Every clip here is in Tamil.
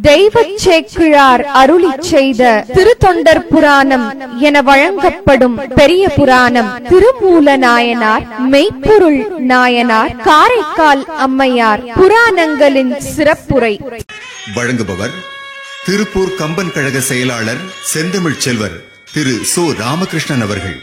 தெய்வச் சேக்கிழார் அருளிச் செய்த திருத்தொண்டர் புராணம் என வழங்கப்படும் பெரிய புராணம் திருமூல நாயனார், மெய்ப்பொருள் நாயனார், காரைக்கால் அம்மையார் புராணங்களின் சிறப்புரை வழங்குபவர் திருப்பூர் கம்பன் கழக செயலாளர் செந்தமிழ் செல்வர் திரு சோ ராமகிருஷ்ணன் அவர்கள்.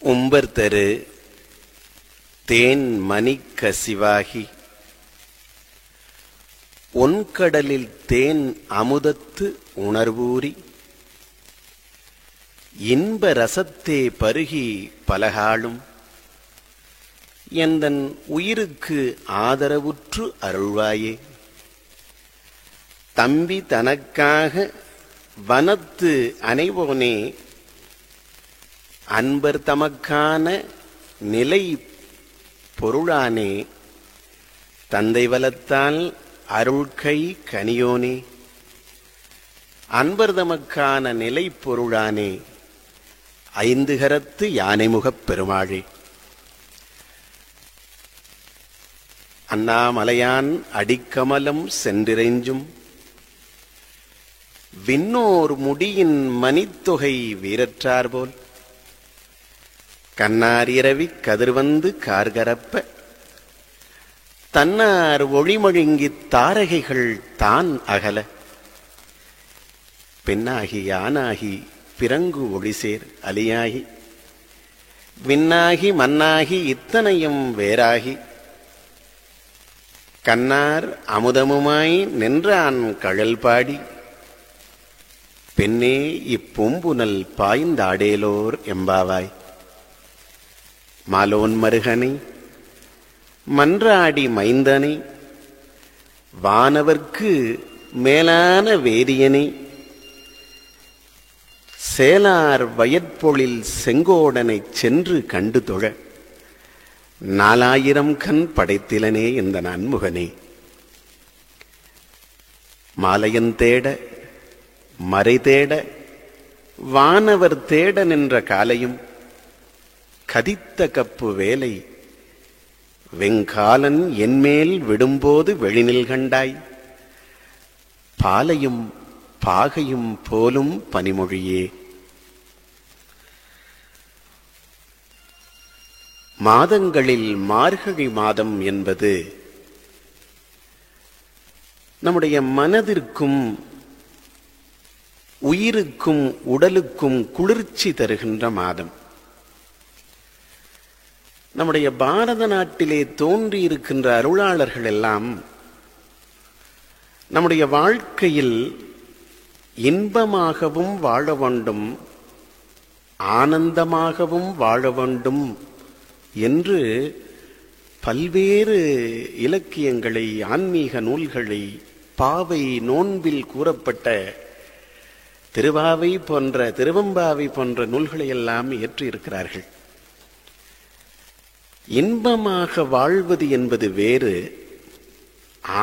உம்பர் தரு தேன் மணிக் கசிவாகி ஒன்கடலில் தேன் அமுதத்து உணர்வூறி இன்ப ரசத்தே பருகி பலகாலும் எந்தன் உயிருக்கு ஆதரவுற்று அருள்வாயே. தம்பி தனக்காக வனத்து அனைவோனே, அன்பர் தமக்கான நிலை பொருளானே, தந்தை வலத்தால் அருள்கை கனியோனே, அன்பர் தமக்கான நிலை பொருளானே, ஐந்து கரத்து யானைமுகப் பெருமாளே. அண்ணாமலையான் அடிக்கமலம் சென்றிறைஞ்சும் விண்ணோர் முடியின் மணித்தொகை வீரற்றார்போல் கண்ணார் இரவி கதிர்வந்து கார்கரப்ப தன்னார் ஒளிமொழிங்கித் தாரகைகள் தான் அகல பெண்ணாகி ஆனாகி பிறங்கு ஒளிசேர் அலியாகி விண்ணாகி மண்ணாகி இத்தனையும் வேறாகி கண்ணார் அமுதமுமாய் நின்றான் கழல் பாடி பெண்ணே இப்பூம்புனல் பாய்ந்தாடேலோர் எம்பாவாய். மாலோன் மருகனை மன்றாடி மைந்தனை வானவர்க்கு மேலான வேதியனை சேலார் வயற்பொழில் செங்கோடனை சென்று கண்டு தொழ 4000 கண் படைத்திலனே இந்த நன்முகனே. மாலையன் தேட மறை தேட வானவர் தேட நின்ற காலையும் கதித்த கப்பு வேலை வெங்காலன் என்மேல் விடும்போது வெளிநில் கண்டாய் பாலையும் பாகையும் போலும் பனிமொழியே. மாதங்களில் மார்கழி மாதம் என்பது நம்முடைய மனதிற்கும் உயிருக்கும் உடலுக்கும் குளிர்ச்சி தருகின்ற மாதம். நம்முடைய பாரத நாட்டிலே தோன்றியிருக்கின்ற அருளாளர்கள் எல்லாம் நம்முடைய வாழ்க்கையில் இன்பமாகவும் வாழ வேண்டும், ஆனந்தமாகவும் வாழ வேண்டும் என்று பல்வேறு இலக்கியங்களை, ஆன்மீக நூல்களை, பாவை நோன்பில் கூறப்பட்ட திருவாவை போன்ற திருவம்பாவை போன்ற நூல்களை எல்லாம் இயற்றியிருக்கிறார்கள். இன்பமாக வாழ்வது என்பது வேறு,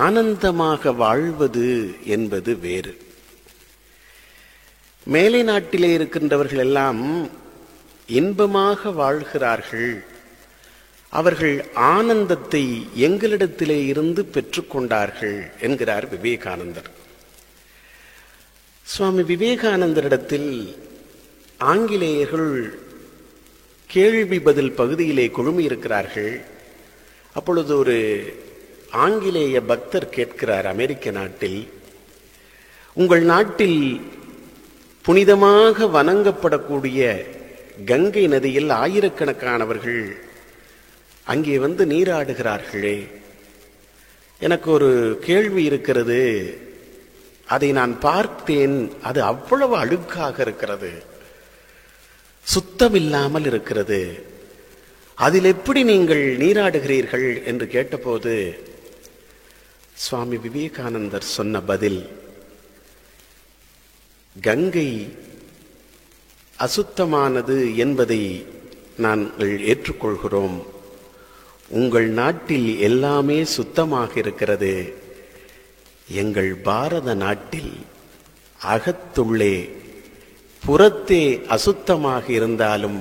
ஆனந்தமாக வாழ்வது என்பது வேறு. மேலை நாட்டிலே இருக்கின்றவர்கள் எல்லாம் இன்பமாக வாழ்கிறார்கள், அவர்கள் ஆனந்தத்தை எங்களிடத்திலே இருந்து பெற்றுக்கொண்டார்கள் என்கிறார் விவேகானந்தர். சுவாமி விவேகானந்தரிடத்தில் ஆங்கிலேயர்கள் கேள்வி பதில் பகுதியிலே குழுமியிருக்கிறார்கள். அப்பொழுது ஒரு ஆங்கிலேய பக்தர் கேட்கிறார், அமெரிக்க நாட்டில், உங்கள் நாட்டில் புனிதமாக வணங்கப்படக்கூடிய கங்கை நதியில் ஆயிரக்கணக்கானவர்கள் அங்கே வந்து நீராடுகிறார்களே, எனக்கு ஒரு கேள்வி இருக்கிறது, அதை நான் பார்த்தேன், அது அவ்வளவு அழுக்காக இருக்கிறது, சுத்தமில்லாமல் இருக்கிறது, அதில் எப்படி நீங்கள் நீராடுகிறீர்கள் என்று கேட்டபோது சுவாமி விவேகானந்தர் சொன்ன பதில், கங்கை அசுத்தமானது என்பதை நாங்கள் ஏற்றுக்கொள்கிறோம், உங்கள் நாட்டில் எல்லாமே சுத்தமாக இருக்கிறது, எங்கள் பாரத நாட்டில் அகத்துள்ளே புறத்தே அசுத்தமாக இருந்தாலும்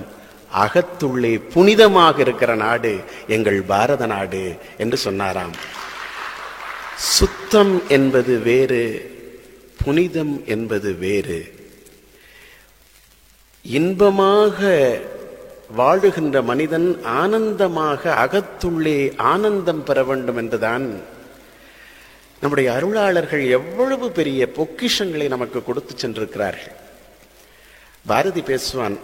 அகத்துள்ளே புனிதமாக இருக்கிற நாடு எங்கள் பாரத நாடு என்று சொன்னாராம். சுத்தம் என்பது வேறு, புனிதம் என்பது வேறு. இன்பமாக வாழுகின்ற மனிதன் ஆனந்தமாக அகத்துள்ளே ஆனந்தம் பெற வேண்டும் என்றுதான் நம்முடைய அருளாளர்கள் எவ்வளவு பெரிய பொக்கிஷங்களை நமக்கு கொடுத்து சென்றிருக்கிறார்கள். பாரதி பேசுவான்,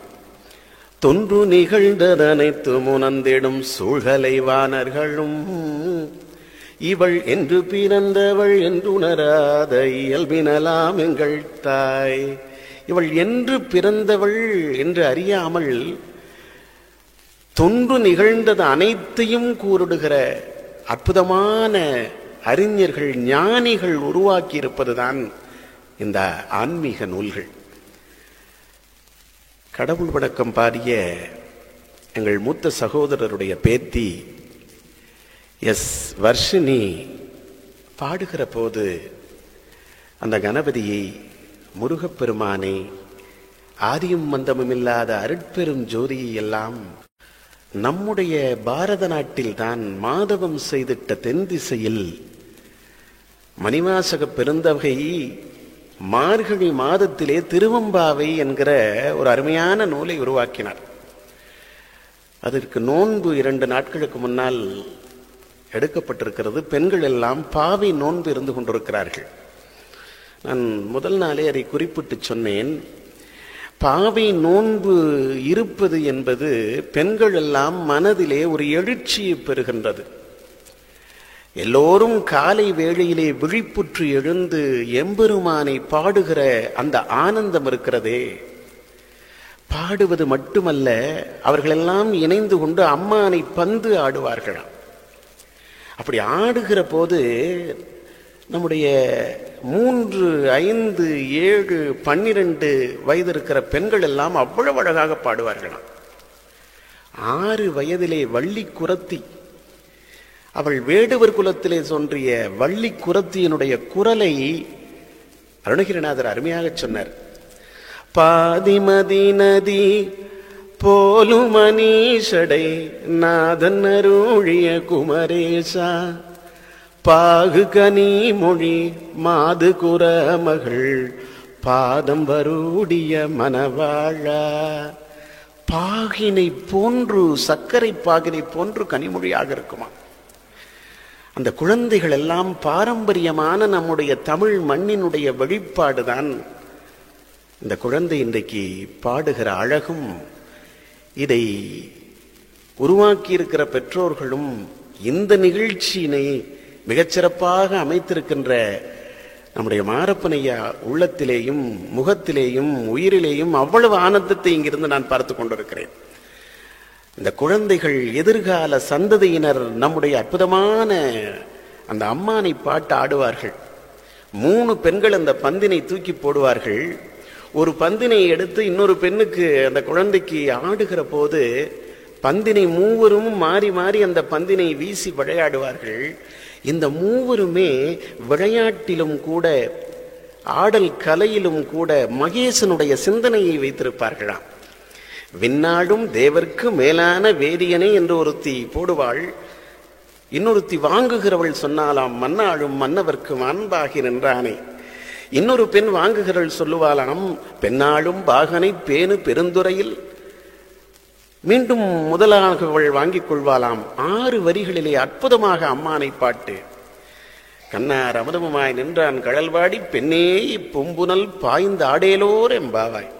தொன்று நிகழ்ந்ததனைத்து முனந்திடும் சூழ்கலை வானர்களும் இவள் என்று பிறந்தவள் என்று உணராத இயல்பினலாம் எங்கள் தாய். இவள் என்று பிறந்தவள் என்று அறியாமல் தொன்று நிகழ்ந்தது அனைத்தையும் கூறிடுகிற அற்புதமான அறிஞர்கள், ஞானிகள் உருவாக்கி இருப்பதுதான் இந்த ஆன்மீக நூல்கள். கடவுள் வணக்கம் பாடிய எங்கள் மூத்த சகோதரருடைய பேத்தி எஸ் வர்ஷினி பாடுகிற போது அந்த கணபதியை, முருகப்பெருமானை, ஆதியும் மந்தமும் இல்லாத அருட்பெரும் ஜோதியை எல்லாம் நம்முடைய பாரத நாட்டில் தான் மாதவம் செய்திட்ட தென் திசையில் மணிவாசக பெருந்தகை மார்கழி மாதத்திலே திருவம்பாவை என்கிற ஒரு அருமையான நூலை உருவாக்கினார். அதற்கு நோன்பு 2 நாட்களுக்கு முன்னால் எடுக்கப்பட்டிருக்கிறது. பெண்கள் எல்லாம் பாவை நோன்பு இருந்து கொண்டிருக்கிறார்கள். நான் முதல் நாளே அதை குறிப்பிட்டு சொன்னேன். பாவை நோன்பு இருப்பது என்பது பெண்கள் எல்லாம் மனதிலே ஒரு எழுச்சியை பெறுகின்றது. எல்லோரும் காலை வேளையிலே விழிப்புற்று எழுந்து எம்பெருமானை பாடுகிற அந்த ஆனந்தம் இருக்கிறதே, பாடுவது மட்டுமல்ல, அவர்களெல்லாம் இணைந்து கொண்டு அம்மானை பந்து ஆடுவார்களாம். அப்படி ஆடுகிற போது நம்முடைய 3, 5, 7, 12 வயது இருக்கிற பெண்கள் எல்லாம் அவ்வளவு அழகாக பாடுவார்களாம். 6 வயதிலே வள்ளி குரத்தி, அவள் வேடுவர் குலத்திலே தோன்றிய வள்ளி குரத்தியினுடைய குரலை அருணகிரிநாதர் அருமையாக சொன்னார். பாதிமதி நதி போலும் மணீஷடை நாதன் அருளிய குமரேசா, பாகு கனி மொழி மாது குர மகள் பாதம் வருடிய மனவாழா. பாகினை போன்று, சர்க்கரை பாகினை போன்று கனிமொழியாக இருக்குமா. அந்த குழந்தைகள் எல்லாம் பாரம்பரியமான நம்முடைய தமிழ் மண்ணினுடைய வெளிப்பாடுதான். இந்த குழந்தை இன்றைக்கு பாடுகிற அழகும், இதை உருவாக்கி இருக்கிற பெற்றோர்களும் இந்த நிகழ்ச்சியினை மிகச்சிறப்பாக அமைத்திருக்கின்ற நம்முடைய மாரப்பனையா உள்ளத்திலேயும் முகத்திலேயும் உயிரிலேயும் அவ்வளவு ஆனந்தத்தை இங்கிருந்து நான் பார்த்து கொண்டிருக்கிறேன். இந்த குழந்தைகள் எதிர்கால சந்ததியினர் நம்முடைய அற்புதமான அந்த அம்மானை பாட்டு ஆடுவார்கள். 3 பெண்கள் அந்த பந்தினை தூக்கி போடுவார்கள். ஒரு பந்தினை எடுத்து இன்னொரு பெண்ணுக்கு, அந்த குழந்தைக்கு ஆடுகிற போது பந்தினை 3 மாறி மாறி அந்த பந்தினை வீசி விளையாடுவார்கள். இந்த 3 விளையாட்டிலும் கூட, ஆடல் கலையிலும் கூட மகேசனுடைய சிந்தனையை வைத்திருப்பார்களாம். விண்ணாடும் தேவர்க்கு மேலான வேதியனே என்று ஒருத்தி போடுவாள். இன்னொருத்தி வாங்குகிறவள் சொன்னாலாம், மன்னாளும் மன்னவர்க்கு அன்பாகி நின்றானே. இன்னொரு பெண் வாங்குகிறவள் சொல்லுவாளாம், பெண்ணாளும் பாகனை பேணு பெருந்துறையில். மீண்டும் முதலாகவள் வாங்கிக் கொள்வாளாம். 6 வரிகளிலே அற்புதமாக அம்மானை பாட்டு. கண்ணார் அமுதமுமாய் நின்றான் கழல்வாடி பெண்ணே இப்பொம்புனல் பாய்ந்து ஆடேலோர் எம்பாவாய்.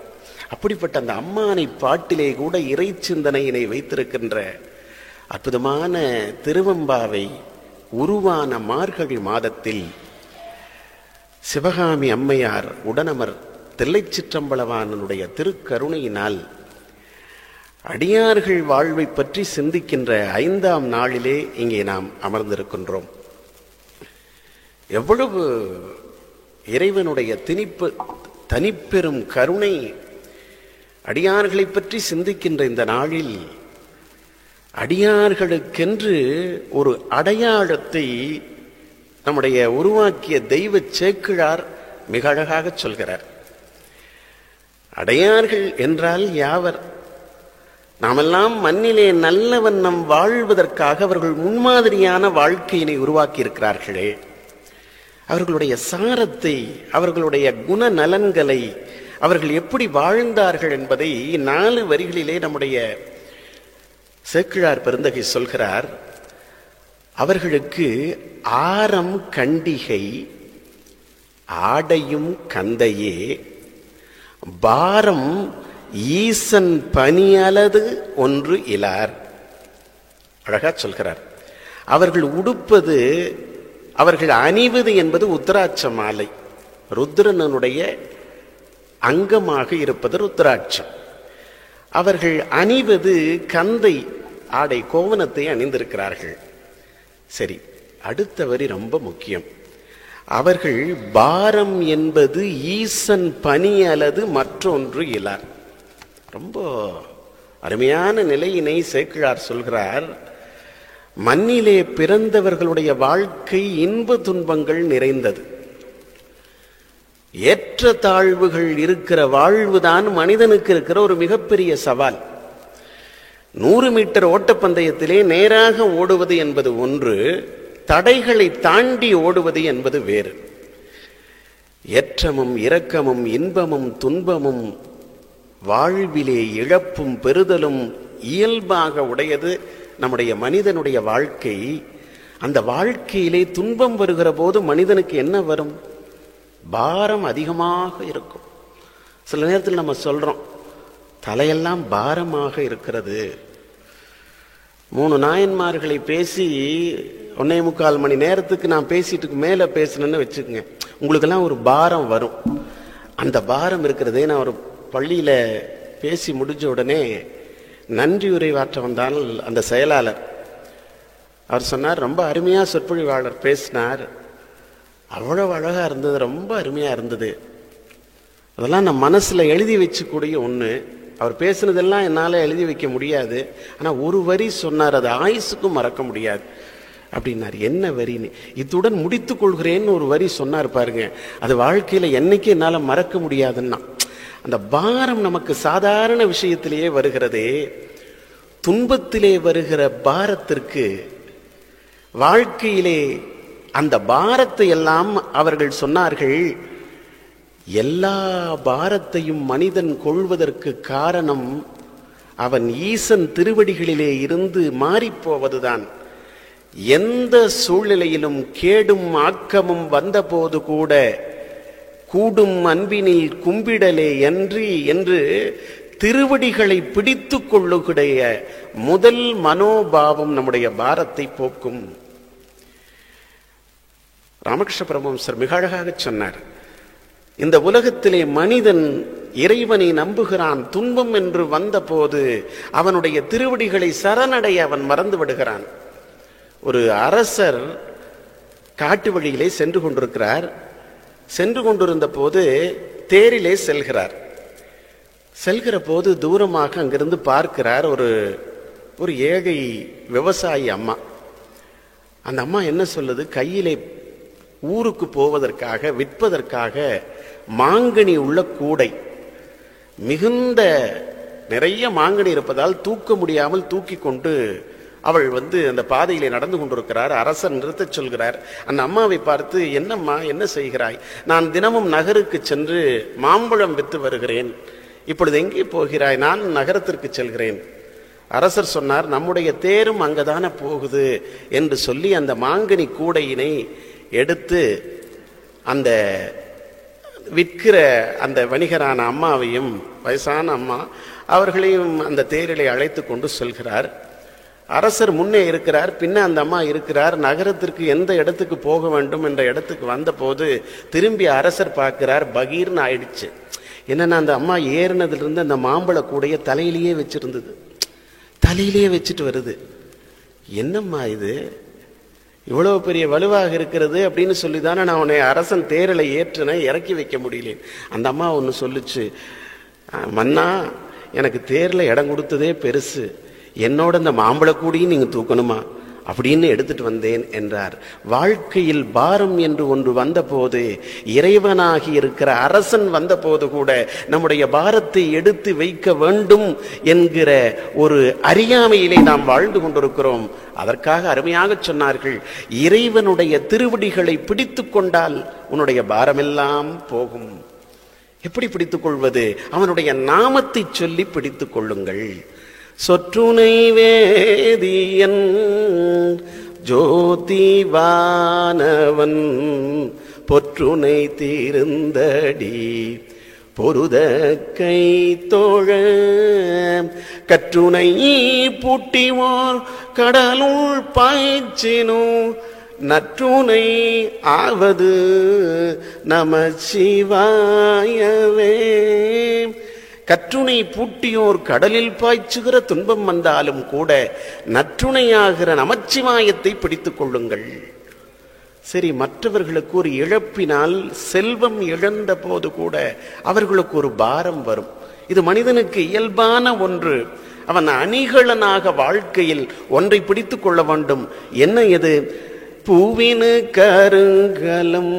அப்படிப்பட்ட அந்த அம்மானை பாட்டிலே கூட இறை சிந்தனையினை வைத்திருக்கின்ற அற்புதமான திருவம்பாவை உருவான மார்கழி மாதத்தில் சிவகாமி அம்மையார் உடனமர் தில்லைச்சிற்றம்பலவானுடைய திருக்கருணையினால் அடியார்கள் வாழ்வை பற்றி சிந்திக்கின்ற 5ஆம் நாளிலே இங்கே நாம் அமர்ந்திருக்கின்றோம். எவ்வளவு இறைவனுடைய தனிப்பெரும் கருணை! அடியார்களை பற்றி சிந்திக்கின்ற இந்த நாளில் அடியார்களுக்கென்று ஒரு அடையாளத்தை நம்முடைய உருவாக்கிய தெய்வ சேக்கிழார் மிக அழகாக சொல்கிறார். அடையார்கள் என்றால் யாவர்? நாமெல்லாம் மண்ணிலே நல்ல வண்ணம் வாழ்வதற்காக அவர்கள் முன்மாதிரியான வாழ்க்கையினை உருவாக்கி இருக்கிறார்களே, அவர்களுடைய சாரத்தை, அவர்களுடைய குணநலன்களை, அவர்கள் எப்படி வாழ்ந்தார்கள் என்பதை 4 வரிகளிலே நம்முடைய சேக்கிழார் பெருந்தகை சொல்கிறார். அவர்களுக்கு ஆரம் கண்டிகை ஆடையும் கந்தையே, பாரம் ஈசன் பணியலது ஒன்று இலார். அழகா சொல்கிறார். அவர்கள் உடுப்பது, அவர்கள் அணிவது என்பது உத்தராட்ச மாலை. ருத்ரனுடைய அங்கமாக இருப்பது ருத்ராட்சம். அவர்கள் அணிவது கந்தை ஆடை, கோவணத்தை அணிந்திருக்கிறார்கள். சரி, அடுத்த வரி ரொம்ப முக்கியம். அவர்கள் பாரம் என்பது ஈசன் பணி அல்லது மற்றொன்று இலார். ரொம்ப அருமையான நிலையினை சேக்கிழார் சொல்கிறார். மண்ணிலே பிறந்தவர்களுடைய வாழ்க்கை இன்ப துன்பங்கள் நிறைந்தது. ஏற்ற தாழ்வுகள் இருக்கிற வாழ்வுதான் மனிதனுக்கு இருக்கிற ஒரு மிகப்பெரிய சவால். 100 மீட்டர் ஓட்டப்பந்தயத்திலே நேராக ஓடுவது என்பது ஒன்று, தடைகளை தாண்டி ஓடுவது என்பது வேறு. ஏற்றமும் இரக்கமும் இன்பமும் துன்பமும் வாழ்விலே இழப்பும் பெறுதலும் இயல்பாக உடையது நம்முடைய மனிதனுடைய வாழ்க்கை. அந்த வாழ்க்கையிலே துன்பம் வருகிற போது மனிதனுக்கு என்ன வரும்? பாரம் அதிகமாக இருக்கும். சில நேரத்தில் நம்ம சொல்றோம், தலையெல்லாம் பாரமாக இருக்கிறது. 3 நாயன்மார்களை பேசி 1.25 மணி நேரத்துக்கு நான் பேசிட்டு மேல பேசினேன்னு வச்சுக்கோங்க, உங்களுக்கெல்லாம் ஒரு பாரம் வரும். அந்த பாரம் இருக்கிறதே, நான் ஒரு பள்ளியில பேசி முடிஞ்ச உடனே நன்றி உரையாற்ற வந்தால் அந்த செயலாளர் அவர் சொன்னார், ரொம்ப அருமையா சொற்பொழிவாளர் பேசினார், அவ்வளவு அழகா இருந்தது, ரொம்ப அருமையா இருந்தது. அதெல்லாம் நான் மனசுல எழுதி வச்சுக்கூடிய ஒண்ணு. அவர் பேசினதெல்லாம் என்னால எழுதி வைக்க முடியாது, ஆனா ஒரு வரி சொன்னார், அது ஆயுசுக்கும் மறக்க முடியாது அப்படின்னார். என்ன வரின்னு, இத்துடன் முடித்துக் கொள்கிறேன்னு ஒரு வரி சொன்னார் பாருங்க, அது வாழ்க்கையில என்னைக்கு என்னால மறக்க முடியாதுன்னா. அந்த பாரம் நமக்கு சாதாரண விஷயத்திலேயே வருகிறதே, துன்பத்திலே வருகிற பாரத்திற்கு வாழ்க்கையிலே அந்த பாரத்தை எல்லாம் அவர்கள் சொன்னார்கள். எல்லா பாரத்தையும் மனிதன் கொள்வதற்கு காரணம் அவன் ஈசன் திருவடிகளிலே இருந்து மாறிப்போவதுதான். எந்த சூழ்நிலையிலும் கேடும் ஆக்கமும் வந்தபோது கூட கூடும் அன்பினில் கும்பிடலே என்று திருவடிகளை பிடித்து கொள்ளுகிடைய முதல் மனோபாவம் நம்முடைய பாரத்தை போக்கும். ராமகிருஷ்ண பரமஹம்சர் மிக அழகாக சொன்னார், இந்த உலகத்திலே மனிதன் இறைவனை நம்புகிறான், துன்பம் என்று வந்த போது அவனுடைய திருவடிகளை சரணடைய அவன் மறந்து விடுகிறான். ஒரு அரசர் காட்டு வழியிலே சென்று கொண்டிருக்கிறார். சென்று கொண்டிருந்த போது தேரிலே செல்கிறார். செல்கிற போது தூரமாக அங்கிருந்து பார்க்கிறார் ஒரு ஏழை விவசாயி அம்மா. அந்த அம்மா என்ன சொல்லுது, கையிலே ஊருக்கு போவதற்காக விற்பதற்காக மாங்கனி உள்ள கூடை, மிகுந்த நிறைய மாங்கனி இருப்பதால் தூக்க முடியாமல் தூக்கி கொண்டு அவள் அந்த பாதையிலே நடந்து கொண்டிருக்கிறார். அரசர் நிறுத்தச் சொல்கிறார். அந்த அம்மாவை பார்த்து, என்னம்மா என்ன செய்கிறாய்? நான் தினமும் நகருக்கு சென்று மாம்பழம் விற்று வருகிறேன், இப்பொழுது எங்கே போகிறாய்? நான் நகரத்திற்கு செல்கிறேன். அரசர் சொன்னார், நம்முடைய தேரும் அங்கதானே போகுது என்று சொல்லி அந்த மாங்கனி கூடையினை எடுத்து அந்த விற்கிற அந்த வணிகரான அம்மாவையும், வயசான அம்மா அவர்களையும் அந்த தேரிலை அழைத்து கொண்டு செல்கிறார். அரசர் முன்னே இருக்கிறார், பின்ன அந்த அம்மா இருக்கிறார். நகரத்திற்கு எந்த இடத்துக்கு போக வேண்டும் என்ற இடத்துக்கு வந்த போது திரும்பி அரசர் பார்க்கிறார், பகீர்னு ஆயிடுச்சு. என்னன்னா அந்த அம்மா ஏறினதுலேருந்து அந்த மாம்பழ கூடைய தலையிலேயே வச்சிருந்தது, தலையிலேயே வச்சுட்டு வருது. என்னம்மா இது இவ்வளவு பெரிய வலுவாக இருக்கிறது அப்படின்னு சொல்லி தானே நான் உன்னை அரசன் தேரில் ஏற்றின, இறக்கி வைக்க முடியல. அந்த அம்மா ஒன்று சொல்லுச்சு, மன்னா எனக்கு தேரில் இடம் கொடுத்ததே பெருசு, என்னோட இந்த மாம்பழ கூடியும் நீங்கள் தூக்கணுமா அப்படின்னு எடுத்துட்டு வந்தேன் என்றார். வாழ்க்கையில் பாரம் என்று ஒன்று வந்தபோது, இறைவனாகி இருக்கிற அரசன் வந்தபோது கூட நம்முடைய பாரத்தை எடுத்து வைக்க வேண்டும் என்கிற ஒரு அறியாமையிலே நாம் வாழ்ந்து கொண்டிருக்கிறோம். அதற்காக அருமையாக சொன்னார்கள், இறைவனுடைய திருவடிகளை பிடித்து கொண்டால் உன்னுடைய பாரமெல்லாம் போகும். எப்படி பிடித்துக் கொள்வது? அவனுடைய நாமத்தை சொல்லி பிடித்துக் கொள்ளுங்கள். சொற்றுனை வேதியன் ஜோதிவானவன் பொற்றுனை தீர்ந்தடி பொருத கை தோழ கற்றுனை பூட்டிவோர் கடலுள் பாய்ச்சினோ நற்றுனை ஆவது நமசிவாயவே. கற்றுனை பூட்டியோர் கடலில் பாய்ச்சுகிற துன்பம் வந்தாலும் கூட நற்றுணையாகிற நமச்சிவாயத்தை பிடித்துக் கொள்ளுங்கள். சரி, மற்றவர்களுக்கு ஒரு இழப்பினால், செல்வம் இழந்த போது கூட அவர்களுக்கு ஒரு பாரம் வரும். இது மனிதனுக்கு இயல்பான ஒன்று. அவன் அணிகளனாக வாழ்க்கையில் ஒன்றை பிடித்துக் கொள்ள வேண்டும். என்ன எது? பூவினு கருங்கலம்,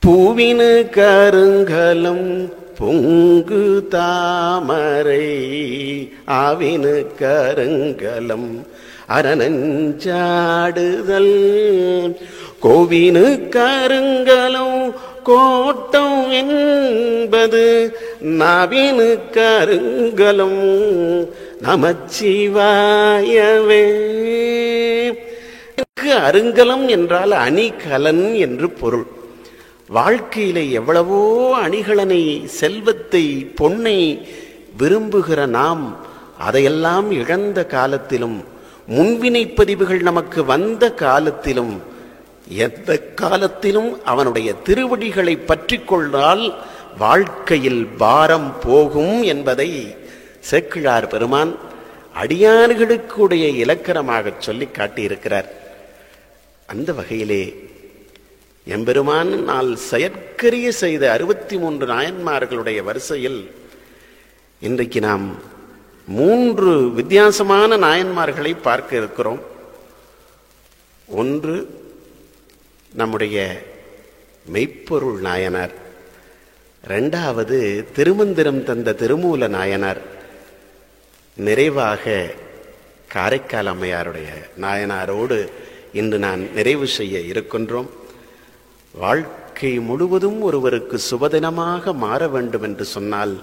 பூவினு கருங்கலம் பொங்கு தாமரை ஆவினு கருங்கலம் அரணஞ்சாடுதல் கோவினு கருங்கலம் கோட்டம் என்பது நாவினு கருங்கலம் நமச்சிவாயவே. அருங்கலம் என்றால் அணிகலன் என்று பொருள். வாழ்க்கையிலே எவ்வளவோ அணிகலனை, செல்வத்தை, பொன்னை விரும்புகிற நாம் அதையெல்லாம் இழந்த காலத்திலும், முன்வினை பதிவுகள் நமக்கு வந்த காலத்திலும், எந்த காலத்திலும் அவனுடைய திருவடிகளை பற்றி கொண்டால் வாழ்க்கையில் பாரம் போகும் என்பதை சேக்கிழார் பெருமான் அடியார்களுடைய இலக்கணமாக சொல்லி காட்டியிருக்கிறார். அந்த வகையிலே எம்பெருமான் நாள் செயற்கரிய செய்த 63 நாயன்மார்களுடைய வரிசையில் இன்றைக்கு நாம் 3 வித்தியாசமான நாயன்மார்களை பார்க்க இருக்கிறோம். ஒன்று நம்முடைய மெய்ப்பொருள் நாயனார், இரண்டாவது திருமந்திரம் தந்த திருமூல நாயனார், நிறைவாக காரைக்கால் அம்மையாருடைய நாயனாரோடு இன்று நான் நிறைவு செய்ய இருக்கின்றோம். வாழ்க்கை முழுவதும் ஒருவருக்கு சுபதினமாக மாற வேண்டும் என்று சொன்னால்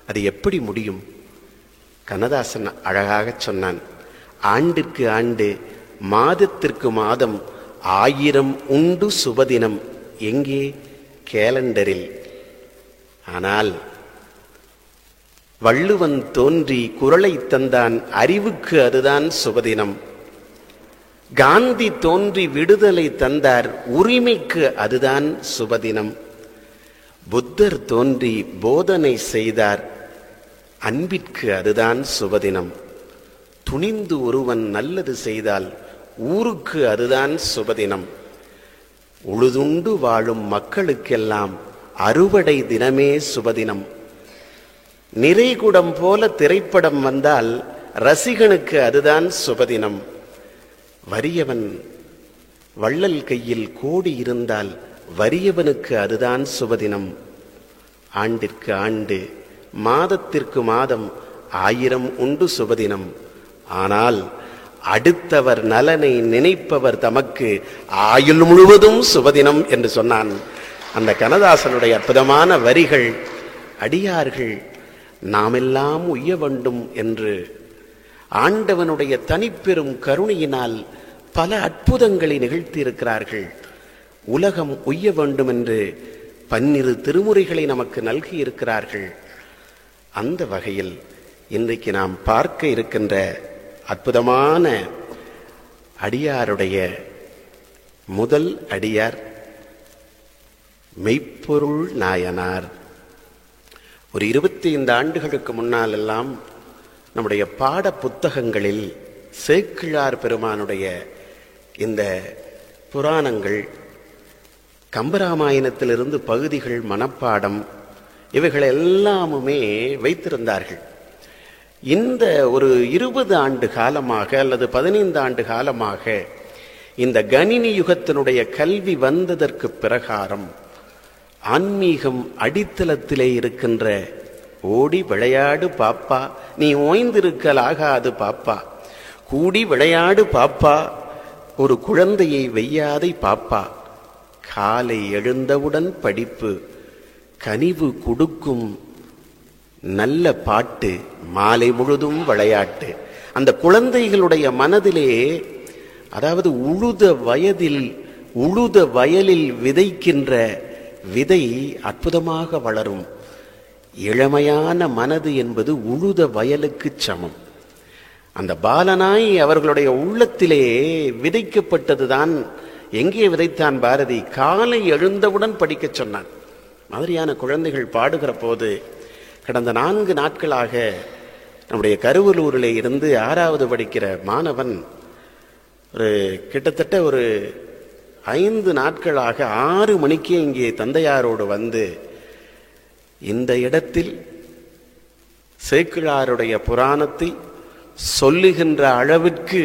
அது எப்படி முடியும்? கண்ணதாசன் அழகாக சொன்னான், ஆண்டிற்கு ஆண்டு மாதத்திற்கு மாதம் 1000 உண்டு சுபதினம். எங்கே? கேலண்டரில். ஆனால் வள்ளுவன் தோன்றி குறளை தந்தான், அறிவுக்கு அதுதான் சுபதினம். காந்தி தோன்றி விடுதலை தந்தார், உரிமைக்கு அதுதான் சுபதினம். புத்தர் தோன்றி போதனை செய்தார், அன்பிற்கு அதுதான் சுபதினம். துணிந்து ஒருவன் நல்லது செய்தால் ஊருக்கு அதுதான் சுபதினம். உழுதுண்டு வாழும் மக்களுக்கெல்லாம் அறுவடை தினமே சுபதினம். நிறைகுடம் போல திரைப்படம் வந்தால் ரசிகனுக்கு அதுதான் சுபதினம். வறியவன் வள்ளல் கையில் கோடி இருந்தால் வறியவனுக்கு அதுதான் சுபதினம். ஆண்டிற்கு ஆண்டு மாதத்திற்கு மாதம் 1000 உண்டு சுபதினம். ஆனால் அடுத்தவர் நலனை நினைப்பவர் தமக்கு ஆயுள் முழுவதும் சுபதினம் என்று சொன்னான். அந்த கண்ணதாசனுடைய அற்புதமான வரிகள், அடியார்கள் நாமெல்லாம் உய்ய வேண்டும் என்று ஆண்டவனுடைய தனிப்பெரும் கருணையினால் பல அற்புதங்களை நிகழ்த்தியிருக்கிறார்கள். உலகம் உய்ய வேண்டும் என்று 12 திருமுறைகளை நமக்கு நல்கி இருக்கிறார்கள். அந்த வகையில் இன்றைக்கு நாம் பார்க்க இருக்கின்ற அற்புதமான அடியாருடைய முதல் அடியார் மெய்ப்பொருள் நாயனார். ஒரு 25 ஆண்டுகளுக்கு முன்னால் எல்லாம் நம்முடைய பாட புத்தகங்களில் சேக்கிழார் பெருமானுடைய இந்த புராணங்கள், கம்பராமாயணத்திலிருந்து பகுதிகள் மனப்பாடம், இவைகள் எல்லாமுமே வைத்திருந்தார்கள். இந்த ஒரு 20 ஆண்டு காலமாக அல்லது 15 ஆண்டு காலமாக இந்த கணினி யுகத்தினுடைய கல்வி வந்ததற்கு பிரகாரம் ஆன்மீகம் அடித்தளத்திலே இருக்கின்ற ஓடி விளையாடு பாப்பா, நீ ஓய்ந்திருக்கல் ஆகாது பாப்பா, கூடி விளையாடு பாப்பா, ஒரு குழந்தையை வெய்யாதை பாப்பா, காலை எழுந்தவுடன் படிப்பு, கனிவு கொடுக்கும் நல்ல பாட்டு, மாலை முழுதும் விளையாட்டு. அந்த குழந்தைகளுடைய மனதிலே, அதாவது உழுத வயலில் விதைக்கின்ற விதை அற்புதமாக வளரும். இளமையான மனது என்பது உழுத வயலுக்கு சமம். அந்த பாலனாய் அவர்களுடைய உள்ளத்திலே விதைக்கப்பட்டதுதான். எங்கே விதைத்தான் பாரதி? காலை எழுந்தவுடன் படிக்க சொன்னான். மாதிரியான குழந்தைகள் பாடுகிற போது கடந்த 4 நாட்களாக நம்முடைய கருவலூரிலே இருந்து 6வது படிக்கிற மாணவன் கிட்டத்தட்ட ஒரு 5 நாட்களாக 6 மணிக்கே இங்கே தந்தையாரோடு வந்து, இந்த இடத்தில் சேக்கிழாருடைய புராணத்தை சொல்லுகின்ற அளவிற்கு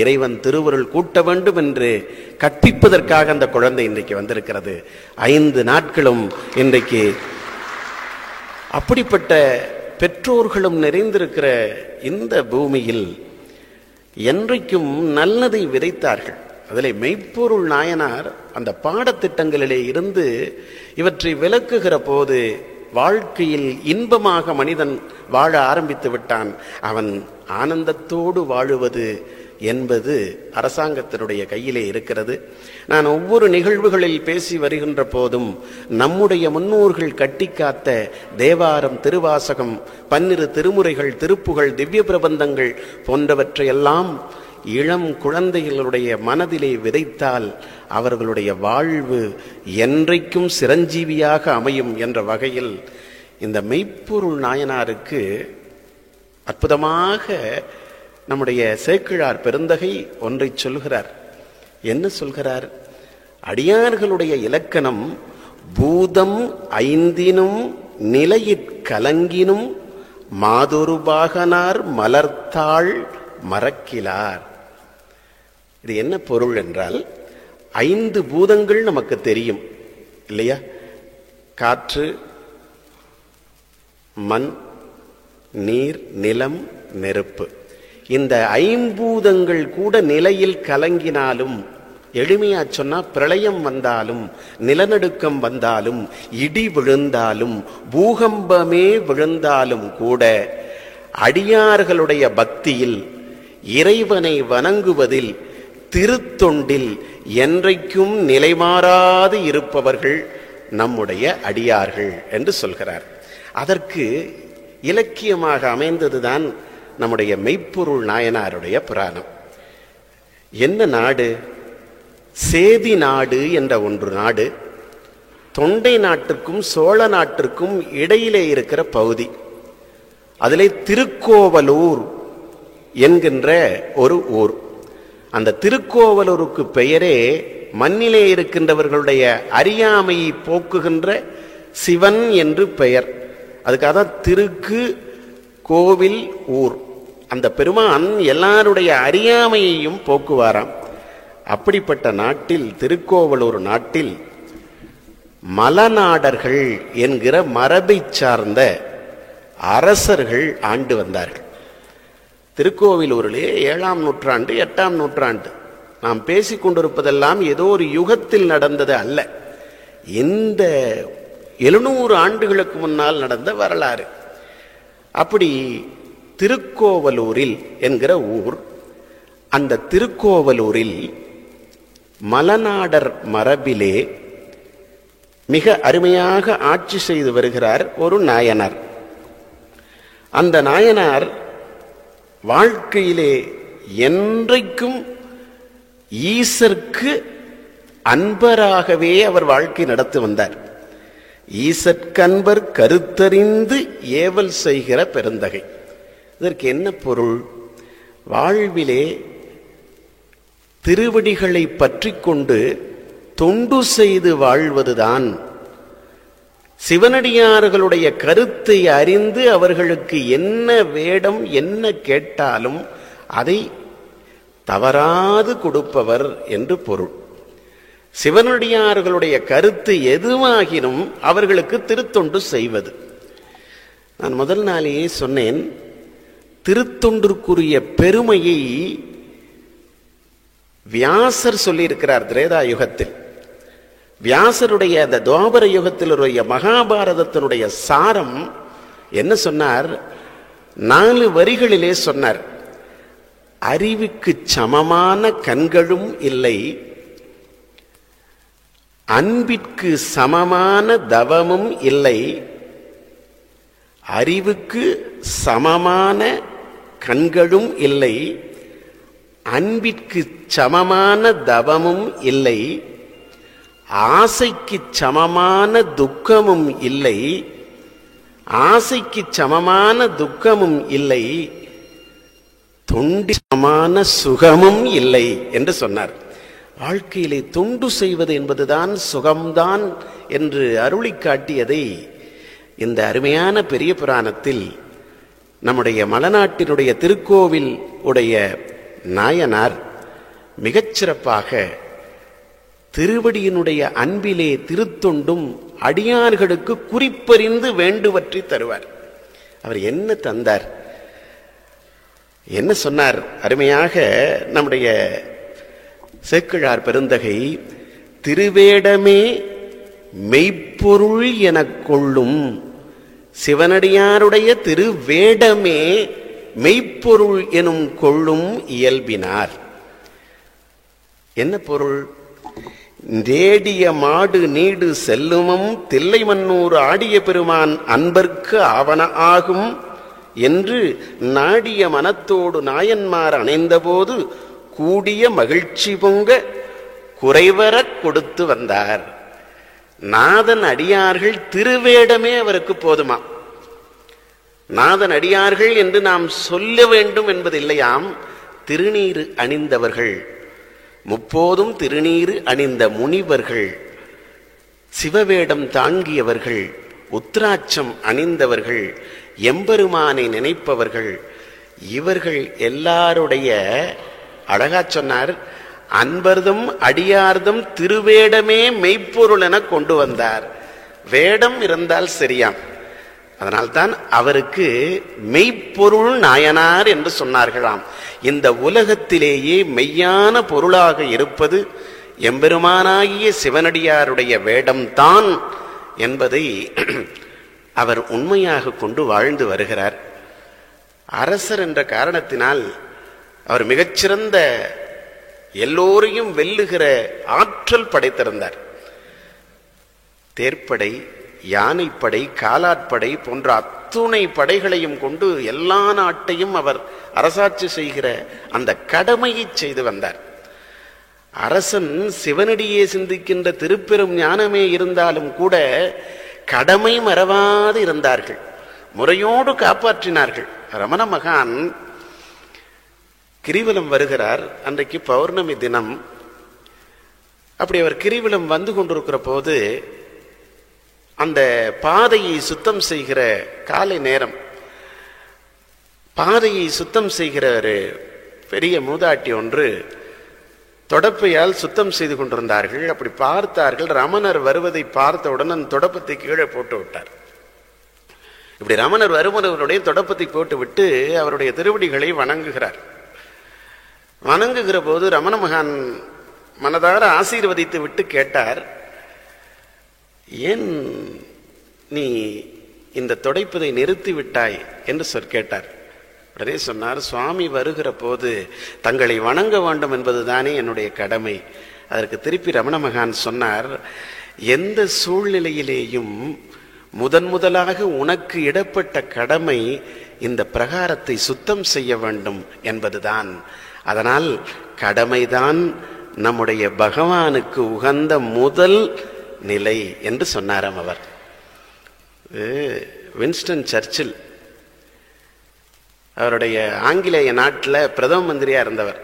இறைவன் திருவருள் கூட்ட வேண்டும் என்று கற்பிப்பதற்காக அந்த குழந்தை இன்றைக்கு வந்திருக்கிறது. 5 நாட்களும் இன்றைக்கு அப்படிப்பட்ட பெற்றோர்களும் நிறைந்திருக்கிற இந்த பூமியில் என்றைக்கும் நல்லதை விதைத்தார்கள். அதிலே மெய்ப்பொருள் நாயனார் அந்த பாடத்திட்டங்களிலே இருந்து இவற்றை விளக்குகிற போது வாழ்க்கையில் இன்பமாக மனிதன் வாழ ஆரம்பித்து விட்டான். அவன் ஆனந்தத்தோடு வாழுவது என்பது அரசாங்கத்தினுடைய கையிலே இருக்கிறது. நான் ஒவ்வொரு நிகழ்வுகளில் பேசி வருகின்ற போதும் நம்முடைய முன்னோர்கள் கட்டி காத்த தேவாரம், திருவாசகம், 12 திருமுறைகள், திருப்புகழ், திவ்ய பிரபந்தங்கள் போன்றவற்றையெல்லாம் இளம் குழந்தைகளுடைய மனதிலே விதைத்தால் அவர்களுடைய வாழ்வு என்றைக்கும் சிரஞ்சீவியாக அமையும் என்ற வகையில் இந்த மெய்ப்பொருள் நாயனாருக்கு அற்புதமாக நம்முடைய சேக்கிழார் பெருந்தகை ஒன்றை சொல்கிறார். என்ன சொல்கிறார்? அடியார்களுடைய இலக்கணம் பூதம் 5னும் நிலையிற் கலங்கினும் மாதொரு பாகனார் மலர்த்தாள் மறக்கிலார். இது என்ன பொருள் என்றால், 5 பூதங்கள் நமக்கு தெரியும் இல்லையா? காற்று, மண், நீர், நிலம், நெருப்பு. இந்த 5 பூதங்கள் கூட நிலையில் கலங்கினாலும், எளிமையா சொன்னா பிரளயம் வந்தாலும், நிலநடுக்கம் வந்தாலும், இடி விழுந்தாலும், பூகம்பமே விழுந்தாலும் கூட அடியார்களுடைய பக்தியில், இறைவனை வணங்குவதில், திருத்தொண்டில் என்றைக்கும் நிலைமாறாது இருப்பவர்கள் நம்முடைய அடியார்கள் என்று சொல்கிறார். அதற்கு இலக்கியமாக அமைந்ததுதான் நம்முடைய மெய்ப்பொருள் நாயனாருடைய புராணம். என்ன நாடு? சேதி நாடு என்ற ஒன்று நாடு. தொண்டை நாட்டுக்கும் சோழ நாட்டிற்கும் இடையிலே இருக்கிற பகுதி. அதிலே திருக்கோவலூர் என்கின்ற ஒரு ஊர். அந்த திருக்கோவலூருக்கு பெயரே மண்ணிலே இருக்கின்றவர்களுடைய அறியாமையை போக்குகின்ற சிவன் என்று பெயர். அதுக்காக தான் திருக்கு கோவில் ஊர். அந்த பெருமான் எல்லாருடைய அறியாமையையும் போக்குவாராம். அப்படிப்பட்ட நாட்டில், திருக்கோவலூர் நாட்டில், மலநாடர்கள் என்கிற மரபை சார்ந்த அரசர்கள் ஆண்டு வந்தார்கள். திருக்கோவிலூரிலே 7ஆம் நூற்றாண்டு 8ஆம் நூற்றாண்டு நாம் பேசிக்கொண்டிருப்பதெல்லாம் ஏதோ ஒரு யுகத்தில் நடந்தது அல்ல. இந்த 700 ஆண்டுகளுக்கு முன்னால் நடந்த வரலாறு. அப்படி திருக்கோவலூரில் என்கிற ஊர், அந்த திருக்கோவலூரில் மலநாடர் மரபிலே மிக அருமையாக ஆட்சி செய்து வருகிறார் ஒரு நாயனார். அந்த நாயனார் வாழ்க்கையிலே என்றைக்கும் ஈசற்கு அன்பராகவே அவர் வாழ்க்கை நடத்தி வந்தார். ஈசற்கன்பர் கருத்தறிந்து ஏவல் செய்கிற பெருந்தகை. இதற்கு என்ன பொருள்? வாழ்விலே திருவடிகளை பற்றி கொண்டு தொண்டு செய்து வாழ்வதுதான் சிவனடியார்களுடைய கருத்தை அறிந்து அவர்களுக்கு என்ன வேடம் என்ன கேட்டாலும் அதை தவறாது கொடுப்பவர் என்று பொருள். சிவனடியார்களுடைய கருத்து எதுவாகினும் அவர்களுக்கு திருத்தொண்டு செய்வது. நான் முதல் நாளையே சொன்னேன், திருத்தொண்டிற்குரிய பெருமையை வியாசர் சொல்லியிருக்கிறார் திரேதா யுகத்தில். வியாசருடைய அந்த துவாபர யுகத்திலுடைய மகாபாரதத்தினுடைய சாரம் என்ன சொன்னார்? 4 வரிகளிலே சொன்னார். அறிவுக்கு சமமான கண்களும் இல்லை, அன்பிற்கு சமமான தவமும் இல்லை. அறிவுக்கு சமமான கண்களும் இல்லை, அன்பிற்கு சமமான தவமும் இல்லை, ஆசைக்கு சமமான துக்கமும் இல்லை, ஆசைக்கு சமமான துக்கமும் இல்லை, தொண்டு சமமான சுகமும் இல்லை என்று சொன்னார். வாழ்க்கையிலே தொண்டு செய்வது என்பதுதான் சுகம்தான் என்று அருளி காட்டியதை இந்த அருமையான பெரிய புராணத்தில் நம்முடைய மலநாட்டினுடைய திருக்கோவில் உடைய நாயனார் மிகச்சிறப்பாக திருவடியினுடைய அன்பிலே திருத்தொண்டும் அடியார்களுக்கு குறிப்பறிந்து வேண்டுவற்றி தருவார். அவர் என்ன தந்தார், என்ன சொன்னார்? அருமையாக நம்முடைய சேக்கிழார் பெருந்தகை, திருவேடமே மெய்ப்பொருள் எனக் கொள்ளும் சிவனடியாருடைய திருவேடமே மெய்ப்பொருள் எனும் கொள்ளும் இயல்பினார். என்ன பொருள்? நேடிய மாடு நீடு செல்லுமம் தில்லை மன்னூர் ஆடிய பெருமான் அன்பர்க்கு ஆவன ஆகும் என்று நாடிய மனத்தோடு நாயன்மார் அணைந்தபோது கூடிய மகிழ்ச்சி பொங்க குறைவரக் கொடுத்து வந்தார். நாதன் அடியார்கள் திருவேடமே அவருக்கு போதுமா. நாதன் அடியார்கள் என்று நாம் சொல்ல வேண்டும் என்பதில்லையாம். திருநீறு அணிந்தவர்கள், முப்போதும் திருநீறு அணிந்த முனிவர்கள், சிவவேடம் தாங்கியவர்கள், உத்ராட்சம் அணிந்தவர்கள், எம்பெருமானை நினைப்பவர்கள், இவர்கள் எல்லாருடைய அழகா சொன்னார், அன்பர்தம் அடியார்தம் திருவேடமே மெய்ப்பொருள் என கொண்டு வந்தார். வேடம் இருந்தால் சரியாம். அதனால்தான் அவருக்கு மெய்ப்பொருள் நாயனார் என்று சொன்னார்களாம். இந்த உலகத்திலேயே மெய்யான பொருளாக இருப்பது எம்பெருமானாகிய சிவனடியாருடைய வேடம்தான் என்பதை அவர் உண்மையாக கொண்டு வாழ்ந்து வருகிறார். அரசர் என்ற காரணத்தினால் அவர் மிகச்சிறந்த எல்லோரையும் வெல்லுகிற ஆற்றல் படைத்திருந்தார். தேர்ப்படை, யானைப்படை, காலாட்படை போன்ற அத்துணை படைகளையும் கொண்டு எல்லா நாட்டையும் அவர் அரசாட்சி செய்கிற அந்த கடமையை செய்து வந்தார். அரசன் சிவனடியே சிந்திக்கின்ற திருப்பெரும் ஞானமே இருந்தாலும் கூட கடமை மறவாது இருந்தார்கள், முறையோடு காப்பாற்றினார்கள். ரமண மகான் கிரிவலம் வருகிறார். அன்றைக்கு பௌர்ணமி தினம். அப்படி அவர் கிரிவலம் வந்து கொண்டிருக்கிற போது அந்த பாதையை சுத்தம் செய்கிற காலை நேரம், பாதையை சுத்தம் செய்கிற ஒரு பெரிய மூதாட்டி ஒன்று தொடப்பையால் சுத்தம் செய்து கொண்டிருந்தார்கள். அப்படி பார்த்தார்கள். ரமணர் வருவதை பார்த்தவுடன் அந்த தொடப்பத்தை கீழே போட்டு விட்டார். இப்படி ரமணர் வருவனவருடைய தொடப்பத்தை போட்டு விட்டு அவருடைய திருவடிகளை வணங்குகிறார். வணங்குகிற போது ரமண மகான் மனதார ஆசீர்வதித்து விட்டு கேட்டார், ஏன் நீ இந்த தொடைப்பதை நிறுத்தி விட்டாய் என்று கேட்டார். உடனே சொன்னார், சுவாமி வருகிற போது தங்களை வணங்க வேண்டும் என்பதுதானே என்னுடைய கடமை. அதற்கு திருப்பி ரமண மகான் சொன்னார், எந்த சூழ்நிலையிலேயும் முதலாக உனக்கு இடப்பட்ட கடமை இந்த பிரகாரத்தை சுத்தம் செய்ய வேண்டும் என்பதுதான். அதனால் கடமைதான் நம்முடைய பகவானுக்கு உகந்த முதல் நிலை என்று சொன்னாராம் அவர். வின்ஸ்டன் சர்ச்சில் அவருடைய ஆங்கிலேய நாட்டில் பிரதம மந்திரியா இருந்தவர்.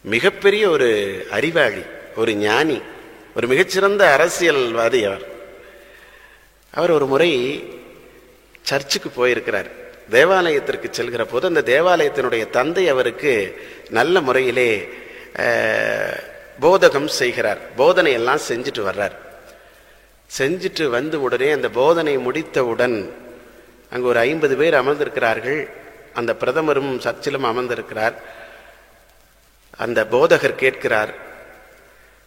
மிகப்பெரிய ஒரு அறிவாளி, ஒரு ஞானி, ஒரு மிகச்சிறந்த அரசியல்வாதி அவர். அவர் ஒரு முறை சர்ச்சுக்கு போயிருக்கிறார். தேவாலயத்திற்கு செல்கிற போது அந்த தேவாலயத்தினுடைய தந்தை அவருக்கு நல்ல முறையிலே போதகம் செய்கிறார். போதனை எல்லாம் செஞ்சுட்டு வர்றார். செஞ்சுட்டு வந்து உடனே அந்த போதனை முடித்தவுடன் அங்கு ஒரு 50 பேர் அமர்ந்திருக்கிறார்கள். அந்த பிரதமரும் சர்ச்சிலும் அமர்ந்திருக்கிறார். அந்த போதகர் கேட்கிறார்,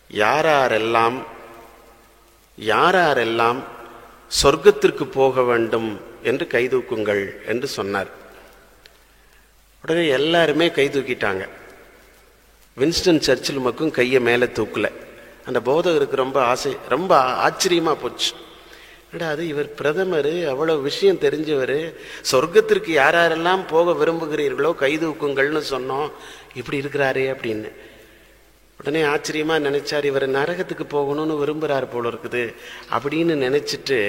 யாரெல்லாம் சொர்க்கத்திற்கு போக வேண்டும் என்று கைதூக்குங்கள் என்று சொன்னார். உடனே எல்லாருமே கை தூக்கிட்டாங்க. வின்ஸ்டன் சர்ச்சில் மட்டும் கையை மேலே தூக்கல. அந்த போதகருக்கு ரொம்ப ஆச்சரியமா போச்சு. அது இவர் பிரதமர், அவ்வளவு விஷயம் தெரிஞ்சவர், சொர்க்கத்திற்கு யாரெல்லாம் போக விரும்புகிறீர்களோ கைதூக்குங்கள்னு சொன்னோம், இப்படி இருக்கிறாரே அப்படின்னு. உடனே ஆச்சரியமா நினைச்சார், இவர் நரகத்துக்கு போகணும்னு விரும்புறாரு போல இருக்குது அப்படின்னு நினைச்சிட்டு,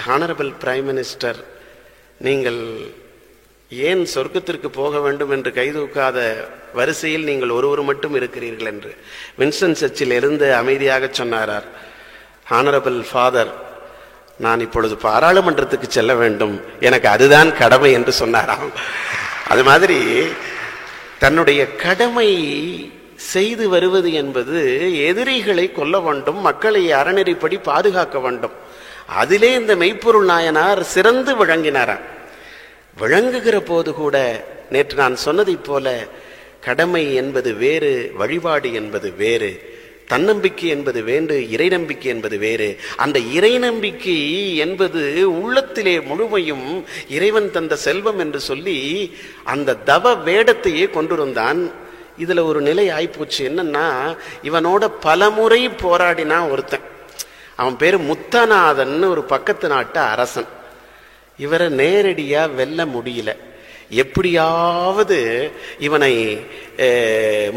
ஹானரபிள் பிரைம் மினிஸ்டர், நீங்கள் ஏன் சொர்க்கத்திற்கு போக வேண்டும் என்று கைதூக்காத வரிசையில் நீங்கள் ஒருவர் மட்டும் இருக்கிறீர்கள் என்று வின்ஸ்டன் சர்ச்சில் இருந்து அமைதியாக சொன்னார். ஹானரபிள் ஃபாதர், நான் இப்பொழுது பாராளுமன்றத்துக்கு செல்ல வேண்டும், எனக்கு அதுதான் கடமை என்று சொன்னாராம். அது மாதிரி தன்னுடைய கடமை செய்து வருவது என்பது எதிரிகளை கொல்ல வேண்டும், மக்களை அறநெறிப்படி பாதுகாக்க வேண்டும். அதிலே இந்த மெய்ப்பொருள் நாயனார் சிறந்து விளங்கினாராம். விளங்குகிற போது கூட நேற்று நான் சொன்னதைப் போல கடமை என்பது வேறு, வழிபாடு என்பது வேறு, தன்னம்பிக்கை என்பது வேறு, இறை நம்பிக்கை என்பது வேறு. அந்த இறை நம்பிக்கை என்பது உள்ளத்திலே முழுமையும் இறைவன் தந்த செல்வம் என்று சொல்லி அந்த தவ வேடத்தையே கொண்டிருந்தான். இதுல ஒரு நிலை ஆயிப்போச்சு. என்னன்னா, இவனோட பலமுறை போராடினா ஒருத்தன், அவன் பேரு முத்தநாதன், ஒரு பக்கத்து நாட்டு அரசன். இவரை நேரடியா வெல்ல முடியல. எப்படியாவது இவனை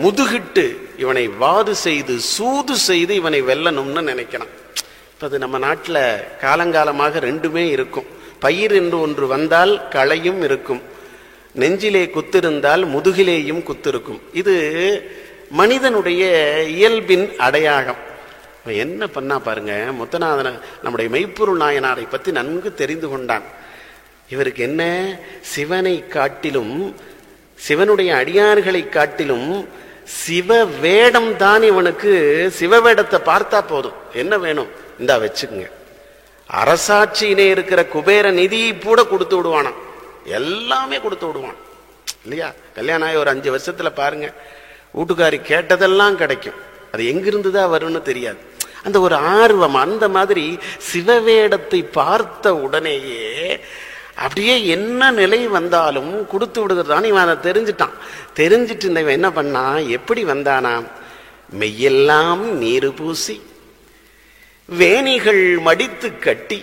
முதுகிட்டு, இவனை வாது செய்து சூது செய்து இவனை வெல்லணும்னு நினைக்கிறான். இப்ப அது நம்ம நாட்டுல காலங்காலமாக ரெண்டுமே இருக்கும். பயிர் என்று ஒன்று வந்தால் களையும் இருக்கும், நெஞ்சிலே குத்திருந்தால் முதுகிலேயும் குத்திருக்கும். இது மனிதனுடைய இயல்பின் அடையாளம். என்ன பண்ணா பாருங்க, முத்தநாதன நம்முடைய மெய்ப்பொருள் நாயனாரை பற்றி நன்கு தெரிந்து கொண்டான். இவருக்கு என்ன, சிவனை காட்டிலும், சிவனுடைய அடியார்களை காட்டிலும் சிவ வேடம் தான் இவனுக்கு. சிவ வேடத்தை பார்த்தா போதும், என்ன வேணும் இந்தா வச்சுக்குங்க. அரசாட்சியிலே இருக்கிற குபேர நிதி கூட கொடுத்து விடுவானாம், எல்லாமே கொடுத்து விடுவான் இல்லையா. கல்யாணம் ஆகி ஒரு 5 வருஷத்துல பாருங்க, வீட்டுக்காரி கேட்டதெல்லாம் கிடைக்கும். அது எங்கிருந்துதான் வரும்னு தெரியாது. அந்த ஒரு ஆர்வம். அந்த மாதிரி சிவவேடத்தை பார்த்த உடனேயே அப்படியே என்ன நிலை வந்தாலும் கொடுத்து விடுகிறதான்னு இவன் அதை தெரிஞ்சுட்டான். தெரிஞ்சிட்டு இவன் என்ன பண்ணா, எப்படி வந்தானா, மெய்யெல்லாம் நீரு பூசி வேணிகள் மடித்து கட்டி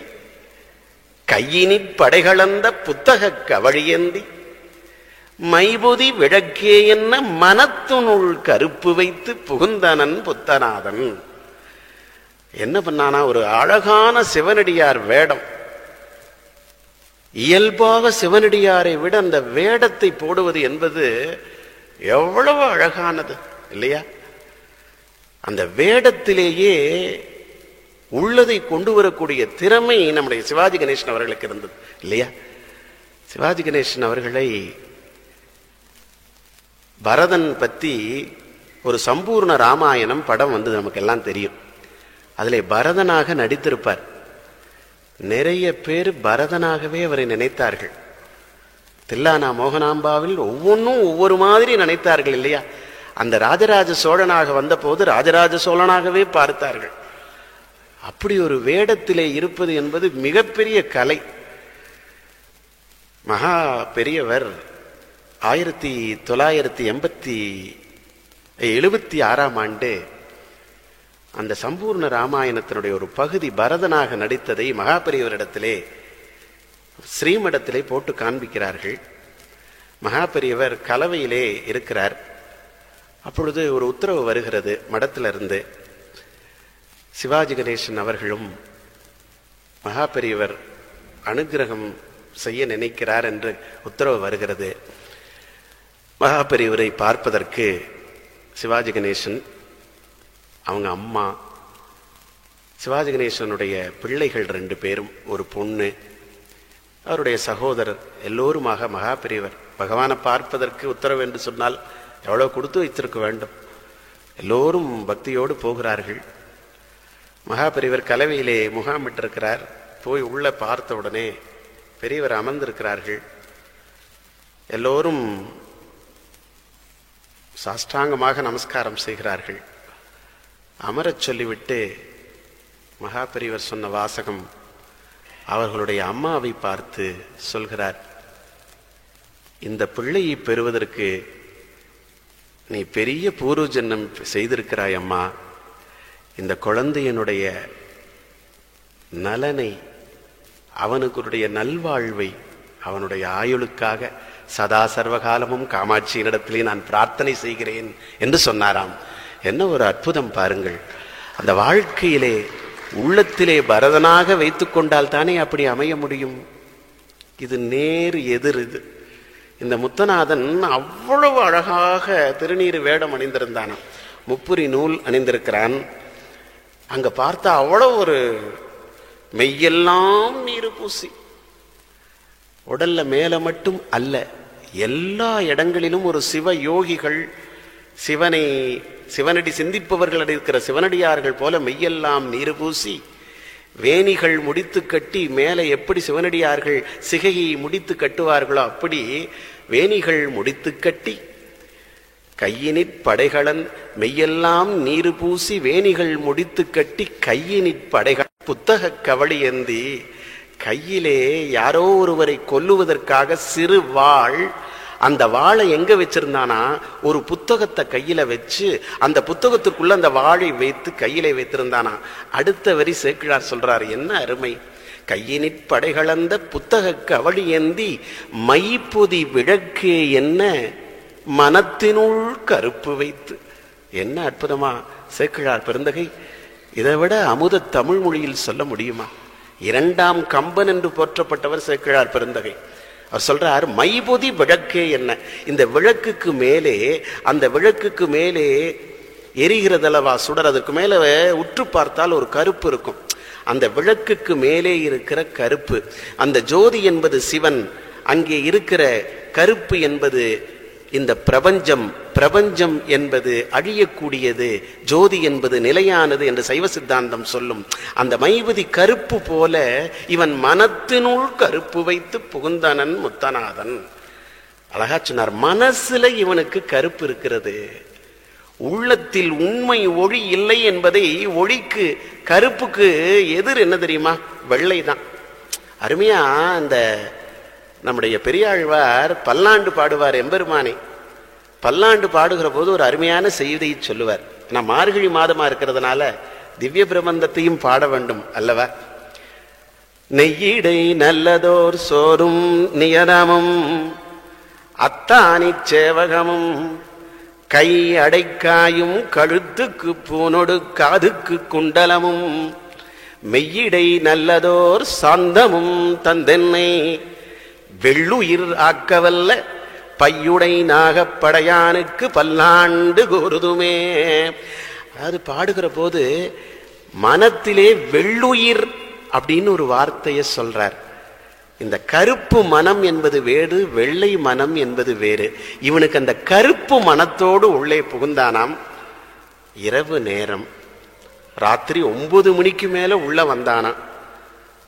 கையினிற் படைகளந்த புத்தக கவழியேந்தி மைபொதி விளக்கே என்ன மனத்துனுள் கருப்பு வைத்து புகுந்தனன் புத்தநாதன். என்ன பண்ணானா, ஒரு அழகான சிவனடியார் வேடம். இயல்பாக சிவனடியாரை விட அந்த வேடத்தை போடுவது என்பது எவ்வளவு அழகானது இல்லையா. அந்த வேடத்திலேயே உள்ளதை கொண்டு வரக்கூடிய திறமை நம்முடைய சிவாஜி கணேசன் அவர்களுக்கு இருந்தது இல்லையா. சிவாஜி கணேசன் அவர்களை பரதன் பற்றி ஒரு சம்பூர்ண ராமாயணம் படம் வந்து நமக்கு எல்லாம் தெரியும். அதிலே பரதனாக நடித்திருப்பார். நிறைய பேர் பரதனாகவே அவரை நினைத்தார்கள். தில்லானா மோகனாம்பாவில் ஒவ்வொன்றும் ஒவ்வொரு மாதிரி நினைத்தார்கள் இல்லையா. அந்த ராஜராஜ சோழனாக வந்த போது ராஜராஜ சோழனாகவே பார்த்தார்கள். அப்படி ஒரு வேடத்திலே இருப்பது என்பது மிகப்பெரிய கலை. மகா பெரியவர் 1976ஆம் ஆண்டு அந்த சம்பூர்ண ராமாயணத்தினுடைய ஒரு பகுதி பரதனாக நடித்ததை மகாபெரியவரிடத்திலே ஸ்ரீமடத்திலே போட்டு காண்பிக்கிறார்கள். மகாபெரியவர் கலவையிலே இருக்கிறார். அப்பொழுது ஒரு உத்தரவு வருகிறது மடத்திலிருந்து. சிவாஜி கணேசன் அவர்களும் மகாபெரியவர் அனுகிரகம் செய்ய நினைக்கிறார் என்று உத்தரவு வருகிறது. மகாபெரியவரை பார்ப்பதற்கு சிவாஜி கணேசன், அவங்க அம்மா, சிவாஜி கணேசனுடைய பிள்ளைகள் 2 பேரும், ஒரு பொண்ணு, அவருடைய சகோதரர், எல்லோருமாக மகா பெரியவர். பகவானை பார்ப்பதற்கு உத்தரவு என்று சொன்னால் எவ்வளவு கொடுத்து வைத்திருக்க வேண்டும். எல்லோரும் பக்தியோடு போகிறார்கள். மகா பெரியவர் கலவையிலே முகாமிட்டிருக்கிறார். போய் உள்ள பார்த்த உடனே பெரியவர் அமர்ந்திருக்கிறார்கள். எல்லோரும் சாஷ்டாங்கமாக நமஸ்காரம் செய்கிறார்கள். அமரச் சொல்லிவிட்டு மகா பெரியவர் சொன்ன வாசகம், அவர்களுடைய அம்மாவை பார்த்து சொல்கிறார், இந்த பிள்ளையை பெறுவதற்கு நீ பெரிய பூர்வ ஜென்மம் செய்திருக்கிறாய் அம்மா. இந்த குழந்தையனுடைய நலனை, அவனுடைய நல்வாழ்வை, அவனுடைய ஆயுளுக்காக சதா சர்வகாலமும் காமாட்சியினிடத்திலே நான் பிரார்த்தனை செய்கிறேன் என்று சொன்னாராம். என்ன ஒரு அற்புதம் பாருங்கள். அந்த வாழ்க்கையிலே உள்ளத்திலே பரதனாக வைத்துக் கொண்டால் தானே அப்படி அமைய முடியும். இது நேர் எதிர். இது இந்த முத்தநாதன் அவ்வளவு அழகாக திருநீறு வேடம் அணிந்திருந்தான். முப்புரி நூல் அணிந்திருக்கிறான். அங்க பார்த்தா அவ்வளவு ஒரு மெய்யெல்லாம் நீரு பூசி, உடல்ல மேல மட்டும் அல்ல, எல்லா இடங்களிலும் ஒரு சிவ யோகிகள், சிவனடி சிந்திப்பவர்கள் இருக்கிற சிவனடியார்கள் போல மெய்யெல்லாம் நீரு பூசி, வேணிகள் முடித்து கட்டி, மேலே எப்படி சிவனடியார்கள் சிகையை முடித்து கட்டுவார்களோ அப்படி வேணிகள் முடித்து கட்டி, கையினிற் படைகளன் மெய்யெல்லாம் நீரு பூசி, வேணிகள் முடித்து கட்டி, கையினிற் படைகள் புத்தக கவளி ஏந்தி, கையிலே யாரோ ஒருவரை கொல்லுவதற்காக சிறு வாள், அந்த வாளை எங்க வச்சிருந்தானா, ஒரு புத்தகத்தை கையில வச்சு அந்த புத்தகத்துக்குள்ள அந்த வாளை வைத்து கையிலே வைத்திருந்தானா. அடுத்த வரி சேக்கிழார் சொல்றார், என்ன அருமை. கையினிற் படைகளந்த புத்தக கவளி ஏந்தி மைப்பொதி விளக்கே என்ன மனத்தினுள் கருப்பு வைத்து. என்ன அற்புதமா சேக்கிழார் பெருந்தகை. இதை விட அமுத தமிழ் மொழியில் சொல்ல முடியுமா? 2ஆம் கம்பன் என்று போற்றப்பட்டவர் சேக்கிழார் பெருந்தகை. அவர் சொல்றார், மைபொதி விளக்கே என்ன. இந்த விளக்குக்கு மேலே, அந்த விளக்குக்கு மேலே எரிகிறதல்லவா சுடர், அதற்கு மேலே உற்று பார்த்தால் ஒரு கருப்பு இருக்கும். அந்த விளக்குக்கு மேலே இருக்கிற கருப்பு, அந்த ஜோதி என்பது சிவன், அங்கே இருக்கிற கருப்பு என்பது இந்த பிரபஞ்சம். பிரபஞ்சம் என்பது அழியக்கூடியது, ஜோதி என்பது நிலையானது என்று சைவ சித்தாந்தம் சொல்லும். அந்த மைவதி கருப்பு போல இவன் மனத்தினுள் கருப்பு வைத்து புகுந்தனன் முத்தநாதன். அழகா சொன்னார், மனசுல இவனுக்கு கருப்பு இருக்கிறது. உள்ளத்தில் உண்மை ஒளி இல்லை என்பதை, ஒளிக்கு கருப்புக்கு எதிர் என்ன தெரியுமா? வெள்ளை தான். அருமையா இந்த நம்முடைய பெரியாழ்வார் பல்லாண்டு பாடுவார் எம்பெருமானை. பல்லாண்டு பாடுகிற போது ஒரு அருமையான செய்தியை சொல்லுவார். நான் மார்கழி மாதமா இருக்கிறதுனால திவ்ய பிரபந்தத்தையும் பாட வேண்டும் அல்லவா? நெய்யிடை நல்லதோர் சோறும் நியதமும் அத்தானி சேவகமும் கை அடைக்காயும் கழுத்துக்கு பூனொடு காதுக்கு குண்டலமும் மெய்யிடை நல்லதோர் சாந்தமும் தந்தென்னை வெள்ளுயிர் ஆக்கவல்ல பையுடை நாகப்படையானுக்கு பல்லாண்டு கூறுதுமே. அது பாடுகிற போது மனத்திலே வெள்ளுயிர் அப்படின்னு ஒரு வார்த்தையை சொல்றார். இந்த கருப்பு மனம் என்பது வேறு, வெள்ளை மனம் என்பது வேறு. இவனுக்கு அந்த கருப்பு மனத்தோடு உள்ளே புகுந்தானாம். இரவு நேரம், ராத்திரி 9 மணிக்கு மேல உள்ள வந்தானாம்.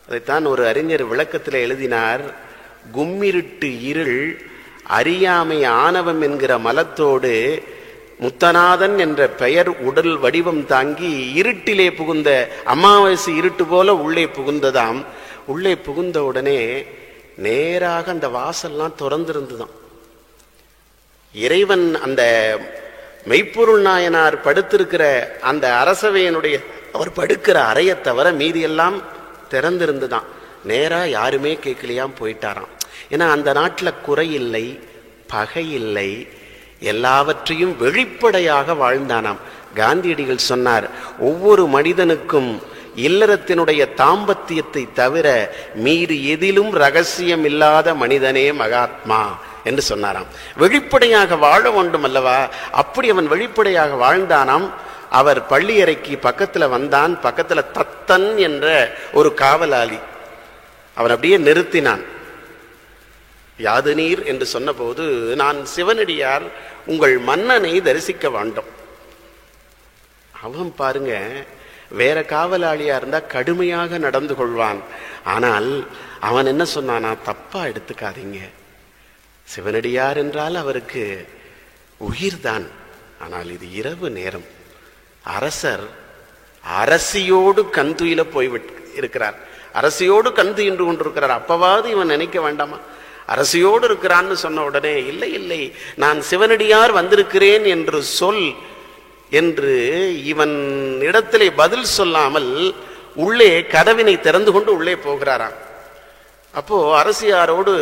அதைத்தான் ஒரு அறிஞர் விளக்கத்தில் எழுதினார். கும்மிருட்டு இருள் அறியாமை ஆணவம் என்கிற மலத்தோடு முத்தநாதன் என்ற பெயர் உடல் வடிவம் தாங்கி இருட்டிலே புகுந்த அமாவாசை இருட்டு போல உள்ளே புகுந்ததாம். உள்ளே புகுந்த உடனே நேராக அந்த வாசல்லாம் திறந்திருந்துதான். இறைவன் அந்த மெய்ப்பொருள் நாயனார் படுத்திருக்கிற அந்த அரசவையனுடைய அவர் படுக்கிற அறையை தவிர மீதி எல்லாம் திறந்திருந்துதான். நேரா யாருமே கேட்கலையாம், போயிட்டாராம். ஏன்னா அந்த நாட்டில் குறை இல்லை, பகை இல்லை, எல்லாவற்றையும் வெளிப்படையாக வாழ்ந்தானாம். காந்தியடிகள் சொன்னார், ஒவ்வொரு மனிதனுக்கும் இல்லறத்தினுடைய தாம்பத்தியத்தை தவிர மீறி எதிலும் ரகசியம் இல்லாத மனிதனே மகாத்மா என்று சொன்னாராம். வெளிப்படையாக வாழ வேண்டும் அல்லவா? அப்படி அவன் வெளிப்படையாக வாழ்ந்தானாம். அவர் பள்ளியறைக்கு பக்கத்துல வந்தான். பக்கத்துல தத்தன் என்ற ஒரு காவலாளி. அவன் அப்படியே நிறுத்தினான். யாது நீர் என்று சொன்ன போது, நான் சிவனடியார், உங்கள் மன்னனை தரிசிக்க வேண்டும். அவன் பாருங்க, வேற காவலாளியா இருந்தா கடுமையாக நடந்து கொள்வான். ஆனால் அவன் என்ன சொன்னானா, தப்பா எடுத்துக்காதீங்க, சிவனடியார் என்றால் அவருக்கு உயிர்தான். ஆனால் இது இரவு நேரம், அரசர் அரசியோடு கந்துயில போய்விட்டு இருக்கிறார், அரசியோடு கண் துயின்று கொண்டிருக்கிறார். அப்பவாது இவன் நினைக்க வேண்டாமா? அரசியோடு இருக்கிறான்னு சொன்ன உடனே, இல்லை இல்லை, நான் சிவனடியார் வந்திருக்கிறேன் என்று சொல் என்று இவன் இடத்திலே பதில் சொல்லாமல் உள்ளே கதவினை திறந்து கொண்டு உள்ளே போகிறாராம். அப்போ அரசியாரோடு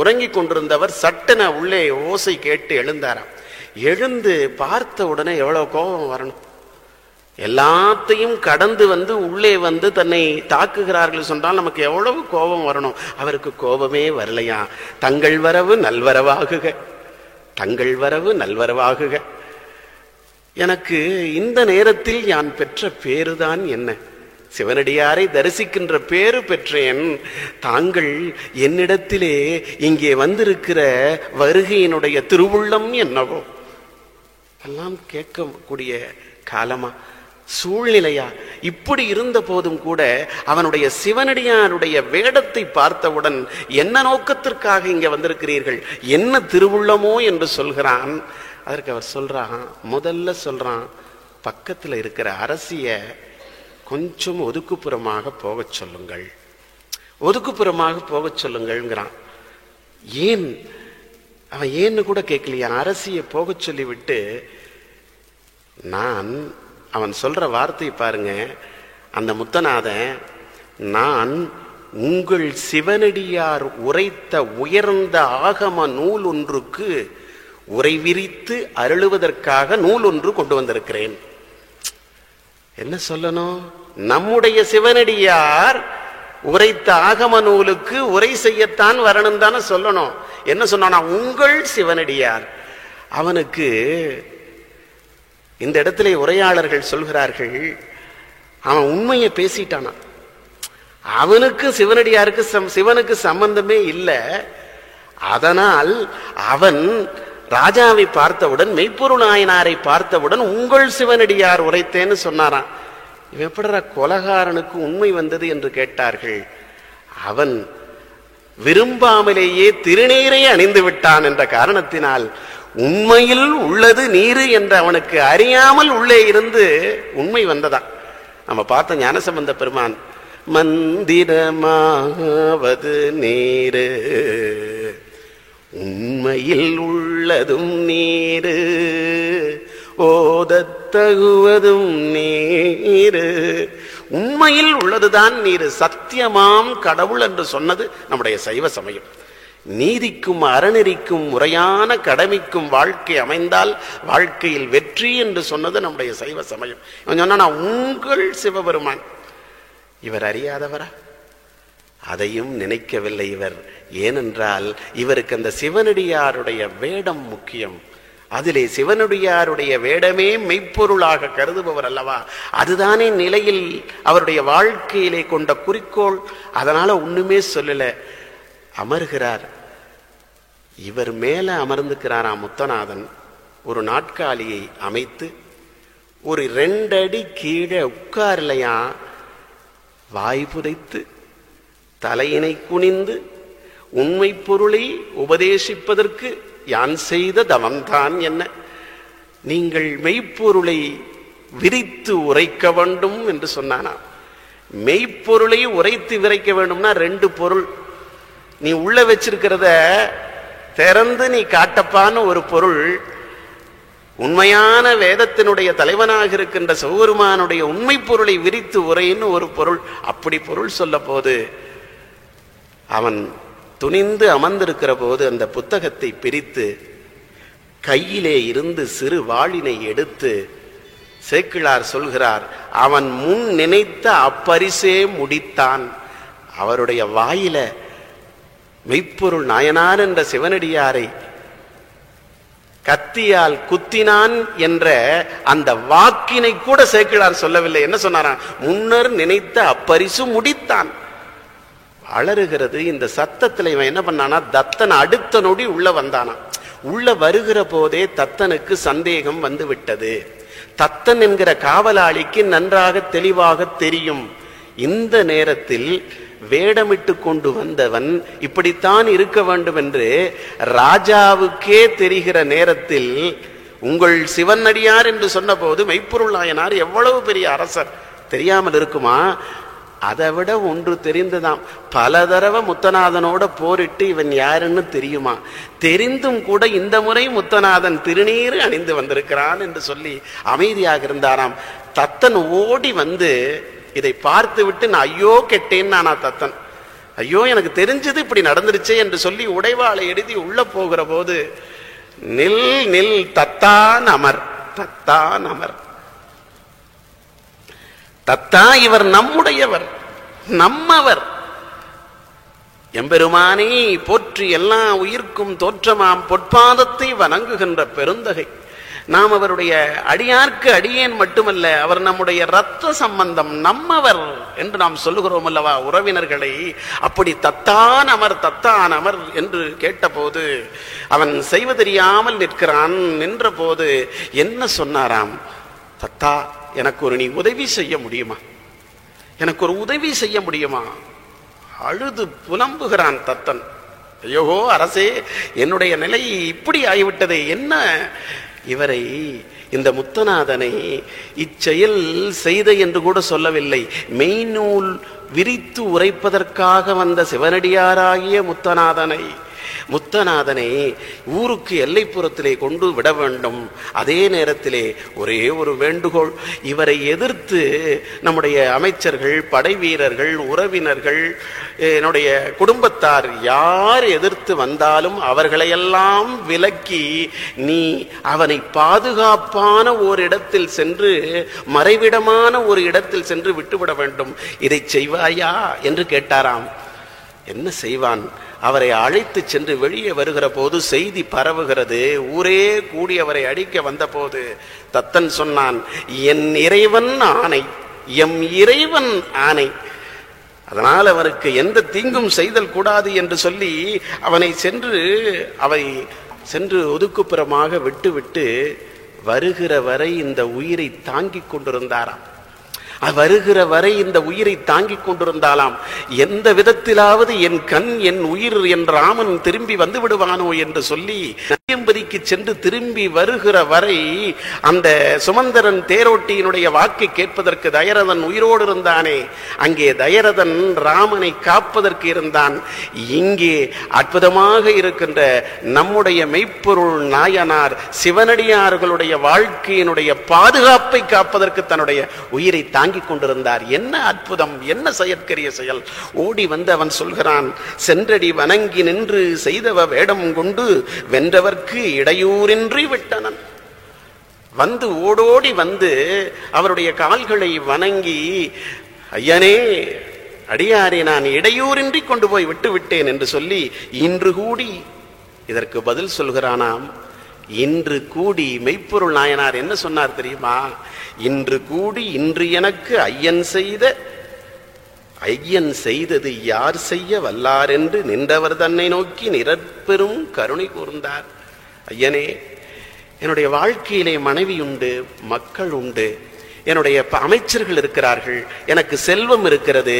உறங்கிக் கொண்டிருந்தவர் சட்டென உள்ளே ஓசை கேட்டு எழுந்தாராம். எழுந்து பார்த்த உடனே எவ்வளவு கோபம் வரணும்! எல்லாத்தையும் கடந்து வந்து உள்ளே வந்து தன்னை தாக்குகிறார்கள் சொன்னால் நமக்கு எவ்வளவு கோபம் வரணும். அவருக்கு கோபமே வரலையா. தங்கள் வரவு நல்வரவாகுக, தங்கள் வரவு நல்வரவாகுக. எனக்கு இந்த நேரத்தில் யான் பெற்ற பேருதான் என்ன? சிவனடியாரை தரிசிக்கின்ற பேரு பெற்றேன். தாங்கள் என்னிடத்திலே இங்கே வந்திருக்கிற வருகையினுடைய திருவுள்ளம் என்னவோ எல்லாம் கேட்கக்கூடிய காலமா, சூழ்நிலையா? இப்படி இருந்த போதும் கூட அவனுடைய சிவனடியாருடைய வேடத்தை பார்த்தவுடன், என்ன நோக்கத்திற்காக இங்க வந்திருக்கிறீர்கள், என்ன திருவுள்ளமோ என்று சொல்கிறான். அதற்கு அவர் சொல்றான், முதல்ல சொல்றான், பக்கத்துல இருக்கிற அரசிய கொஞ்சம் ஒதுக்குப்புறமாக போகச் சொல்லுங்கள், ஒதுக்குப்புறமாக போகச் சொல்லுங்கள்ங்கிறான். ஏன்? அவன் ஏன்னு கூட கேட்கலையா. அரசிய போகச் சொல்லிவிட்டு, நான், அவன் சொல்ற வார்த்தை பாருங்க, அந்த முத்தநாதன், நான் உங்கள் சிவனடியார் உரைத்த உயர்ந்த ஆகம நூல் ஒன்றுக்கு உரை விரித்து அருளுவதற்காக நூல் ஒன்று கொண்டு வந்திருக்கிறேன். என்ன சொல்லணும்? நம்முடைய சிவனடியார் உரைத்த ஆகம நூலுக்கு உரை செய்யத்தான் வரணும் தானே சொல்லணும். என்ன சொன்னானா, உங்கள் சிவனடியார். அவனுக்கு இந்த இடத்துல உரையாளர்கள் சொல்கிறார்கள், அவன் உண்மையை பேசிட்டானா. அவனுக்கு சிவனடியாருக்கு சிவனுக்கு சம்பந்தமே இல்லை. அதனால் அவன் ராஜாவை பார்த்தவுடன், மெய்ப்பொருள் நாயனாரை பார்த்தவுடன் உங்கள் சிவனடியார் உரைத்தேன்னு சொன்னாரான். இவன் எப்படிடா கொலகாரனுக்கு உண்மை வந்தது என்று கேட்டார்கள். அவன் விரும்பாமலேயே திருநீரை அணிந்து விட்டான் என்ற காரணத்தினால் உண்மையில் உள்ளது நீரு என்று அவனுக்கு அறியாமல் உள்ளே இருந்து உண்மை வந்ததா. நம்ம பார்த்த ஞானசம்பந்த பெருமான், மந்திரமாவது நீரு, உண்மையில் உள்ளதும் நீரு, ஓதத்தகுவதும் நீரு. உண்மையில் உள்ளதுதான் நீரு, சத்தியமாம் கடவுள் என்று சொன்னது நம்முடைய சைவ சமயம். நீதிக்கும் அறநெறிக்கும் முறையான கடமைக்கும் வாழ்க்கை அமைந்தால் வாழ்க்கையில் வெற்றி என்று சொன்னது நம்முடைய சைவ சமயம். இவன் சொன்னா, உங்கள் சிவபெருமான். இவர் அறியாதவரா? அதையும் நினைக்கவில்லை இவர். ஏனென்றால் இவருக்கு அந்த சிவனடியாருடைய வேடம் முக்கியம். அதிலே சிவனடியாருடைய வேடமே மெய்ப்பொருளாக கருதுபவர் அல்லவா. அதுதானே நிலையில் அவருடைய வாழ்க்கையிலே கொண்ட குறிக்கோள். அதனால ஒண்ணுமே சொல்லல, அமர்கிறார். இவர் மேல அமர்ந்துக்கிறாராம் முத்தநாதன். ஒரு நாட்காலியை அமைத்து ஒரு 2 அடி கீழே உட்காரலையா, வாய் புதைத்து தலையினை குனிந்து உண்மை பொருளை உபதேசிப்பதற்கு யான் செய்த தவம்தான் என்ன? நீங்கள் மெய்ப்பொருளை விரித்து உரைக்க வேண்டும் என்று சொன்னானா. மெய்ப்பொருளை உரைத்து விரைக்க வேண்டும்னா 2 பொருள். நீ உள்ள வச்சிருக்கிறத திறந்து நீ காட்டப்பான்னு ஒரு பொருள், உண்மையான வேதத்தினுடைய தலைவனாக இருக்கின்ற சிவபெருமானுடைய உண்மை பொருளை விரித்து உரைன்னு ஒரு பொருள். அப்படி பொருள் சொல்ல போது அவன் துணிந்து அமர்ந்திருக்கிற போது அந்த புத்தகத்தை பிரித்து கையிலே இருந்து சிறு வாளினை எடுத்து சேக்கிழார் சொல்கிறார், அவன் முன் நினைத்த அப்பரிசே முடித்தான். அவருடைய வாயில மெய்ப்பொருள் நாயனார் என்ற சிவனடியாரை கத்தியால் குத்தினான் என்ற அந்த வாக்கினை கூட சேக்கிழார் சொல்லவில்லை. என்ன சொன்னாராம்? முன்னர் நினைத்த அப்பரிசு முடித்தான். அலறுகிறது. இந்த சத்தத்துல இவன் என்ன பண்ணானா, தத்தன் அடுத்த நொடி உள்ள வந்தானா. உள்ள வருகிற போதே தத்தனுக்கு சந்தேகம் வந்து விட்டது. தத்தன் என்கிற காவலாளிக்கு நன்றாக தெளிவாக தெரியும், இந்த நேரத்தில் வேடமிட்டு கொண்டு வந்தவன் இப்படித்தான் இருக்க வேண்டும் என்று ராஜாவுக்கே தெரிகிற நேரத்தில் உங்கள் சிவனடியார் என்று சொன்ன போது மெய்ப்பொருள் நாயனார் எவ்வளவு பெரிய அரசர் தெரியாமல் இருக்குமா? அதை விட ஒன்று தெரிந்ததாம். பல தடவை முத்தநாதனோட போரிட்டு இவன் யாருன்னு தெரியுமா? தெரிந்தும் கூட இந்த முறை முத்தநாதன் திருநீறு அணிந்து வந்திருக்கிறான் என்று சொல்லி அமைதியாக இருந்தாராம். தத்தன் ஓடி வந்து இதை பார்த்து விட்டு நான் ஐயோ கெட்டேன் நானா தத்தன், ஐயோ எனக்கு தெரிஞ்சது இப்படி நடந்துருச்சே என்று சொல்லி உடைவாளை எழுதி உள்ள போகிற போது, நில் நில் தத்தான் அமர், தத்தான் அமர், தத்தா இவர் நம்முடையவர், நம்மவர், எம்பெருமானே போற்றி எல்லா உயிர்க்கும் தோற்றமாம் பொற்பாதத்தை வணங்குகின்ற பெருந்தகை. நாம் அவருடைய அடியார்க்கு அடியேன் மட்டுமல்ல, அவர் நம்முடைய இரத்த சம்பந்தம், நம்மவர் என்று நாம் சொல்லுகிறோம் அல்லவா உறவினர்களை. அப்படி தத்தான் அமர், தத்தான் அமர் என்று கேட்டபோது அவன் செய்வதறியாமல் நிற்கிறான். நின்ற போது என்ன சொன்னாராம்? தத்தா, எனக்கு ஒரு நீ உதவி செய்ய முடியுமா? எனக்கு ஒரு உதவி செய்ய முடியுமா? அழுது புலம்புகிறான் தத்தன். ஐயோ அரசே, என்னுடைய நிலை இப்படி ஆகிவிட்டதே, என்ன இவரை, இந்த முத்தநாதனை இச்செயல் செய்த என்று கூட சொல்லவில்லை, மெய்நூல் விரித்து உரைப்பதற்காக வந்த சிவனடியாராகிய முத்தநாதனை ஊருக்கு எல்லைப்புறத்திலே கொண்டு விட வேண்டும். அதே நேரத்திலே ஒரே ஒரு வேண்டுகோள், இவரை எதிர்த்து நம்முடைய அமைச்சர்கள், படை வீரர்கள், உறவினர்கள், என்னுடைய குடும்பத்தார் யார் எதிர்த்து வந்தாலும் அவர்களையெல்லாம் விலக்கி நீ அவனை பாதுகாப்பான ஒரு இடத்தில் சென்று, மறைவிடமான ஒரு இடத்தில் சென்று விட்டுவிட வேண்டும். இதை செய்வாயா என்று கேட்டாராம். என்ன செய்வான்? அவரை அழைத்து சென்று வெளியே வருகிற போது செய்தி பரவுகிறது. ஊரே கூடி அவரை அடிக்க வந்த போது தத்தன் சொன்னான், என் இறைவன் ஆணை, எம் இறைவன் ஆணை, அதனால் அவருக்கு எந்த தீங்கும் செய்தல் கூடாது என்று சொல்லி அவனை சென்று ஒதுக்குப்புறமாக விட்டு வருகிற வரை இந்த உயிரை தாங்கிக் கொண்டிருந்தாராம். வருகிற வரை இந்த உயிரை தாங்கிக் கொண்டிருந்தாலாம். எந்த விதத்திலாவது என் கண், என் உயிர், என் ராமன் திரும்பி வந்து விடுவானோ என்று சொல்லி நதியம்பதிக்கு சென்று திரும்பி வருகிற வரை அந்த சுமந்தரன் தேரோட்டியினுடைய வாக்கை கேட்பதற்கு தயரதன் உயிரோடு இருந்தானே, அங்கே தயரதன் ராமனை காப்பதற்கு இருந்தான். இங்கே அற்புதமாக இருக்கின்ற நம்முடைய மெய்ப்பொருள் நாயனார் சிவனடியார்களுடைய வாழ்க்கையினுடைய பாதுகாப்பை காப்பதற்கு தன்னுடைய உயிரை தாங்கிக் கொண்டிருந்தார். என்ன அற்புதம், என்ன செயற்கரிய செயல்! ஓடி வந்து அவன் சொல்கிறான், சென்றடி வணங்கி நின்று செய்தவ வேடம் கொண்டு வென்றவர்க்கு இடையூறின்றி விட்டனன். வந்து ஓடோடி வந்து அவருடைய கால்களை வணங்கி, ஐயனே அடியாரே, நான் இடையூறின்றி கொண்டு போய் விட்டு விட்டேன் என்று சொல்லி இன்று கூடி இதற்கு பதில் சொல்கிறானாம். இன்று கூடி மெய்ப்பொருள் நாயனார் என்ன சொன்னார் தெரியுமா? இன்று கூடி இன்று எனக்கு ஐயன் செய்தது யார் செய்ய வல்லார் என்று நின்றவர் தன்னை நோக்கி நிரப்பெரும் கருணை கூர்ந்தார். ஐயனே, என்னுடைய வாழ்க்கையிலே மனைவி உண்டு, மக்கள் உண்டு, என்னுடைய அமைச்சர்கள் இருக்கிறார்கள், எனக்கு செல்வம் இருக்கிறது,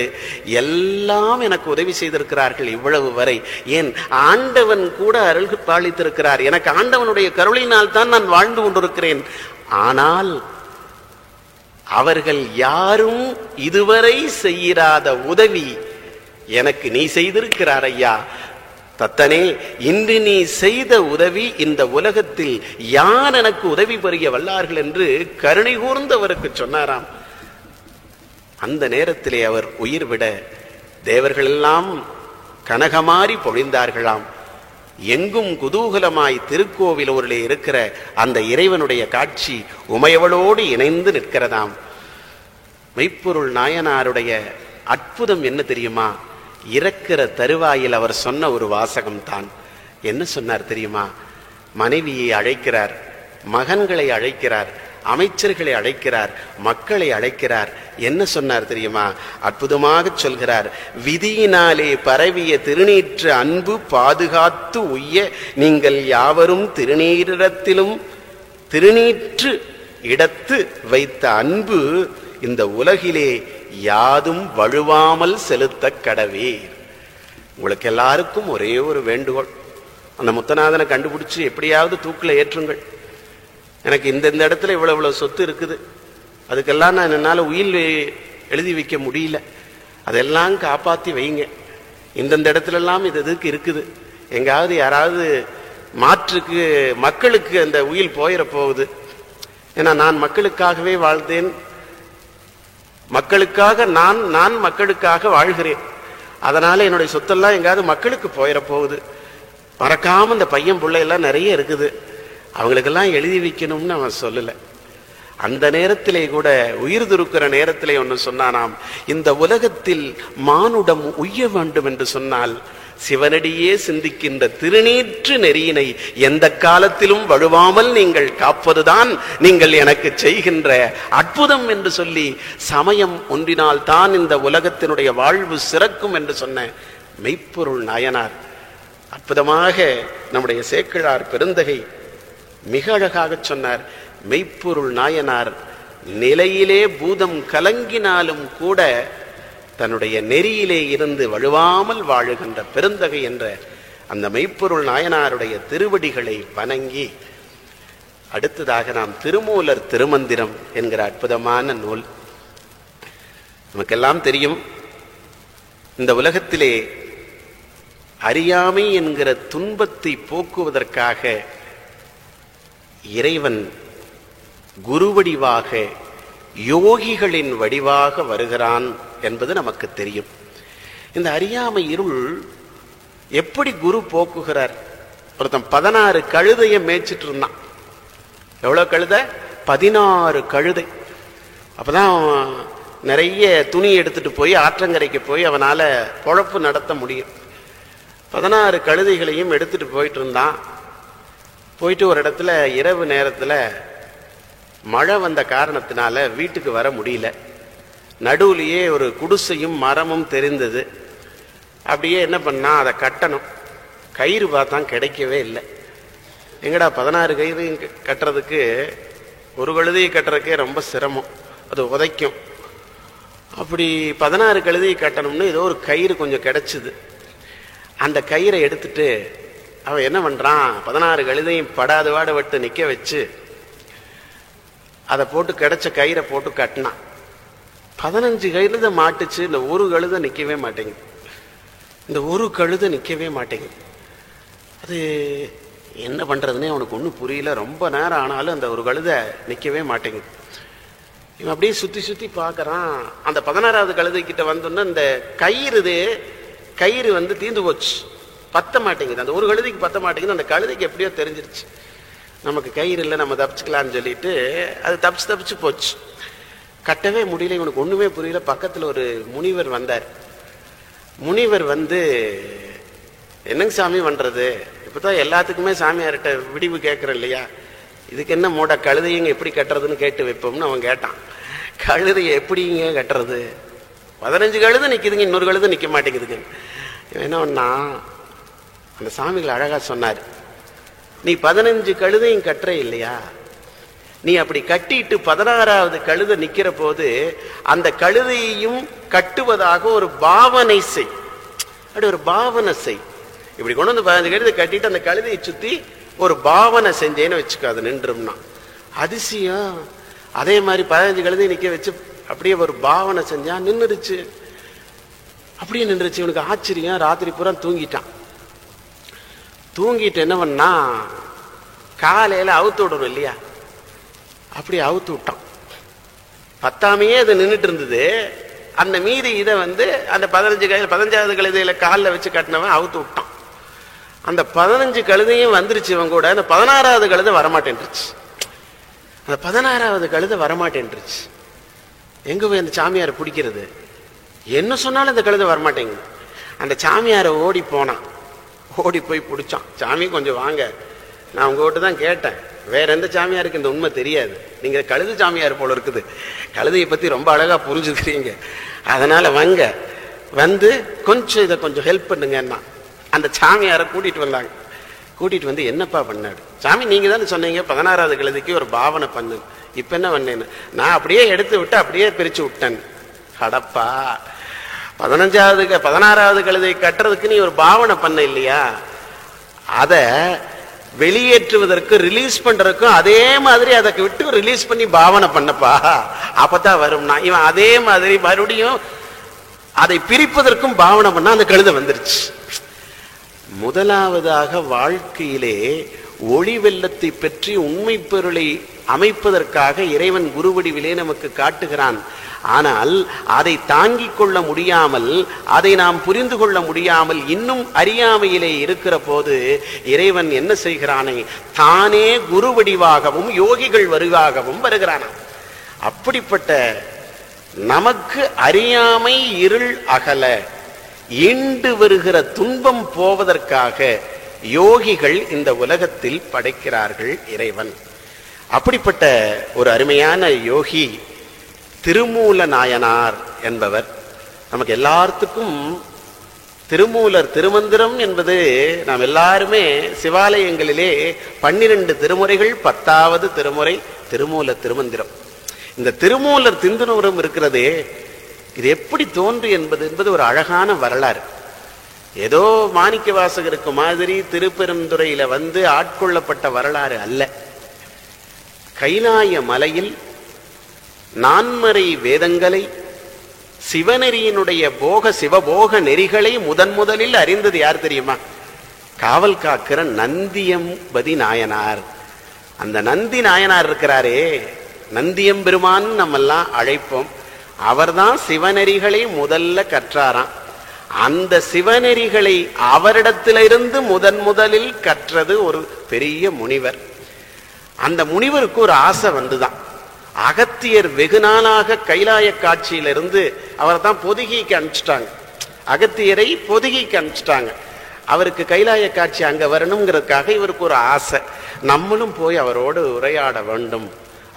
எல்லாம் எனக்கு உதவி செய்திருக்கிறார்கள் இவ்வளவு வரை. ஏன் ஆண்டவன் கூட அருள் பாலித்திருக்கிறார். எனக்கு ஆண்டவனுடைய கருணையினால் தான் நான் வாழ்ந்து கொண்டிருக்கிறேன். ஆனால் அவர்கள் யாரும் இதுவரை செய்யாத உதவி எனக்கு நீ செய்திருக்கிறார் ஐயா. தத்தனே, இன்று நீ செய்த உதவி இந்த உலகத்தில் யார் எனக்கு உதவி புரிய வல்லார்கள் என்று கருணை கூர்ந்தவருக்கு சொன்னாராம். அந்த நேரத்திலே அவர் உயிர் விட தேவர்கள் எல்லாம் கனகமாறி பொழிந்தார்களாம். எங்கும் குதூகலமாய் திருக்கோவிலூரிலே இருக்கிற அந்த இறைவனுடைய காட்சி உமையவளோடு இணைந்து நிற்கிறதாம். மெய்ப்பொருள் நாயனாருடைய அற்புதம் என்ன தெரியுமா? இறக்கிற தருவாயில் அவர் சொன்ன ஒரு வாசகம் தான். என்ன சொன்னார் தெரியுமா? மனைவியை அழைக்கிறார், மகன்களை அழைக்கிறார், அமைச்சர்களை அழைக்கிறார், மக்களை அழைக்கிறார். என்ன சொன்னார் தெரியுமா? அற்புதமாக சொல்கிறார். விதியினாலே பரவிய திருநீற்று அன்பு பாதுகாத்து உய்ய நீங்கள் யாவரும் திருநீரிடத்திலும் திருநீற்று இடத்து வைத்த அன்பு இந்த உலகிலே யாதும் வழுவாமல் செலுத்த கடவே. உங்களுக்கு எல்லாருக்கும் ஒரே ஒரு வேண்டுகோள், அந்த முத்தநாதனை கண்டுபிடிச்சு எப்படியாவது தூக்கில் ஏற்றுங்கள். எனக்கு இந்த இடத்துல இவ்வளவு சொத்து இருக்குது, அதுக்கெல்லாம் நான் என்னால் உயில் எழுதி வைக்க முடியல, அதெல்லாம் காப்பாற்றி வைங்க. இந்தந்த இடத்துல எல்லாம் இது எதுக்கு இருக்குது, எங்காவது யாராவது மாற்றுக்கு மக்களுக்கு அந்த உயில் போயிட போகுது. ஏன்னா நான் மக்களுக்காகவே வாழ்ந்தேன், மக்களுக்காக நான் மக்களுக்காக வாழ்கிறேன். அதனால என்னுடைய சொத்தெல்லாம் எங்காவது மக்களுக்கு போயிட போகுது. மறக்காம இந்த பையன் பிள்ளை எல்லாம் நிறைய இருக்குது, அவங்களுக்கெல்லாம் எழுதி வைக்கணும்னு அவன் சொல்லலை. அந்த நேரத்திலே கூட உயிர் துருக்கிற நேரத்திலே ஒன்று சொன்னானாம், இந்த உலகத்தில் மானுடம் உய்ய வேண்டும் என்று சொன்னால் சிவனடியே சிந்திக்கின்ற திருநீற்று நெறியினை எந்த காலத்திலும் வழுவாமல் நீங்கள் காப்பதுதான் நீங்கள் எனக்கு செய்கின்ற அற்புதம் என்று சொல்லி, சமயம் ஒன்றினால் தான் இந்த உலகத்தினுடைய வாழ்வு சிறக்கும் என்று சொன்ன மெய்ப்பொருள் நாயனார் அற்புதமாக நம்முடைய சேக்கிழார் பெருந்தகை மிக அழகாக சொன்னார். மெய்ப்பொருள் நாயனார் நிலையிலே பூதம் கலங்கினாலும் கூட தன்னுடைய நெறியிலே இருந்து வழுவாமல் வாழுகின்ற பெருந்தகை என்ற அந்த மெய்ப்பொருள் நாயனாருடைய திருவடிகளை வணங்கி, அடுத்ததாக நாம் திருமூலர் திருமந்திரம் என்கிற அற்புதமான நூல். நமக்கெல்லாம் தெரியும், இந்த உலகத்திலே அறியாமை என்கிற துன்பத்தை போக்குவதற்காக இறைவன் குருவடிவாக யோகிகளின் வடிவாக வருகிறான் என்பது நமக்கு தெரியும். இந்த அறியாமை இருள் எப்படி குரு போக்குகிறார்? ஒருத்தன் 16 கழுதையை மேய்ச்சிட்டு இருந்தான். எவ்வளவு கழுதை? 16 கழுதை. அப்பதான் நிறைய துணி எடுத்துட்டு போய் ஆற்றங்கரைக்கு போய் அவனால பொழப்பு நடத்த முடியும். 16 கழுதைகளையும் எடுத்துட்டு போயிட்டு இருந்தான். போயிட்டு ஒரு இடத்துல இரவு நேரத்துல மழை வந்த காரணத்தினால வீட்டுக்கு வர முடியல. நடுவுலையே ஒரு குடிசையும் மரமும் தெரிந்தது. அப்படியே என்ன பண்ணா, அதை கட்டணும். கயிறு பார்த்தான், கிடைக்கவே இல்லை. எங்கடா 16 கயிறு கட்டுறதுக்கு, ஒரு கழுதையை கட்டுறதுக்கே ரொம்ப சிரமம், அது உதைக்கும். அப்படி 16 கழுதையை கட்டணும்னு ஏதோ ஒரு கயிறு கொஞ்சம் கிடைச்சிது. அந்த கயிறை எடுத்துட்டு அவன் என்ன பண்றான், 16 கழுதையும் படாத வாட விட்டு நிக்க வச்சு அதை போட்டு கிடைச்ச கயிறை போட்டு கட்டினான். 15 கழுதை மாட்டுச்சு, இந்த ஒரு கழுதை நிக்கவே மாட்டேங்குது. இந்த ஒரு கழுதை நிக்கவே மாட்டேங்குது. அது என்ன பண்றதுன்னே அவனுக்கு ஒன்றும் புரியல. ரொம்ப நேரம் ஆனாலும் அந்த ஒரு கழுதை நிக்கவே மாட்டேங்குது. இவன் அப்படியே சுத்தி சுத்தி பார்க்கறான். அந்த 16வது கழுதை கிட்ட வந்தோன்னா இந்த கயிறு வந்து தீர்ந்து போச்சு, பத்த மாட்டேங்குது. அந்த ஒரு கழுதைக்கு பத்த மாட்டேங்குது. அந்த கழுதைக்கு எப்படியோ தெரிஞ்சிருச்சு, நமக்கு கயிறு இல்லை, நம்ம தப்பிச்சுக்கலான்னு சொல்லிட்டு அது தப்பிச்சு போச்சு. கட்டவே முடியல. இவனுக்கு ஒண்ணுமே புரியல. பக்கத்துல ஒரு முனிவர் வந்தார். முனிவர் வந்து, என்னங்க சாமி பண்றது, இப்பதான் எல்லாத்துக்குமே சாமியார்கிட்ட விடிவு கேட்கறேன் இல்லையா, இதுக்கு என்ன மூட கழுதையங்க எப்படி கட்டுறதுன்னு கேட்டு வைப்போம்னு அவன் கேட்டான். கழுதையை எப்படிங்க கட்டுறது, 15 கழுதை நிக்குதுங்க, இன்னொரு கழுதை நிக்க மாட்டேங்குதுங்க. என்ன பண்ணா, அந்த சாமிகள் அழகா சொன்னார், நீ 15 கழுதையும் கட்டுற இல்லையா, நீ அப்படி கட்டிட்டு 16வது கழுதை நிக்கிற போது அந்த கழுதையையும் கட்டுவதாக ஒரு பாவனை செய். அப்படி ஒரு பாவனை செய். இப்படி கொண்டு வந்து 15 கழுதை கட்டிட்டு அந்த கழுதையை சுத்தி ஒரு பாவனை செஞ்சேன்னு வச்சுக்கோ, அது நின்றும்னா. அதிசயம். அதே மாதிரி 15 கழுதை நிக்க வச்சு அப்படியே ஒரு பாவனை செஞ்சா, நின்றுச்சு. அப்படியே நின்றுச்சு. இவனுக்கு ஆச்சரியம். ராத்திரி பூரா தூங்கிட்டான். தூங்கிட்டு என்ன பண்ணா, காலையில அவுத்து விடணும் இல்லையா, அப்படி அவுத்து விட்டான். பத்தாமையே அது நின்றுட்டு இருந்தது. அந்த மீதி இதை வந்து அந்த 15வது கழுதையில காலில் வச்சு கட்டினவன் அவுத்து விட்டான். அந்த 15 கழுதையும் வந்துருச்சு இவன் கூட. அந்த 16வது கழுதை வரமாட்டேன்ருச்சு. அந்த 16வது கழுதை வரமாட்டேன்ருச்சு. எங்க போய் அந்த சாமியாரை பிடிக்கிறது, என்ன சொன்னாலும் அந்த கழுதை வரமாட்டேங்குது. அந்த சாமியாரை ஓடி போனான். ஓடி போய் பிடிச்சான். சாமி கொஞ்சம் வாங்க, நான் உங்ககிட்ட தான் கேட்டேன், வேற எந்த சாமியாருக்கு இந்த உண்மை தெரியாது, நீங்க கழுது சாமியார் போல இருக்குது, கழுதையை பத்தி ரொம்ப அழகா புரிஞ்சுக்கிறீங்க, அதனால வாங்க வந்து கொஞ்சம் இதை கொஞ்சம் ஹெல்ப் பண்ணுங்கன்னா அந்த சாமியாரை கூட்டிட்டு வந்தாங்க. கூட்டிட்டு வந்து என்னப்பா பண்ணாடு, சாமி நீங்க தானே சொன்னீங்க 16வது கழுதைக்கு ஒரு பாவனை பண்ணு, இப்ப என்ன பண்ணேன்னு, நான் அப்படியே எடுத்து விட்டு அப்படியே பிரிச்சு விட்டேன். அடப்பா, 16வது கழுதை கட்டுறதுக்கு நீ ஒரு பாவனை பண்ண இல்லையா, அத வெளியேற்றுவதற்கு ரிலீஸ் பண்றதுக்கும் அதே மாதிரி அதை விட்டு ரிலீஸ் பண்ணி பாவனை பண்ணப்பா, அப்பதான் வரும்னா. இவன் அதே மாதிரி மறுபடியும் அதை பிரிப்பதற்கும் பாவனை பண்ணா அந்த கழுதை வந்துருச்சு. முதலாவதாக வாழ்க்கையிலே ஒளி வெள்ளத்தை பற்றி உண்மை பொருளை அமைப்பதற்காக இறைவன் குருவடிவிலே நமக்கு காட்டுகிறான். ஆனால் அதை தாங்கிக் கொள்ள முடியாமல், அதை நாம் புரிந்து கொள்ள முடியாமல் இன்னும் அறியாமையிலே இருக்கிற போது இறைவன் என்ன செய்கிறானே, தானே குருவடிவாகவும் யோகிகள் வடிவாகவும் வருகிறானாம். அப்படிப்பட்ட நமக்கு அறியாமை இருள் அகல ஈண்டு வருகிற துன்பம் போவதற்காக யோகிகள் இந்த உலகத்தில் படைக்கிறார்கள் இறைவன். அப்படிப்பட்ட ஒரு அருமையான யோகி திருமூல நாயனார் என்பவர். நமக்கு எல்லாத்துக்கும் திருமூலர் திருமந்திரம் என்பது நாம் எல்லாருமே சிவாலயங்களிலே 12 திருமுறைகள் 10வது திருமுறை திருமூல திருமந்திரம். இந்த திருமூலர் திருமந்திரம் இருக்கிறதே, இது எப்படி தோன்றி என்பது ஒரு அழகான வரலாறு. ஏதோ மாணிக்க வாசகருக்கு மாதிரி திருப்பெருந்துறையில வந்து ஆட்கொள்ளப்பட்ட வரலாறு அல்ல. கைலாய மலையில் நான்மறை வேதங்களை, சிவநெறியினுடைய சிவபோக நெறிகளை முதலில் அறிந்தது யார் தெரியுமா? காவல் காக்கிற நந்தியம்பதி நாயனார். அந்த நந்தி நாயனார் இருக்கிறாரே, நந்தியம்பெருமான் நம்மெல்லாம் அழைப்போம். அவர்தான் சிவநெறிகளை முதல்ல கற்றாராம். அந்த சிவநெறிகளை அவரிடத்திலிருந்து முதலில் கற்றது ஒரு பெரிய முனிவர். அந்த முனிவருக்கு ஒரு ஆசை வந்துதான். அகத்தியர் வெகு நாளாக கைலாய காட்சியிலிருந்து அவரை தான் பொதிகைக்கு அனுப்பிச்சிட்டாங்க. அகத்தியரை பொதிகைக்கு அனுப்பிச்சிட்டாங்க. அவருக்கு கைலாய காட்சி அங்க வரணுங்கிறதுக்காக இவருக்கு ஒரு ஆசை, நம்மளும் போய் அவரோடு உரையாட வேண்டும்,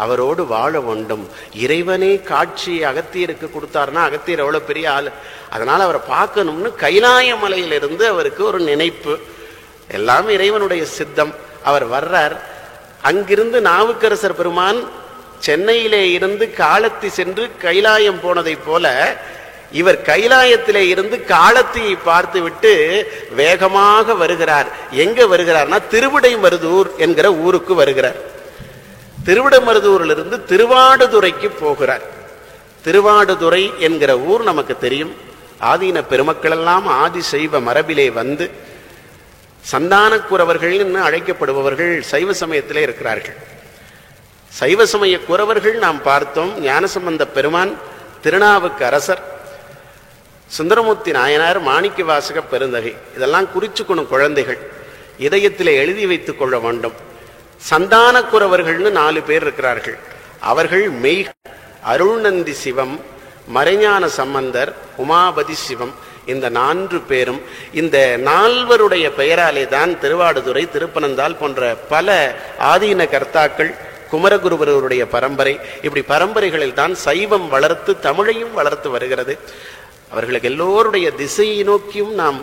அவரோடு வாழ வேண்டும். இறைவனே காட்சி அகத்தியருக்கு கொடுத்தாருன்னா அகத்தியர் எவ்வளவு பெரிய ஆளு, அதனால அவரை பார்க்கணும்னு கைலாய மலையிலிருந்து அவருக்கு ஒரு நினைப்பு. எல்லாம் இறைவனுடைய சித்தம். அவர் வர்றார். அங்கிருந்து நாவுக்கரசர் பெருமான் சென்னையிலே இருந்து காலத்தி சென்று கைலாயம் போனதை போல இவர் கைலாயத்திலே இருந்து காலத்தியை பார்த்து விட்டு வேகமாக வருகிறார். எங்க வருகிறார்னா திருவிடைமருதூர் என்கிற ஊருக்கு வருகிறார். திருவிடைமருதூரிலிருந்து திருவாடுதுறைக்கு போகிறார். திருவாடுதுறை என்கிற ஊர் நமக்கு தெரியும். ஆதீன பெருமக்கள் எல்லாம் ஆதி சைவ மரபிலே வந்து சந்தானக்குறவர்கள் என்று அழைக்கப்படுபவர்கள் சைவ சமயத்திலே இருக்கிறார்கள். சைவ சமய குறவர்கள் நாம் பார்த்தோம். ஞானசம்பந்த பெருமான், திருநாவுக்கு அரசர், சுந்தரமூர்த்தி நாயனார், மாணிக்க வாசக பெருந்தகை, இதெல்லாம் குறிச்சுக்கணும் குழந்தைகள், இதயத்திலே எழுதி வைத்துக் கொள்ள வேண்டும். சந்தானக்குறவர்கள்னு 4 பேர் இருக்கிறார்கள். அவர்கள் மெய் அருள்நந்தி சிவம், மறைஞான சம்பந்தர், உமாபதி சிவம், இந்த 4 பேரும். இந்த 4வருடைய பெயராலே தான் திருவாடுதுறை, திருப்பனந்தாள் போன்ற பல ஆதீன கர்த்தாக்கள், குமரகுருவருடைய பரம்பரை, இப்படி பரம்பரைகளில் தான் சைவம் வளர்த்து தமிழையும் வளர்த்து வருகிறது. அவர்களுக்கு எல்லோருடைய திசையை நோக்கியும் நாம்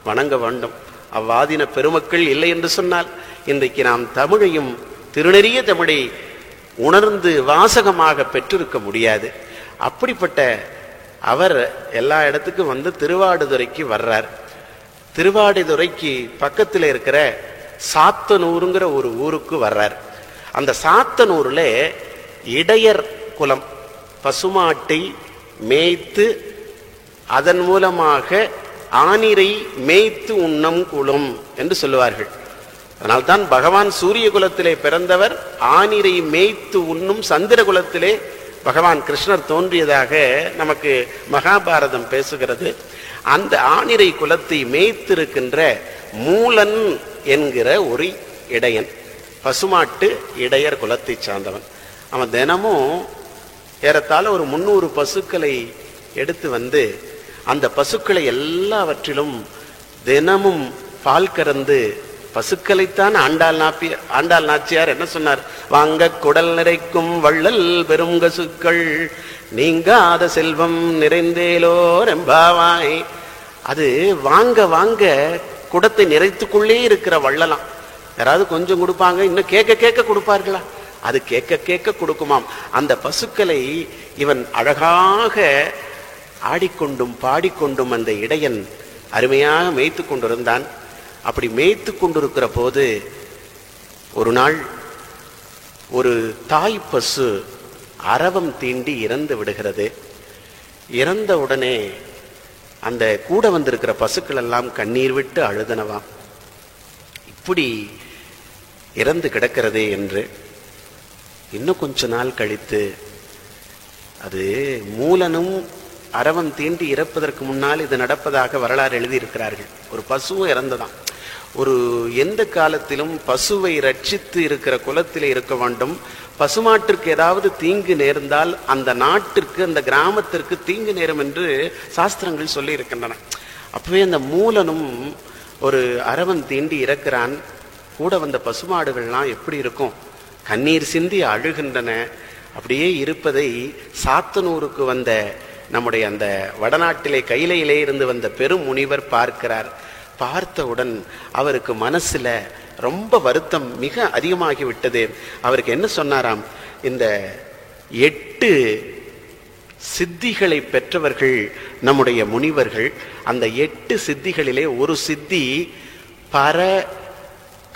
வணங்க வேண்டும். அவ்வாதீன பெருமக்கள் இல்லை என்று சொன்னால் இன்றைக்கு நாம் தமிழையும் திருநெறிய தமிழை உணர்ந்து வாசகமாக பெற்றிருக்க முடியாது. அப்படிப்பட்ட அவர் எல்லா இடத்துக்கும் வந்து திருவாடுதுறைக்கு வர்றார். திருவாடுதுறைக்கு பக்கத்தில் இருக்கிற சாத்தனூருங்கிற ஒரு ஊருக்கு வர்றார். அந்த சாத்தனூர்ல இடையர் குலம் பசுமாட்டை மேய்த்து அதன் மூலமாக ஆனிரை மேய்த்து உண்ணம் குலம் என்று சொல்லுவார்கள். அதனால்தான் பகவான் சூரிய குலத்திலே பிறந்தவர், ஆனிரை மேய்த்து உண்ணும் சந்திர குலத்திலே பகவான் கிருஷ்ணர் தோன்றியதாக நமக்கு மகாபாரதம் பேசுகிறது. அந்த ஆனிரை குலத்தை மேய்த்திருக்கின்ற மூலன் என்கிற ஒரு இடையன், பசுமாட்டு இடையர் குலத்தை சார்ந்தவன். அவன் தினமும் ஏறத்தாழ ஒரு 300 பசுக்களை எடுத்து வந்து அந்த பசுக்களை எல்லாவற்றிலும் தினமும் பால் கறந்து பசுக்களைத்தான் ஆண்டாள் நாச்சியார் என்ன சொன்னார்? வாங்க குடல் நிறைக்கும் வள்ளல் பெருங்கசுக்கள் நீங்காத செல்வம் நிறைந்தேலோர் எம்பாவாய். அது வாங்க வாங்க குடத்தை நிறைத்துக்குள்ளே இருக்கிற வள்ளலாம். யாராவது கொஞ்சம் கொடுப்பாங்க, இன்னும் கேட்க கேட்க கொடுப்பார்களா? அது கேட்க கேட்க கொடுக்குமாம். அந்த பசுக்களை இவன் அழகாக ஆடிக்கொண்டும் பாடிக்கொண்டும் அந்த இடையன் அருமையாக மேய்த்து கொண்டிருந்தான். அப்படி மேய்த்து கொண்டிருக்கிற போது ஒரு நாள் ஒரு தாய் பசு அரவம் தீண்டி இறந்து விடுகிறது. இறந்த உடனே அந்த கூட வந்திருக்கிற பசுக்கள் எல்லாம் கண்ணீர் விட்டு அழுதனவாம், இப்படி இறந்து கிடக்கிறதே என்று. இன்னும் கொஞ்ச நாள் கழித்து அது மூலனும் அரவம் தீண்டி இறப்பதற்கு முன்னால் இது நடப்பதாக வரலாறு எழுதியிருக்கிறார்கள். ஒரு பசுவும் இறந்ததாம். ஒரு எந்த காலத்திலும் பசுவை ரட்சித்து இருக்கிற குலத்திலே இருக்க வேண்டும். பசுமாட்டிற்கு ஏதாவது தீங்கு நேர்ந்தால் அந்த நாட்டிற்கு அந்த கிராமத்திற்கு தீங்கு நேரும் என்று சாஸ்திரங்கள் சொல்லி இருக்கின்றன. அப்பவே அந்த மூலனும் ஒரு அரவம் தீண்டி இறக்கிறான். கூட வந்த பசுமாடுகள்லாம் எப்படி இருக்கும்? கண்ணீர் சிந்தி அழுகின்றன. அப்படியே இருப்பதை சாத்தனூருக்கு வந்த நம்முடைய அந்த வடநாட்டிலே கையிலே இருந்து வந்த பெரும் முனிவர் பார்க்கிறார். பார்த்தவுடன் அவருக்கு மனசுல ரொம்ப வருத்தம் மிக அதிகமாகி விட்டது. அவருக்கு என்ன சொன்னாராம்? இந்த 8 சித்திகளை பெற்றவர்கள் நம்முடைய முனிவர்கள். அந்த 8 சித்திகளிலே ஒரு சித்தி பர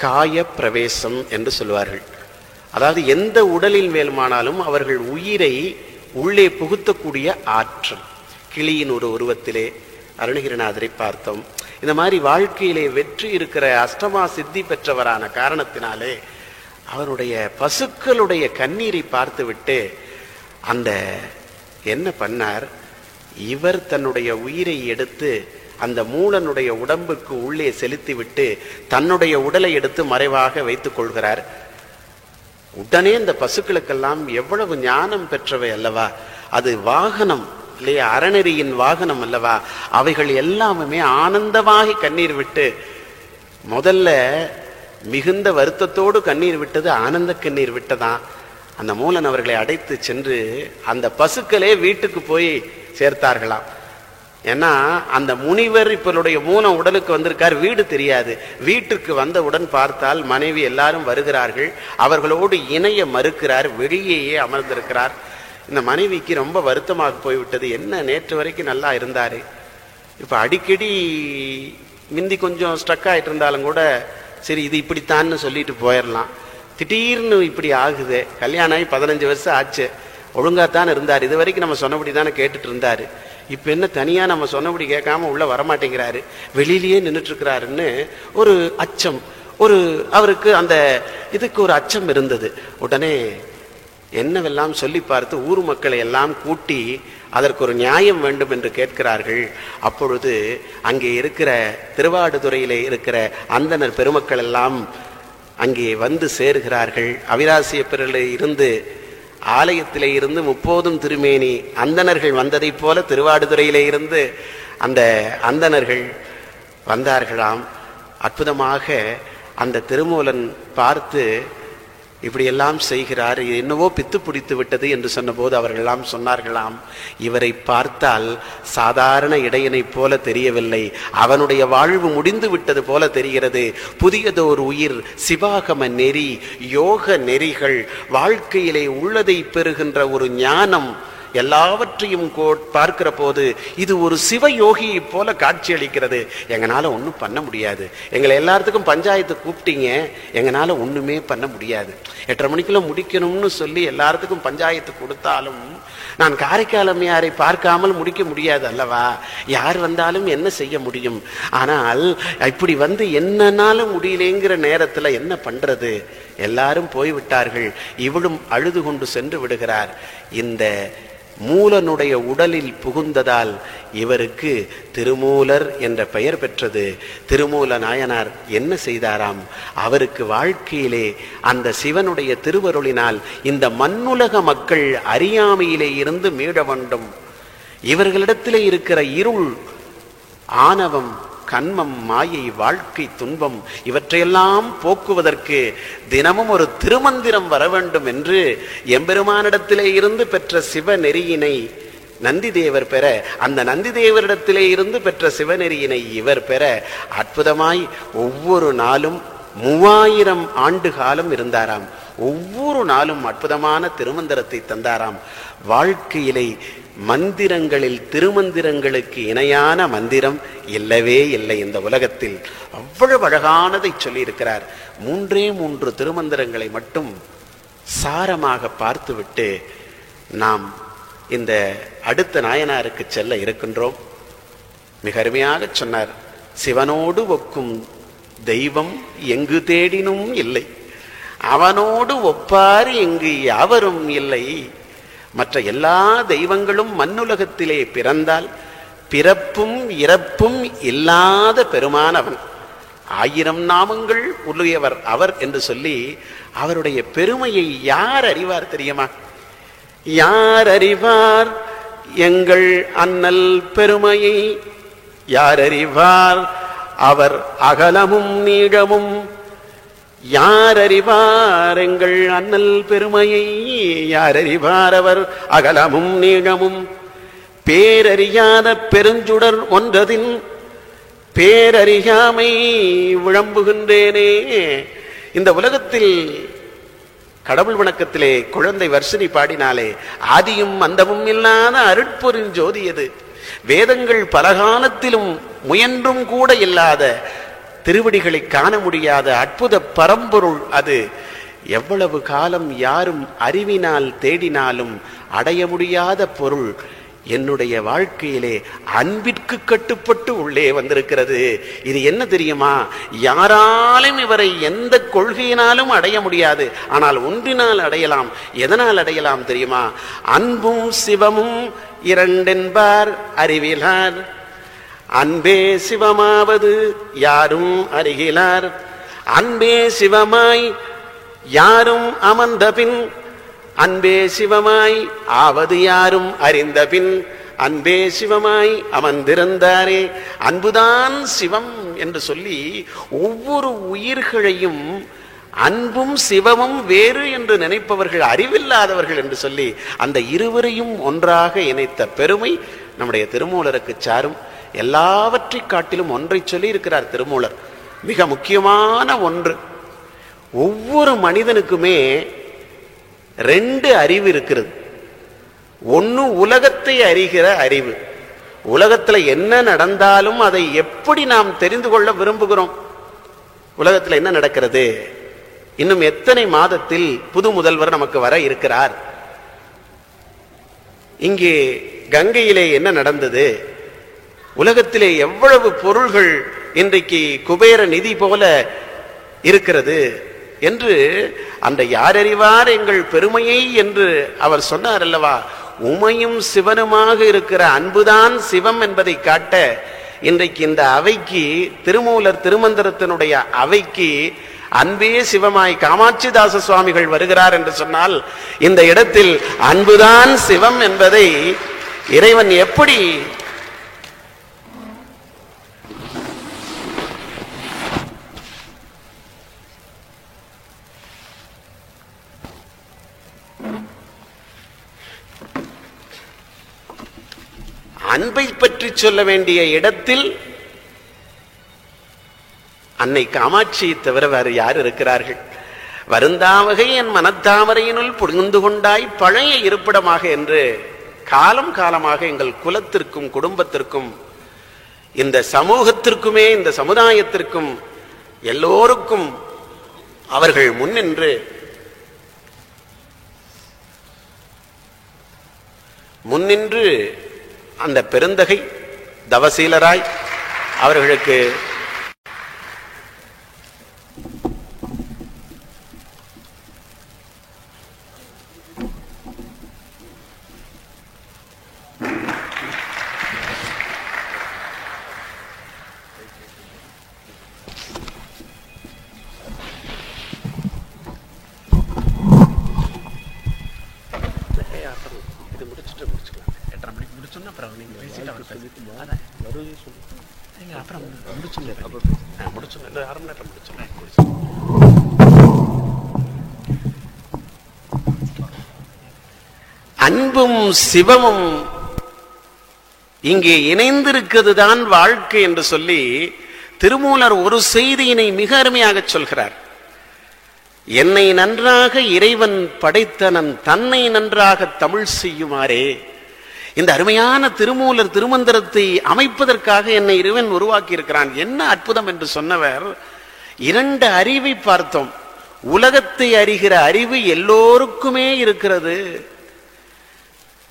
காய பிரவேசம் என்று சொல்வார்கள். அதாவது எந்த உடலில் வேலுமானாலும் அவர்கள் உயிரை உள்ளே புகுத்தக்கூடிய ஆற்றல். கிளியின் ஒரு உருவத்திலே அருணகிரிநாதரை பார்த்தோம். இந்த மாதிரி வாழ்க்கையிலே வெற்றி இருக்கிற அஷ்டமா சித்தி பெற்றவரான காரணத்தினாலே அவருடைய பசுக்களுடைய கண்ணீரை பார்த்து விட்டு அந்த என்ன பண்ணார்? இவர் தன்னுடைய உயிரை எடுத்து அந்த மூலனுடைய உடம்புக்கு உள்ளே செலுத்தி விட்டு தன்னுடைய உடலை எடுத்து மறைவாக வைத்துக் கொள்கிறார். உடனே இந்த பசுக்களுக்கெல்லாம் எவ்வளவு ஞானம் பெற்றவை அல்லவா! அது வாகனம் இல்லையா, அறநெறியின் வாகனம் அல்லவா! அவைகள் எல்லாமே ஆனந்தமாகி கண்ணீர் விட்டு, முதல்ல மிகுந்த வருத்தத்தோடு கண்ணீர் விட்டது ஆனந்த கண்ணீர் விட்டதான். அந்த மூலன் அவர்களை அடைத்து சென்று அந்த பசுக்களே வீட்டுக்கு போய் சேர்த்தார்களாம். ஏன்னா அந்த முனிவர் இப்பளுடைய மூலம் உடலுக்கு வந்திருக்கார், வீடு தெரியாது. வீட்டுக்கு வந்தவுடன் பார்த்தால் மனைவி எல்லாரும் வருகிறார்கள். அவர்களோடு இணைய மறுக்கிறார், வெளியேயே அமர்ந்திருக்கிறார். இந்த மனைவிக்கு ரொம்ப வருத்தமாக போய்விட்டது. என்ன நேற்று வரைக்கும் நல்லா இருந்தாரு, இப்ப அடிக்கடி மிந்தி கொஞ்சம் ஸ்ட்ரக் ஆயிட்டு இருந்தாலும் கூட சரி இது இப்படித்தான்னு சொல்லிட்டு போயிடலாம். திடீர்னு இப்படி ஆகுது. கல்யாணம் ஆகி 15 வருஷம் ஆச்சு, ஒழுங்காத்தான் இருந்தார், இது வரைக்கும் நம்ம சொன்னபடி தானே கேட்டுட்டு இருந்தாரு. இப்ப என்ன தனியா நம்ம சொன்னபடி கேட்காம உள்ள வரமாட்டேங்கிறாரு, வெளியிலேயே நின்றுட்டு இருக்கிறாருன்னு ஒரு அச்சம், ஒரு அவருக்கு அந்த இதுக்கு ஒரு அச்சம் இருந்தது. உடனே என்னவெல்லாம் சொல்லி பார்த்து ஊர் மக்களை எல்லாம் கூட்டி அதற்கு ஒரு நியாயம் வேண்டும் என்று கேட்கிறார்கள். அப்பொழுது அங்கே இருக்கிற திருவாடுதுறையிலே இருக்கிற அந்தணர் பெருமக்கள் எல்லாம் அங்கே வந்து சேருகிறார்கள். அவிராசிய பிறரிலே இருந்து ஆலயத்திலே இருந்து 30 திருமேனி அந்தணர்கள் வந்ததை போல திருவாடுதுறையிலே இருந்து அந்த அந்தணர்கள் வந்தார்களாம். அற்புதமாக அந்த திருமூலன் பார்த்து இப்படி எல்லாம் செய்கிறார், என்னவோ பித்து பிடித்து விட்டது என்று சொன்னபோது அவர்கள் எல்லாம் சொன்னார்களாம், இவரை பார்த்தால் சாதாரண இடையனைப் போல தெரியவில்லை, அவனுடைய வாழ்வு முடிந்து விட்டது போல தெரிகிறது. புதியதோர் உயிர், சிவாகம நெறி, யோக நெறிகள், வாழ்க்கையிலே உள்ளதை பெறுகின்ற ஒரு ஞானம், எல்லாவற்றையும் பார்க்கிற போது இது ஒரு சிவயோகியை போல காட்சி அளிக்கிறது. எங்களால ஒன்றும் பண்ண முடியாது, எங்களை எல்லாத்துக்கும் பஞ்சாயத்து கூப்பிட்டீங்க, எங்களால ஒண்ணுமே பண்ண முடியாது, 8:30 மணிக்குள்ள முடிக்கணும்னு சொல்லி எல்லாத்துக்கும் பஞ்சாயத்து கொடுத்தாலும் நான் காரைக்காலமையாரை பார்க்காமல் முடிக்க முடியாது அல்லவா, யார் வந்தாலும் என்ன செய்ய முடியும். ஆனால் இப்படி வந்து என்னன்னாலும் முடியலேங்கிற நேரத்துல என்ன பண்றது, எல்லாரும் போய்விட்டார்கள், இவளும் அழுது கொண்டு சென்று விடுகிறார். இந்த மூலனுடைய உடலில் புகுந்ததால் இவருக்கு திருமூலர் என்ற பெயர் பெற்றது. திருமூல நாயனார் என்ன செய்தாராம், அவருக்கு வாழ்க்கையிலே அந்த சிவனுடைய திருவருளினால் இந்த மண்ணுலக மக்கள் அறியாமையிலே இருந்து மீள வேண்டும், இவர்களிடத்திலே இருக்கிற இருள், ஆணவம், கன்மம், மாயை, வாழ்க்கை, துன்பம் இவற்றையெல்லாம் போக்குவதற்கு தினமும் ஒரு திருமந்திரம் வர வேண்டும் என்று எம்பெருமானிடத்திலே இருந்து பெற்ற சிவநெறியினை நந்திதேவர் பெற, அந்த நந்திதேவரிடத்திலே இருந்து பெற்ற சிவநெறியினை இவர் பெற அற்புதமாய் ஒவ்வொரு நாளும் 3000 ஆண்டு காலம் இருந்தாராம். ஒவ்வொரு நாளும் அற்புதமான திருமந்திரத்தை தந்தாராம். வாழ்க்கையிலே மந்திரங்களில் திருமந்திரங்களுக்கு இணையான மந்திரம் இல்லவே இல்லை இந்த உலகத்தில். அவ்வளவு அழகானதை சொல்லி இருக்கிறார். 3 திருமந்திரங்களை மட்டும் சாரமாக பார்த்துவிட்டு நாம் இந்த அடுத்த நாயனாருக்கு செல்ல இருக்கின்றோம். மிக அருமையாக சொன்னார். சிவனோடு ஒக்கும் தெய்வம் எங்கு தேடினும் இல்லை, அவனோடு ஒப்பார் இங்கு யாவரும் இல்லை. மற்ற எல்லா தெய்வங்களும் மண்ணுலகத்திலே பிறந்தால் பிறப்பும் இறப்பும் இல்லாத பெருமான் அவன். 1000 நாமங்கள் உடையவர் அவர் என்று சொல்லி அவருடைய பெருமையை யார் அறிவார் தெரியுமா? யார் அறிவார் எங்கள் அண்ணல் பெருமையை? யார் அறிவார் அவர் அகலமும் நீளமும்? யார் அறிவார் எங்கள் அண்ணல் பெருமையை? யார் அறிவார் அவர் அகலமும் நீளமும்? பேரறியாத பெருஞ்சுடர் ஒன்றதின் பேரறியாமை விளம்புகின்றேனே. இந்த உலகத்தில் கடவுள் வணக்கத்திலே குழந்தை வர்ஷினி பாடினாலே ஆதியும் அந்தமும் இல்லாத அருட்பொருஞ்சோதி அது. வேதங்கள் பலகாலத்திலும் முயன்றும் கூட இல்லாத, திருவடிகளை காண முடியாத அற்புத பரம்பொருள் அது. எவ்வளவு காலம் யாரும் அறிவினால் தேடினாலும் அடைய முடியாத பொருள் என்னுடைய வாழ்க்கையிலே அன்பிற்கு கட்டுப்பட்டு உள்ளே வந்திருக்கிறது. இது என்ன தெரியுமா? யாராலும் இவரை எந்த கொள்கையினாலும் அடைய முடியாது, ஆனால் ஒன்றினால் அடையலாம். எதனால் அடையலாம் தெரியுமா? அன்பும் சிவமும் இரண்டென்பார் அறிவிலார், அன்பே சிவமாவது யாரும் அறிகிலார். அன்பே சிவமாய் யாரும் அமர்ந்த பின், அன்பே சிவமாய் ஆவது யாரும் அறிந்த பின், அன்பே சிவமாய் அமர்ந்திருந்தாரே. அன்புதான் சிவம் என்று சொல்லி ஒவ்வொரு உயிர்களையும் அன்பும் சிவமும் வேறு என்று நினைப்பவர்கள் அறிவில்லாதவர்கள் என்று சொல்லி அந்த இருவரையும் ஒன்றாக இணைத்த பெருமை நம்முடைய திருமூலருக்கு சாரும். எல்லாவற்றை காட்டிலும் ஒன்றை சொல்லி இருக்கிறார் திருமூலர், மிக முக்கியமான ஒன்று. ஒவ்வொரு மனிதனுக்குமே 2 அறிவு இருக்கிறது. ஒன்னு உலகத்தை அறிகிற அறிவு. உலகத்துல என்ன நடந்தாலும் அதை எப்படி நாம் தெரிந்து கொள்ள விரும்புகிறோம். உலகத்துல என்ன நடக்கிறது, இன்னும் எத்தனை மாதத்தில் புது முதல்வர் நமக்கு வர இருக்கிறார், இங்கே கங்கையிலே என்ன நடந்தது, உலகத்திலே எவ்வளவு பொருள்கள் இன்றைக்கு குபேர நிதி போல இருக்கிறது என்று அந்த யாரறிவார் எங்கள் பெருமையை என்று அவர் சொன்னார் அல்லவா. உமையும் சிவனுமாக இருக்கிற அன்புதான் சிவம் என்பதை காட்ட இன்றைக்கு இந்த அவைக்கு, திருமூலர் திருமந்திரத்தினுடைய அவைக்கு அன்பே சிவமாய் காமாட்சிதாச சுவாமிகள் வருகிறார் என்று சொன்னால் இந்த இடத்தில் அன்புதான் சிவம் என்பதை இறைவன் எப்படி அன்பை பற்றி சொல்ல வேண்டிய இடத்தில் அன்னை காமாட்சியை தவிர வேறு யார் இருக்கிறார்கள்? வருந்தாவகை என் மனத்தாமரையினுள் புரிந்து கொண்டாய் பழைய இருப்பிடமாக என்று காலம் காலமாக எங்கள் குலத்திற்கும் குடும்பத்திற்கும் இந்த சமூகத்திற்குமே இந்த சமுதாயத்திற்கும் எல்லோருக்கும் அவர்கள் முன்னின்று அந்த பெருந்தகை தவசீலராய் அவர்களுக்கு இது முடிச்சுக்கலாம். 8:30 மணிக்கு முடிச்சோன்னா அப்புறம் நீங்க பேசிட்டு அப்புறம் முடிச்சுடுறேன், அரை மணி நேரம் முடிச்சுடுறேன். அன்பும் சிவமும் இங்கே இணைந்திருக்கிறது தான் வாழ்க்கை என்று சொல்லி திருமூலர் ஒரு செய்தியினை மிக அருமையாக சொல்கிறார். என்னை நன்றாக இறைவன் படைத்தனன், தன்னை நன்றாக தமிழ் செய்யுமாறே. இந்த அருமையான திருமூலர் திருமந்திரத்தை அமைப்பதற்காக என்னை இறைவன் உருவாக்கி இருக்கிறான். என்ன அற்புதம் என்று சொன்னவர், 2 அறிவை பார்த்தோம். உலகத்தை அறிகிற அறிவு எல்லோருக்குமே இருக்கிறது.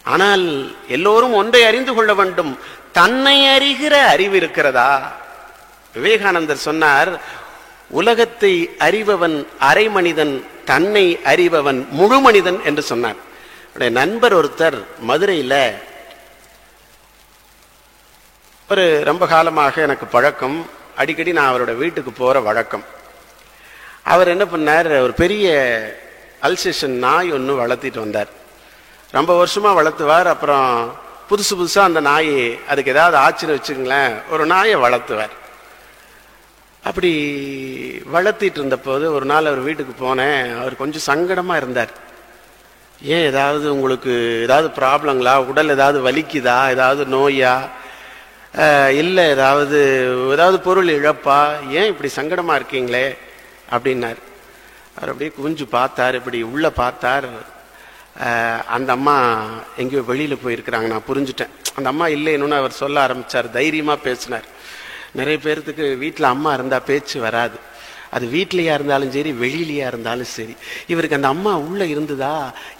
ஆனால் எல்லோரும் ஒன்றை அறிந்து கொள்ள வேண்டும், தன்னை அறிகிற அறிவு இருக்கிறதா? விவேகானந்தர் சொன்னார், உலகத்தை அறிபவன் அரை மனிதன், தன்னை அறிபவன் முழு மனிதன் என்று சொன்னார். நண்பர் ஒருத்தர் மதுரையில் ஒரு ரொம்ப காலமாக எனக்கு பழக்கம், அடிக்கடி நான் அவரோட வீட்டுக்கு போற வழக்கம். அவர் என்ன பண்ணார், ஒரு பெரிய அல்சேஷன் நாய் ஒன்று வளர்த்திட்டு வந்தார். ரொம்ப வருஷமா வளர்த்துவார். அப்புறம் புதுசு புதுசா அந்த நாய், அதுக்கு ஏதாவது ஆச்சுன்னு வச்சுங்களேன், ஒரு நாயை வளர்த்துவார். அப்படி வளர்த்திட்டு இருந்த போது ஒரு நாள் அவர் வீட்டுக்கு போனேன். அவர் கொஞ்சம் சங்கடமா இருந்தார். ஏன், ஏதாவது உங்களுக்கு ஏதாவது ப்ராப்ளங்களா, உடல் ஏதாவது வலிக்குதா, ஏதாவது நோயா, இல்லை ஏதாவது பொருள் இழப்பா, ஏன் இப்படி சங்கடமா இருக்கீங்களே அப்படின்னார். அவர் அப்படியே குஞ்சு பார்த்தார், இப்படி உள்ள பார்த்தார். அந்த அம்மா எங்கேயோ வெளியில போயிருக்கிறாங்க. நான் புரிஞ்சுட்டேன். அந்த அம்மா இல்லைன்னு அவர் சொல்ல ஆரம்பிச்சார். தைரியமா பேசினார். நிறைய பேர்த்துக்கு வீட்டில் அம்மா இருந்தா பேச்சு வராது. அது வீட்லையா இருந்தாலும் சரி, வெளியிலையா இருந்தாலும் சரி. இவருக்கு அந்த அம்மா உள்ள இருந்ததா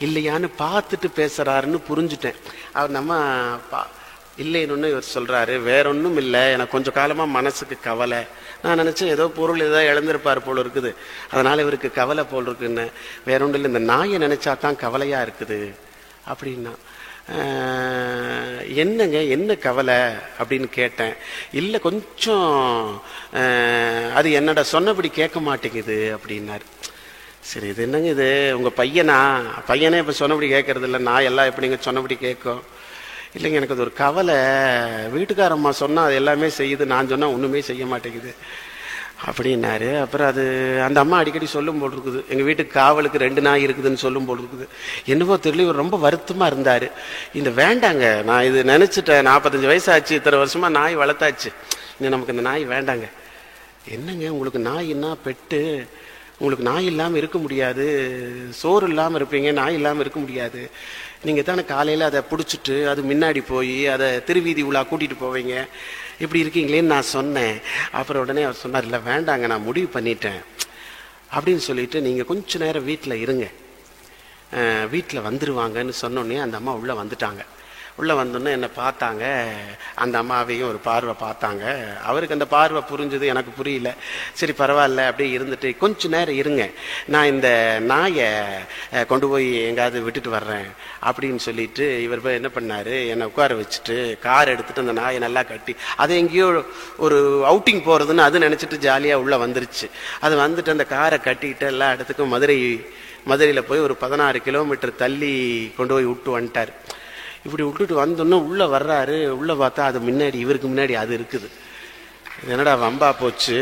இல்லையான்னு பார்த்துட்டு பேசுறாருன்னு புரிஞ்சுட்டேன். அவர் நம்ம இல்லைன்னு இவர் சொல்றாரு, வேற ஒன்றும் இல்லை, எனக்கு கொஞ்சம் காலமா மனசுக்கு கவலை. நான் நினைச்சேன் ஏதோ பொருள் ஏதோ இழந்திருப்பார் போல இருக்குது, அதனால இவருக்கு கவலை போல் இருக்குன்னு. வேற ஒன்றும் இல்லை, இந்த நாயை நினைச்சா தான் கவலையா இருக்குது அப்படின்னா. என்னங்க, என்ன கவலை அப்படின்னு கேட்டேன். இல்லை, கொஞ்சம் அது என்னோட சொன்னபடி கேட்க மாட்டேங்குது அப்படின்னாரு. சரி, இது என்னங்க, இது உங்க பையனே இப்ப சொன்னபடி கேட்கறது இல்லை, நான் எல்லாம் எப்படிங்க சொன்னபடி கேட்கும்? இல்லைங்க, எனக்கு அது ஒரு கவலை. வீட்டுக்காரம்மா சொன்னா அது எல்லாமே செய்யுது, நான் சொன்னா ஒண்ணுமே செய்ய மாட்டேங்குது அப்படின்னாரு. அப்புறம் அது அந்த அம்மா அடிக்கடி சொல்லும் போல் இருக்குது, எங்க வீட்டுக்கு காவலுக்கு 2 நாய் இருக்குதுன்னு சொல்லும் போல் இருக்குது. என்னவோ தெரியல, இவர் ரொம்ப வருத்தமா இருந்தாரு. இந்த வேண்டாங்க, நான் இது நினைச்சிட்டேன், 45 வயசாச்சு, இத்தனை வருஷமா நாய் வளர்த்தாச்சு, இன்னும் நமக்கு இந்த நாய் வேண்டாங்க. என்னங்க, உங்களுக்கு நாய்னா பெட்டு, உங்களுக்கு நாய் இல்லாமல் இருக்க முடியாது, சோறு இல்லாமல் இருப்பீங்க, நாய் இல்லாமல் இருக்க முடியாது. நீங்கள் தானே காலையில் அதை பிடிச்சிட்டு அது முன்னாடி போய் அதை திருவீதி உலா கூட்டிகிட்டு போவீங்க, இப்படி இருக்கீங்களேன்னு நான் சொன்னேன். அப்புறம் உடனே அவர் சொன்னார், இல்லை வேண்டாங்க, நான் முடிவு பண்ணிட்டேன் அப்படின்னு சொல்லிட்டு நீங்கள் கொஞ்ச நேரம் வீட்டில் இருங்க, வீட்டில் வந்துடுவாங்கன்னு சொன்னோடனே அந்த அம்மா உள்ளே வந்துட்டாங்க. உள்ளே வந்தோன்னே என்னை பார்த்தாங்க. அந்த அம்மாவையும் ஒரு பார்வை பார்த்தாங்க. அவருக்கு அந்த பார்வை புரிஞ்சது, எனக்கு புரியல. சரி பரவாயில்ல அப்படியே இருந்துட்டு, கொஞ்ச நேரம் இருங்க, நான் இந்த நாயை கொண்டு போய் எங்காவது விட்டுட்டு வர்றேன் அப்படின்னு சொல்லிட்டு இவர் போய் என்ன பண்ணாரு, என்னை உட்கார வச்சுட்டு கார் எடுத்துட்டு அந்த நாயை நல்லா கட்டி, அதை எங்கேயோ ஒரு அவுட்டிங் போகிறதுன்னு அது நினச்சிட்டு ஜாலியாக உள்ளே வந்துருச்சு. அது வந்துட்டு அந்த காரை கட்டிக்கிட்டு எல்லா இடத்துக்கும் மதுரையில் போய் ஒரு 16 கிலோமீட்டர் தள்ளி கொண்டு போய் விட்டு வந்துட்டார். இப்படி விட்டுட்டு வந்தோன்னா உள்ள வர்றாரு. உள்ள பார்த்தா அது முன்னாடி, இவருக்கு முன்னாடி அது இருக்குது. என்னடா வம்பா போச்சு,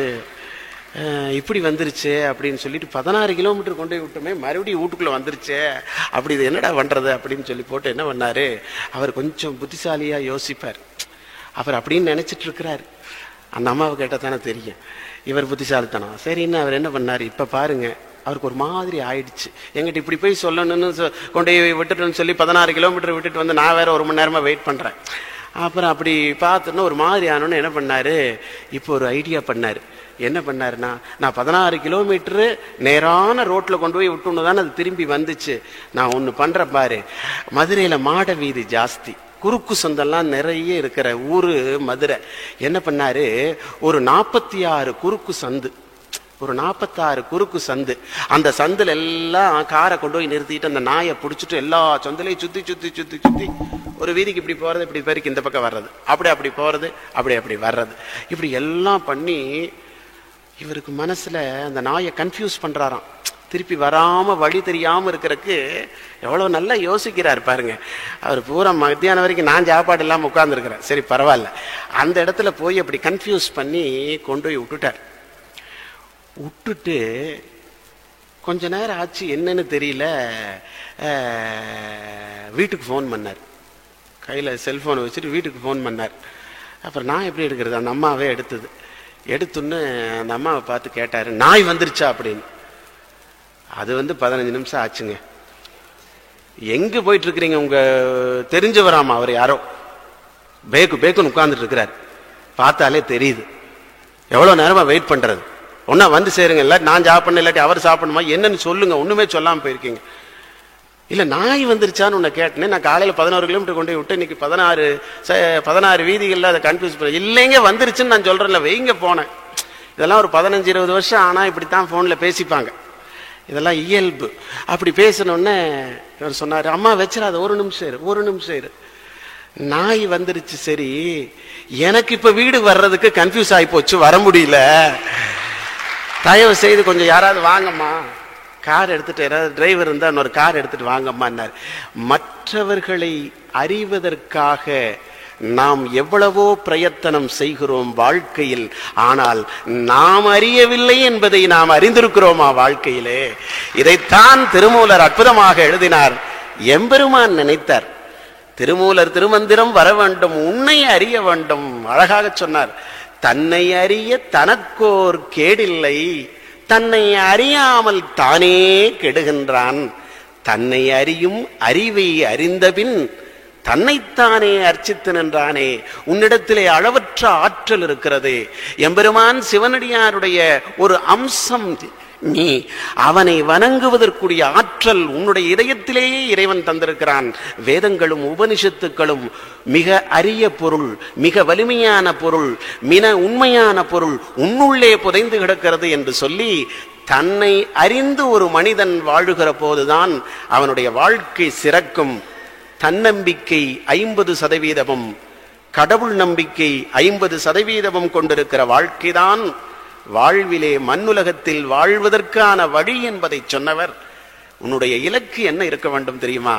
இப்படி வந்துருச்சு அப்படின்னு சொல்லிட்டு 16 கிலோமீட்டர் கொண்டு போய் விட்டோமே, மறுபடியும் வீட்டுக்குள்ள வந்துருச்சே, அப்படி இது என்னடா பண்றது அப்படின்னு சொல்லி போட்டு என்ன பண்ணாரு, அவர் கொஞ்சம் புத்திசாலியா யோசிப்பார். அவர் அப்படின்னு நினைச்சிட்டு இருக்கிறாரு. அந்த அம்மாவை கேட்டால் தானே தெரியும் இவர் புத்திசாலித்தனம். சரின்னு அவர் என்ன பண்ணாரு, இப்ப பாருங்க, அவருக்கு ஒரு மாதிரி ஆயிடுச்சு. எங்கிட்ட இப்படி போய் சொல்லணும்னு கொண்டு விட்டுட்டுன்னு சொல்லி 16 கிலோமீட்டர் விட்டுட்டு வந்து நான் வேற 1 மணி நேரமா வெயிட் பண்றேன். அப்புறம் அப்படி பார்த்துன்னு ஒரு மாதிரி ஆனோன்னு என்ன பண்ணாரு, இப்போ ஒரு ஐடியா பண்ணாரு. என்ன பண்ணாருன்னா, நான் 16 கிலோமீட்டரு நேரான ரோட்ல கொண்டு போய் விட்டுன்னு தானே அது திரும்பி வந்துச்சு. நான் ஒண்ணு பண்றேன் பாரு, மதுரையில மாட வீதி ஜாஸ்தி, குறுக்கு சந்தெல்லாம் நிறைய இருக்கிற ஊரு மதுரை. என்ன பண்ணாரு, ஒரு 46 குறுக்கு சந்து, ஒரு 46 குறுக்கு சந்து. அந்த சந்துல எல்லாம் காரை கொண்டு போய் நிறுத்திட்டு அந்த நாயை பிடிச்சிட்டு எல்லா சந்திலையும் சுத்தி சுத்தி சுத்தி சுத்தி ஒரு வீதிக்கு இப்படி போறது, இப்படி பேருக்கு இந்த பக்கம் வர்றது, அப்படி போறது, அப்படி வர்றது, இப்படி எல்லாம் பண்ணி இவருக்கு மனசுல அந்த நாயை கன்ஃபியூஸ் பண்றாராம். திருப்பி வராம வழி தெரியாம இருக்கிறதுக்கு எவ்வளவு நல்லா யோசிக்கிறார் பாருங்க. அவர் பூரா மத்தியானம் வரைக்கும் நான் சாப்பாடு இல்லாம உட்கார்ந்துருக்கிறேன். சரி பரவாயில்ல, அந்த இடத்துல போய் அப்படி கன்ஃபியூஸ் பண்ணி கொண்டு போய் விட்டுட்டார். விட்டுட்டு கொஞ்ச நேரம் ஆச்சு, என்னன்னு தெரியல, வீட்டுக்கு ஃபோன் பண்ணார். கையில் செல்ஃபோனை வச்சுட்டு வீட்டுக்கு ஃபோன் பண்ணார். அப்புறம் நான் எப்படி எடுக்கிறது, அந்த அம்மாவே எடுத்தது. எடுத்துன்னு அந்த அம்மாவை பார்த்து கேட்டார், நாய் வந்துருச்சா அப்படின்னு. அது 15 நிமிஷம் ஆச்சுங்க. எங்க போயிட்டு இருக்கிறீங்க, உங்க தெரிஞ்சவராமா அவர் யாரோ, பேக்குன்னு உட்கார்ந்துட்டு இருக்கிறார். பார்த்தாலே தெரியுது. எவ்வளவு நேரமா வெயிட் பண்றது, ஒன்னா வந்து சேருங்க, இல்லாட்டி நான் சாப்பிடணும், இல்லாட்டி அவர் சாப்பிடணுமா, என்னன்னு சொல்லுங்க, ஒண்ணுமே சொல்லாம போயிருக்கீங்க. இல்ல நாய் வந்துருச்சான்னு உன்னை கேட்டேன். நான் காலையில 11 கிலோமீட்டர் கொண்டு விட்டு இன்னைக்கு 16 வீதிகள்ல அதை கன்ஃபியூஸ் பண்ண. இல்லைங்க வந்துருச்சுன்னு நான் சொல்றேன்ல, வைங்க போனேன். இதெல்லாம் ஒரு 15-20 வருஷம் ஆனா இப்படித்தான் போன்ல பேசிப்பாங்க, இதெல்லாம் இயல்பு. அப்படி பேசணுன்னே இவர் சொன்னாரு, அம்மா வச்சிடாத, ஒரு நிமிஷம் இரு. நாய் வந்துருச்சு, சரி எனக்கு இப்ப வீடு வர்றதுக்கு கன்ஃபியூஸ் ஆகி போச்சு, வர முடியல, தயவு செய்து கொஞ்சம் யாராவது வாங்கம்மா, கார் எடுத்துட்டு, யாராவது டிரைவர் இருந்தா இன்னொரு கார் எடுத்துட்டு வாங்கம்மான்னார். மற்றவர்களை அறிவதற்காக நாம் எவ்வளவோ பிரயத்தனம் செய்கிறோம் வாழ்க்கையில், ஆனால் நாம் அறியவில்லை என்பதை நாம் அறிந்திருக்கிறோமா வாழ்க்கையிலே? இதைத்தான் திருமூலர் அற்புதமாக எழுதினார். எம்பெருமான் நினைத்தார், திருமூலர் திருமந்திரம் வர வேண்டும், உன்னை அறிய வேண்டும். அழகாக சொன்னார், தன்னை அறிய தனக்கோர் கேடில்லை, தன்னை அறியாமல் தானே கெடுகின்றான். தன்னை அறியும் அறிவை அறிந்தபின் தன்னைத்தானே அர்ச்சித்து நின்றானே. உன்னிடத்திலே அளவற்ற ஆற்றல் இருக்கிறது. எம்பெருமான் சிவனடியாருடைய ஒரு அம்சம் நீ. அவனை வணங்குவதற்குரிய ஆற்றல் உன்னுடைய இதயத்திலேயே இறைவன் தந்திருக்கிறான். வேதங்களும் உபனிஷத்துக்களும் மிக அரிய பொருள், மிக வலிமையான பொருள், மிக உண்மையான பொருள் உன்னுள்ளே புதைந்து கிடக்கிறது என்று சொல்லி, தன்னை அறிந்து ஒரு மனிதன் வாழுகிற போதுதான் அவனுடைய வாழ்க்கை சிறக்கும். தன்னம்பிக்கை 50%, கடவுள் நம்பிக்கை 50% கொண்டிருக்கிற வாழ்க்கைதான் வாழ்விலே மண்ணுலகத்தில் வாழ்வதற்கான வழி என்பதை சொன்னவர். உன்னுடைய இலக்கு என்ன இருக்க வேண்டும் தெரியுமா?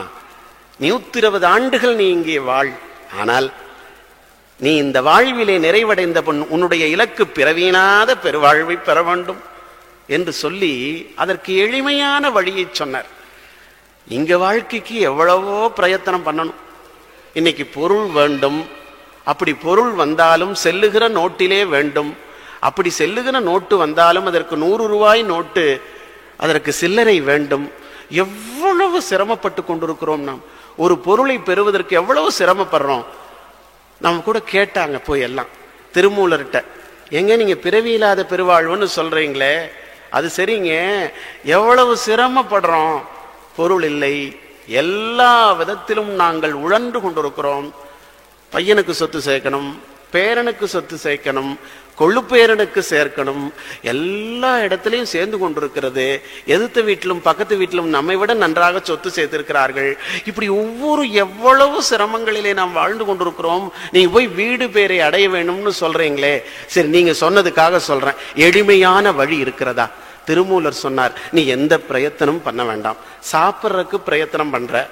120 ஆண்டுகள் நீ இங்கே வாழ், ஆனால் நீ இந்த வாழ்விலே நிறைவடைந்த உன்னுடைய இலக்கு பிறவியினாத பெருவாழ்வை பெற வேண்டும் என்று சொல்லி அதற்கு எளிமையான வழியை சொன்னார். இங்க வாழ்க்கைக்கு எவ்வளவோ பிரயத்தனம் பண்ணணும். இன்னைக்கு பொருள் வேண்டும், அப்படி பொருள் வந்தாலும் செல்லுகிற நோட்டிலே வேண்டும். அப்படி செல்லுகிற நோட்டு வந்தாலும் அதற்கு 100 ரூபாய் நோட்டு, அதற்கு சில்லறை வேண்டும். எவ்வளவு சிரமப்பட்டு கொண்டிருக்கிறோம் நாம். ஒரு பொருளை பெறுவதற்கு எவ்வளவு சிரமப்படுறோம். நம்ம கூட கேட்டாங்க போய் எல்லாம் திருமூலர்கிட்ட, எங்க நீங்க பிறவி இல்லாத பெருவாழ்வுன்னு சொல்றீங்களே, அது சரிங்க, எவ்வளவு சிரமப்படுறோம். பொருள் இல்லை, எல்லா விதத்திலும் நாங்கள் உழன்று கொண்டிருக்கிறோம். பையனுக்கு சொத்து சேர்க்கணும், பேரனுக்கு சொத்து சேர்க்கணும், கொள்ளுப்பேரனுக்கு சேர்க்கணும், எல்லா இடத்திலையும் சேர்ந்து கொண்டிருக்கிறது. எதிர்த்த வீட்டிலும் பக்கத்து வீட்டிலும் நம்மை விட நன்றாக சொத்து சேர்த்திருக்கிறார்கள். இப்படி ஒவ்வொரு எவ்வளவு சிரமங்களிலே நாம் வாழ்ந்து கொண்டிருக்கிறோம். நீங்க போய் வீடு பேரை அடைய வேணும்னு சொல்றீங்களே, சரி நீங்க சொன்னதுக்காக சொல்றேன், எளிமையான வழி இருக்கிறதா? திருமூலர் சொன்னார், நீ எந்த பிரயத்தனம் பண்ண வேண்டாம். சாப்பிட்றதுக்கு பிரயத்தனம் பண்ற,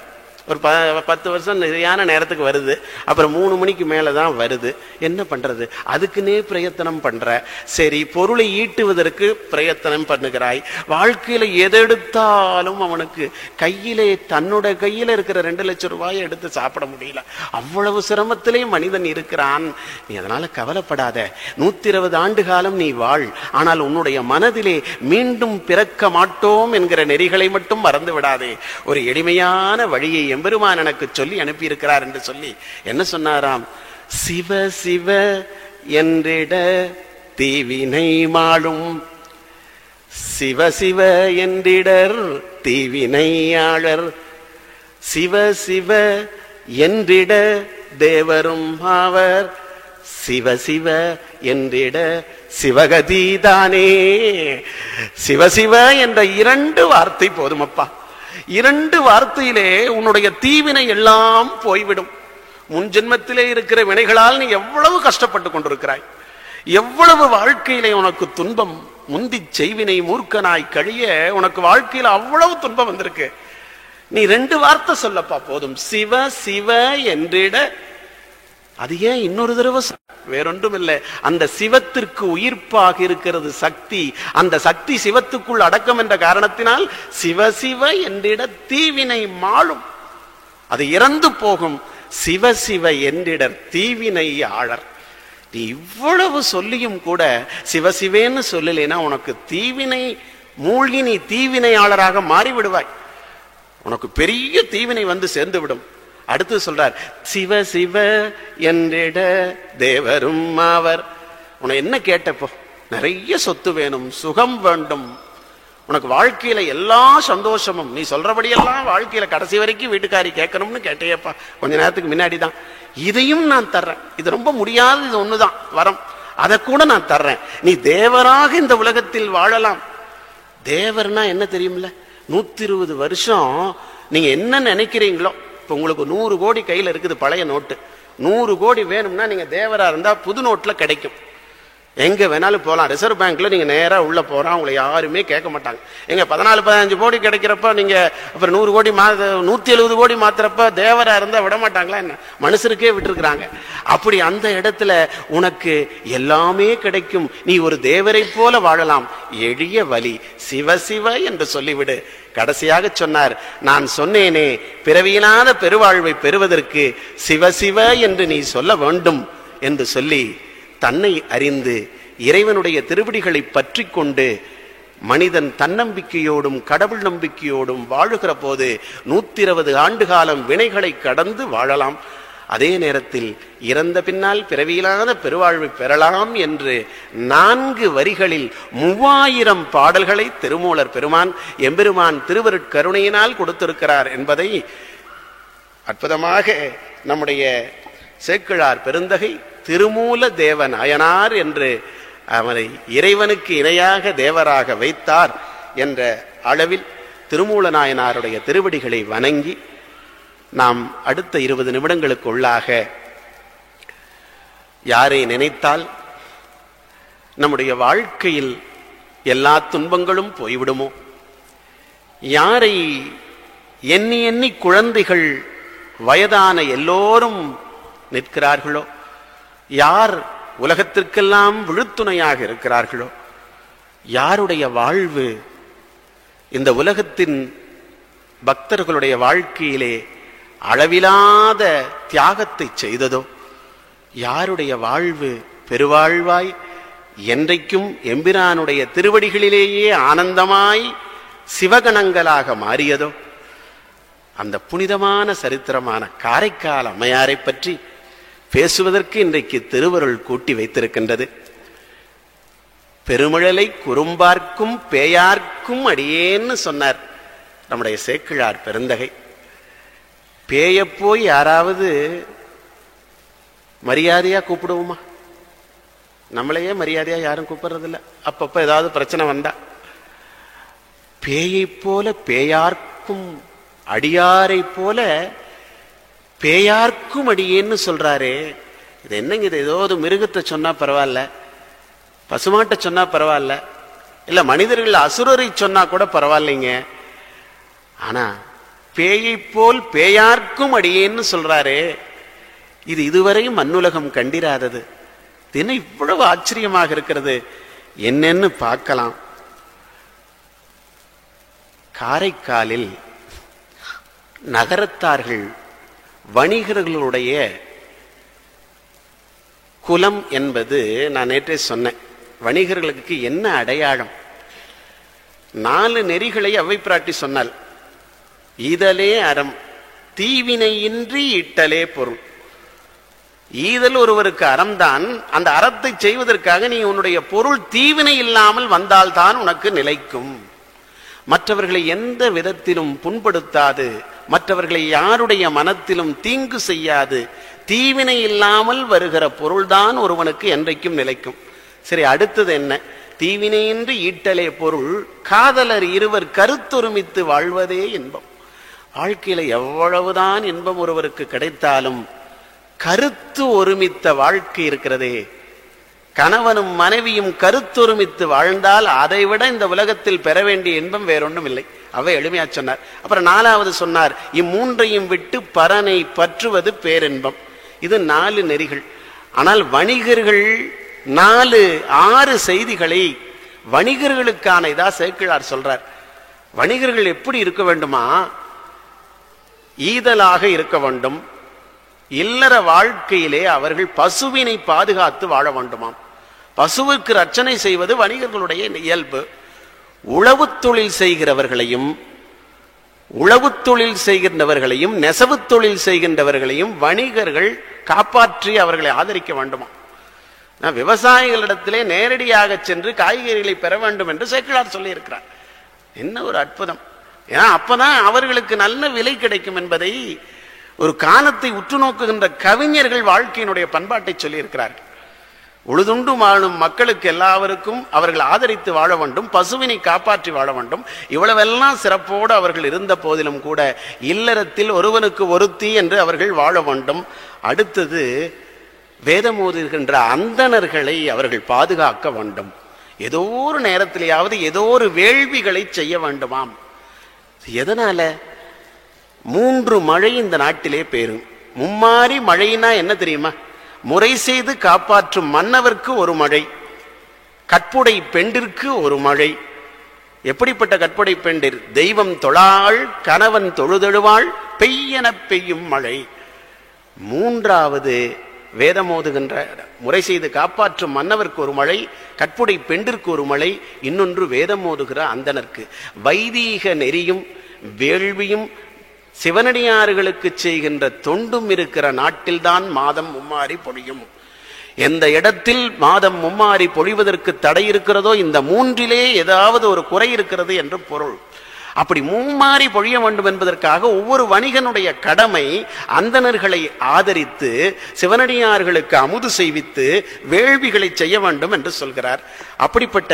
ஒரு 10 வருஷம் சரியான நேரத்துக்கு வருது, அப்புறம் 3 மணிக்கு மேலதான் வருது, என்ன பண்றது? அதுக்குன்னே பிரயத்தனம் பண்ற. சரி, பொருளை ஈட்டுவதற்கு பிரயத்தனம் பண்ணுகிறாய். வாழ்க்கையில எதெடுத்தாலும் அவனுக்கு கையிலே, தன்னோட கையில இருக்கிற 2 லட்சம் ரூபாயை எடுத்து சாப்பிட முடியல. அவ்வளவு சிரமத்திலே மனிதன் இருக்கிறான். நீ அதனால கவலைப்படாத. 120 ஆண்டு காலம் நீ வாழ், ஆனால் உன்னுடைய மனதிலே மீண்டும் பிறக்க மாட்டோம் என்கிற நெறிகளை மட்டும் மறந்து விடாதே. ஒரு எளிமையான வழியை எம்பெருமான் எனக்கு சொல்லி அனுப்பி இருக்கிறார் என்று சொல்லி என்ன சொன்னாராம்? சிவ சிவ என்றிட தீவினை மாளும், சிவ சிவ என்றிடர் தீவினையாளர், சிவ சிவ என்றிட தேவரும் ஆவர், சிவ சிவ என்றிட சிவகதிதானே. சிவசிவ என்ற 2 வார்த்தை போதுமப்பா. 2 வார்த்தையிலே உன்னுடைய தீவினை எல்லாம் போய்விடும். முன் ஜென்மத்திலே இருக்கிற வினைகளால் நீ எவ்வளவு கஷ்டப்பட்டு கொண்டிருக்கிறாய், எவ்வளவு வாழ்க்கையிலே உனக்கு துன்பம் முந்தி செய்வினை மூர்க்கனாய் கழிய உனக்கு வாழ்க்கையில் அவ்வளவு துன்பம் வந்திருக்கு. நீ 2 வார்த்தை சொல்லப்பா போதும், சிவ சிவ என்றிட. அது ஏன் இன்னொரு தடவை? வேறொன்றும் இல்லை, அந்த சிவத்திற்கு உயிர்ப்பாக இருக்கிறது சக்தி. அந்த சக்தி சிவத்துக்குள் அடக்கம் என்ற காரணத்தினால் சிவ சிவ என்றிட தீவினை மாளும், அது இறந்து போகும். சிவ சிவ என்றிடர் தீவினை ஆளர். நீ இவ்வளவு சொல்லியும் கூட சிவசிவேன்னு சொல்லலைன்னா உனக்கு தீவினை மூழ்கி நீ தீவினையாளராக மாறிவிடுவாய். உனக்கு பெரிய தீவினை வந்து சேர்ந்து விடும். அடுத்து சொல்றார், சிவ சிவ என்றிட தேவரும் ஆவர். உனக்கு என்ன கேட்டப்போ? நிறைய சொத்து வேணும், சுகம் வேண்டும், உனக்கு வாழ்க்கையில எல்லா சந்தோஷமும், நீ சொல்றபடியெல்லாம் வாழ்க்கையில கடைசி வரைக்கும் வீட்டுக்காரி கேட்கணும்னு கேட்டேப்பா கொஞ்ச நேரத்துக்கு முன்னாடி தான். இதையும் நான் தர்றேன், இது ரொம்ப முடியாது, இது ஒண்ணுதான் வரம், அதை கூட நான் தர்றேன். நீ தேவராக இந்த உலகத்தில் வாழலாம். தேவர்னா என்ன தெரியுமில்ல? 120 வருஷம் நீங்க என்ன நினைக்கிறீங்களோ, இப்ப உங்களுக்கு 100 கோடி கையில இருக்குது, பழைய நோட்டு. 100 கோடி வேணும்னா நீங்க தேவரா இருந்தா புது நோட்ல கிடைக்கும். எங்க வேணாலும் போகலாம். ரிசர்வ் பேங்க்ல நீங்க நேரா உள்ள போறா, உங்களை யாருமே கேட்க மாட்டாங்க. எங்க 14-15 கோடி கிடைக்கிறப்ப நீங்க அப்புறம் 100 கோடி 170 கோடி மாத்திரப்ப தேவரா இருந்தா விட மாட்டாங்களா என்ன? மனுஷருக்கே விட்டுருக்குறாங்க. அப்படி அந்த இடத்துல உனக்கு எல்லாமே கிடைக்கும். நீ ஒரு தேவரை போல வாழலாம். எளிய வழி சிவ சிவ என்று சொல்லிவிடு. கடைசியாக சொன்னார், நான் சொன்னேனே பிறவியில்லாத பெருவாழ்வை பெறுவதற்கு சிவ சிவ என்று நீ சொல்ல வேண்டும் என்று சொல்லி தன்னை அறிந்து இறைவனுடைய திருவடிகளை பற்றி கொண்டு மனிதன் தன்னம்பிக்கையோடும் கடவுள் நம்பிக்கையோடும் வாழுகிற போது 120 ஆண்டு காலம் வினைகளை கடந்து வாழலாம். அதே நேரத்தில் இறந்த பின்னால் பிறவியில்லாத பெருவாழ்வை பெறலாம் என்று 4 வரிகளில் 3000 பாடல்களை திருமூலர் பெருமான் எம்பெருமான் திருவருட்கருணையினால் கொடுத்திருக்கிறார் என்பதை அற்புதமாக நம்முடைய சேக்கிழார் பெருந்தகை திருமூல தேவன் அயனார் என்று அவனை இறைவனுக்கு இணையாக தேவராக வைத்தார் என்ற அளவில் திருமூல நாயனாருடைய திருவடிகளை வணங்கி நாம் அடுத்த 20 நிமிடங்களுக்கு உள்ளாக யாரை நினைத்தால் நம்முடைய வாழ்க்கையில் எல்லா துன்பங்களும் போய்விடுமோ, யாரை எண்ணி எண்ணி குழந்தைகள் வயதான எல்லோரும் நிற்கிறார்களோ, யார் உலகத்திற்கெல்லாம் விழுத்துணையாக இருக்கிறார்களோ, யாருடைய வாழ்வு இந்த உலகத்தின் பக்தர்களுடைய வாழ்க்கையிலே அளவிலாத தியாகத்தை செய்ததோ, யாருடைய வாழ்வு பெருவாழ்வாய் என்றைக்கும் எம்பிரானுடைய திருவடிகளிலேயே ஆனந்தமாய் சிவகணங்களாக மாறியதோ, அந்த புனிதமான சரித்திரமான காரைக்கால் அம்மையாரை பற்றி பேசுவதற்கு இன்றைக்கு திருவருள் கூட்டி வைத்திருக்கின்றது. பெருமிழலை குறும்பார்க்கும் பேயார்க்கும் அடியேன்னு சொன்னார் நம்முடைய சேக்கிழார் பெருந்தகை. பேய போய் யாராவது மரியாதையா கூப்பிடுவோமா? நம்மளையே மரியாதையா யாரும் கூப்பிடுறதில்ல. அப்பப்ப ஏதாவது பிரச்சனை வந்தா பேயை போல பேயார்க்கும் அடியாரை போல பேயார்க்கும் அடியேன்னு சொல்றாரே, இது என்னங்க? இது ஏதோ ஒரு மிருகத்தை சொன்னா பரவாயில்ல, பசுமாட்டை சொன்னா பரவாயில்ல, இல்ல மனிதர்கள் அசுரரை சொன்னா கூட பரவாயில்லைங்க. ஆனா பேயை போல் பேயார்க்கும் அடியேன்னு சொல்றாரே, இது இதுவரையும் மண்ணுலகம் கண்டிராதது. தின இவ்வளவு ஆச்சரியமாக இருக்கிறது. என்னன்னு பார்க்கலாம். காரைக்காலில் நகரத்தார்கள் வணிகர்களுடைய குலம் என்பது நான் நேற்றே சொன்னேன். வணிகர்களுக்கு என்ன அடையாளம்? 4 நெறிகளை அவை பிராட்டி சொன்னால், ஈதலே அறம், தீவினையின்றி இட்டலே பொருள். ஈதல் ஒருவருக்கு அறம்தான். அந்த அறத்தை செய்வதற்காக நீ உன்னுடைய பொருள் தீவினை இல்லாமல் வந்தால்தான் உனக்கு நிலைக்கும். மற்றவர்களை எந்த விதத்திலும் புண்படுத்தாது, மற்றவர்களை யாருடைய மனத்திலும் தீங்கு செய்யாது, தீவினை இல்லாமல் வருகிற பொருள்தான் ஒருவனுக்கு என்றைக்கும் நிலைக்கும். சரி, அடுத்தது என்ன? தீவினையின்றி ஈட்டலே பொருள், காதலர் இருவர் கருத்தொருமித்து வாழ்வதே இன்பம். வாழ்க்கையில எவ்வளவுதான் இன்பம் ஒருவருக்கு கிடைத்தாலும் கருத்து ஒருமித்த வாழ்க்கை இருக்கிறதே, கணவனும் மனைவியும் கருத்தொருமித்து வாழ்ந்தால் அதை விட இந்த உலகத்தில் பெற வேண்டிய இன்பம் வேறொன்றும் இல்லை. அவை எளிமையா சொன்னார். அப்புறம் 4வது சொன்னார், இம்மூன்றையும் விட்டு பரனை பற்றுவது பேரின்பம். இது 4 நெறிகள். ஆனால் வணிகர்கள் 6 செய்திகளை வணிகர்களுக்கான இதா சேக்கிழார் சொல்றார். வணிகர்கள் எப்படி இருக்க வேண்டுமா? ஈதலாக இருக்க வேண்டும். இல்லற வாழ்க்கையிலே அவர்கள் பசுவினை பாதுகாத்து வாழ வேண்டுமாம். பசுவுக்கு ரட்சணை செய்வது வணிகர்களுடைய இயல்பு. உழவு தொழில் செய்கின்றவர்களையும் நெசவு தொழில் செய்கின்றவர்களையும் வணிகர்கள் காப்பாற்றி அவர்களை ஆதரிக்க வேண்டுமா. விவசாயிகளிடத்திலே நேரடியாக சென்று காய்கறிகளை பெற வேண்டும் என்று சேக்கிழார் சொல்லி இருக்கிறார். என்ன ஒரு அற்புதம்! ஏன்னா அப்பதான் அவர்களுக்கு நல்ல விலை கிடைக்கும் என்பதை ஒரு காலத்தை உற்று நோக்குகின்ற கவிஞர்கள் வாழ்க்கையினுடைய பண்பாட்டை சொல்லி இருக்கிறார்கள். உழுதுண்டு வாழும் மக்களுக்கு எல்லாருக்கும் அவர்கள் ஆதரித்து வாழ வேண்டும், பசுவினை காப்பாற்றி வாழ வேண்டும். இவ்வளவெல்லாம் சிறப்போடு அவர்கள் இருந்த போதிலும் கூட இல்லறத்தில் ஒருவனுக்கு ஒருத்தி என்று அவர்கள் வாழ வேண்டும். அடுத்தது வேதம் ஓதுகின்ற அந்தணர்களை அவர்கள் பாதுகாக்க வேண்டும். ஏதோ ஒரு நேரத்திலேயாவது ஏதோ ஒரு வேள்விகளை செய்ய வேண்டுமாம். எதனால? 3 மழை இந்த நாட்டிலே பெய்யும். மும்மாரி மழைனா என்ன தெரியுமா? முறை செய்து காப்பாற்றும் மன்னவர்க்கு ஒரு மழை, கற்புடை பெண்டிற்கு ஒரு மழை. எப்படிப்பட்ட கற்புடை பெண்டிர்? தெய்வம் தொழாள் கணவன் தொழுதெழுவாள் பெய்யென பெய்யும் மழை. 3வது வேதமோதுகின்ற முறை செய்து காப்பாற்றும் மன்னவர்க்கு ஒரு மழை, கற்புடை பெண்டிற்கு ஒரு மழை, இன்னொன்று வேதம் ஓதுகிற அந்தனர்க்கு. வைதீக நெறியும் வேள்வியும் சிவனடியார்களுக்கு செய்கின்ற தொண்டும் இருக்கிற நாட்டில்தான் மாதம் மும்மாரி பொழியும். எந்த இடத்தில் மாதம் மும்மாரி பொழிவதற்கு தடை இருக்கிறதோ இந்த 3லே ஏதாவது ஒரு குறை இருக்கிறது என்று பொருள். அப்படி மும்மாரி பொழிய வேண்டும் என்பதற்காக ஒவ்வொரு வணிகனுடைய கடமை அந்தணர்களை ஆதரித்து சிவனடியார்களுக்கு அமுது செய்வித்து வேள்விகளை செய்ய வேண்டும் என்று சொல்கிறார். அப்படிப்பட்ட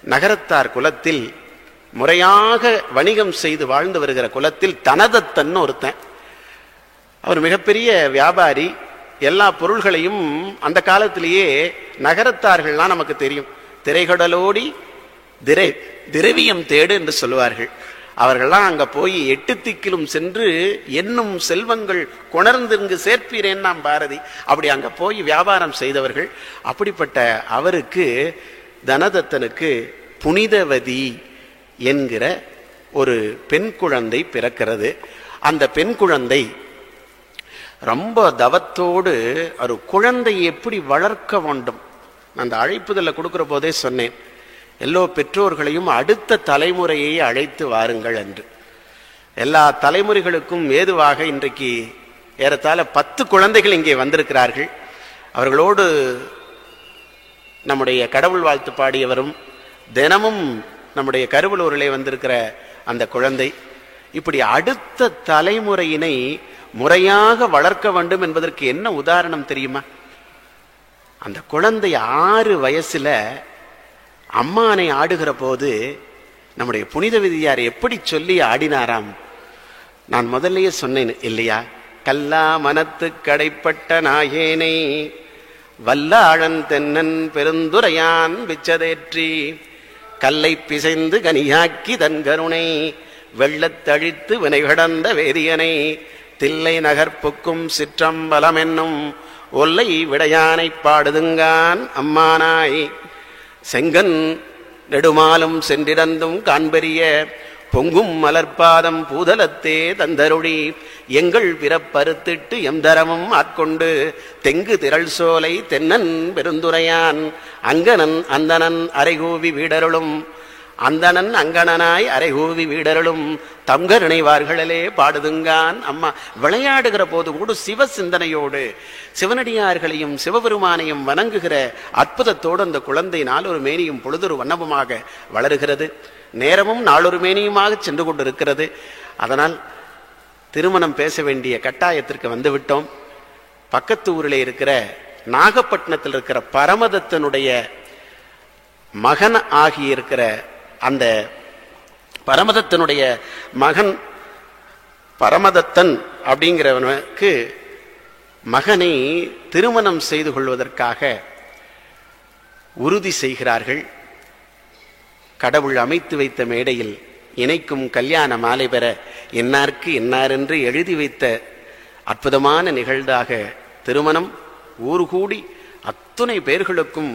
நகரத்தார் குலத்தில் முறையாக வணிகம் செய்து வாழ்ந்து வருகிற குலத்தில் தனதத்தன் ஒருத்தன். அவர் மிகப்பெரிய வியாபாரி. எல்லா பொருள்களையும் அந்த காலத்திலேயே நகரத்தார்கள்லாம் நமக்கு தெரியும். திரைகடலோடி திரவியம் தேடு என்று சொல்லுவார்கள். அவர்கள்லாம் அங்க போய் 8 திக்கிலும் சென்று என்னும் செல்வங்கள் கொணர்ந்து சேர்ப்பீரேன் நாம் பாரதி. அப்படி அங்க போய் வியாபாரம் செய்தவர்கள். அப்படிப்பட்ட அவருக்கு தனதத்தனுக்கு புனிதவதி என்கிற ஒரு பெண் குழந்தை பிறக்கிறது. அந்த பெண் குழந்தை ரொம்ப தவத்தோடு ஒரு குழந்தையை எப்படி வளர்க்க வேண்டும். அந்த அழைப்புதல கொடுக்கிற போதே சொன்னேன், எல்லோ பெற்றோர்களையும் அடுத்த தலைமுறையை அழைத்து வாருங்கள் என்று. எல்லா தலைமுறைகளுக்கும் ஏதுவாக இன்றைக்கு ஏறத்தாழ 10 குழந்தைகள் இங்கே வந்திருக்கிறார்கள். அவர்களோடு நம்முடைய கடவுள் வாழ்த்து பாடியவரும் தினமும் நம்முடைய கருவலூரிலே வந்திருக்கிற அந்த குழந்தை. இப்படி அடுத்த தலைமுறையினை முறையாக வளர்க்க வேண்டும் என்பதற்கு என்ன உதாரணம் தெரியுமா? அந்த குழந்தை 6 வயசுல அம்மானை ஆடுகிற போது நம்முடைய புனித விதியார் எப்படி சொல்லி ஆடினாராம். நான் முதல்லயே சொன்னேன் இல்லையா? கல்லா மனத்து கடைப்பட்ட நாயேனை வல்லாளன் தென்னன் பெருந்துரையான் விச்சதேற்றி கல்லை பிசைந்து கனியாக்கி தன் கருணை வெள்ளத்தழித்து வினை கடந்த வேதியனை தில்லை நகர்ப்புக்கும் சிற்றம்பலம் என்னும் ஒல்லை விடையானை பாடுதுங்கான் அம்மானாய் செங்கன் நெடுமாலும் சென்றிடந்தும் காண்பெரிய பொங்கும் மலர்பாதம் பூதலத்தே தந்தருளி எங்கள் பிறப்பறுத்திட்டு எந்தரமும் ஆட்கொண்டு தெங்கு திரள் சோலை தென்னன் பெருந்துரையான் அங்கனன் அந்தணன் அரைகூவி வீடருளும் அந்தணன் அங்கணனாய் அரைகூவி வீடருளும் தம்கருணைவார்களே பாடுதுங்கான் அம்மா. விளையாடுகிற போது கூட சிவ சிந்தனையோடு சிவனடியார்களையும் சிவபெருமானையும் வணங்குகிற அற்புதத்தோடு அந்த குழந்தை நாளொரு மேனியும் பொழுதொரு வண்ணமுமாக வளருகிறது. நேரமும் நாளொரு மேனியுமாக சென்று கொண்டிருக்கிறது. அதனால் திருமணம் பேச வேண்டிய கட்டாயத்திற்கு வந்துவிட்டோம். பக்கத்து ஊரில் இருக்கிற நாகப்பட்டினத்தில் இருக்கிற பரமதத்தனுடைய மகன் ஆகியிருக்கிற அந்த பரமதத்தனுடைய மகன் பரமதத்தன் அப்படிங்கிறவனுக்கு மகனை திருமணம் செய்து கொள்வதற்காக உறுதி செய்கிறார்கள். கடவுள் அமைத்து வைத்த மேடையில் இணைக்கும் கல்யாண மாலை பெற என்னாருக்கு என்னார் என்று எழுதி வைத்த அற்புதமான நிகழ்தாக திருமணம் ஊர் கூடி அத்துணை பேர்களுக்கும்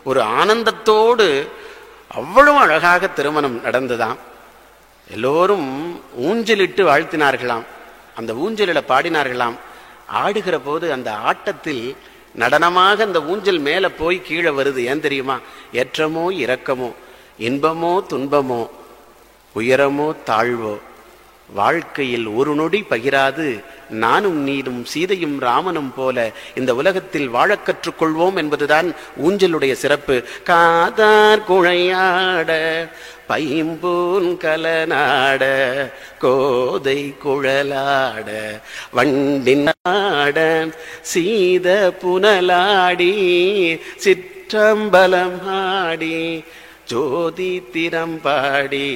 ஒரு ஆனந்தத்தோடு அவ்வளவு அழகாக திருமணம் நடந்ததாம். எல்லோரும் ஊஞ்சலிட்டு வாழ்த்தினார்களாம். அந்த ஊஞ்சலில பாடினார்களாம். ஆடுகிற போது அந்த ஆட்டத்தில் நடனமாக அந்த ஊஞ்சல் மேல போய் கீழே வருது. ஏன் தெரியுமா? ஏற்றமோ இரக்கமோ, இன்பமோ துன்பமோ, உயரமோ தாழ்வோ, வாழ்க்கையில் ஒரு நொடி பகிராது நானும் நீனும் சீதையும் ராமனும் போல இந்த உலகத்தில் வாழக் கற்றுக்கொள்வோம் என்பதுதான் ஊஞ்சலுடைய சிறப்பு. காதார் குழையாட பைம்பூன் கலநாட கோதை குழலாட வண்டின் ஆட சீத புனலாடி சிற்றம்பலம் ஆடி ஜோதி திறம்பாடி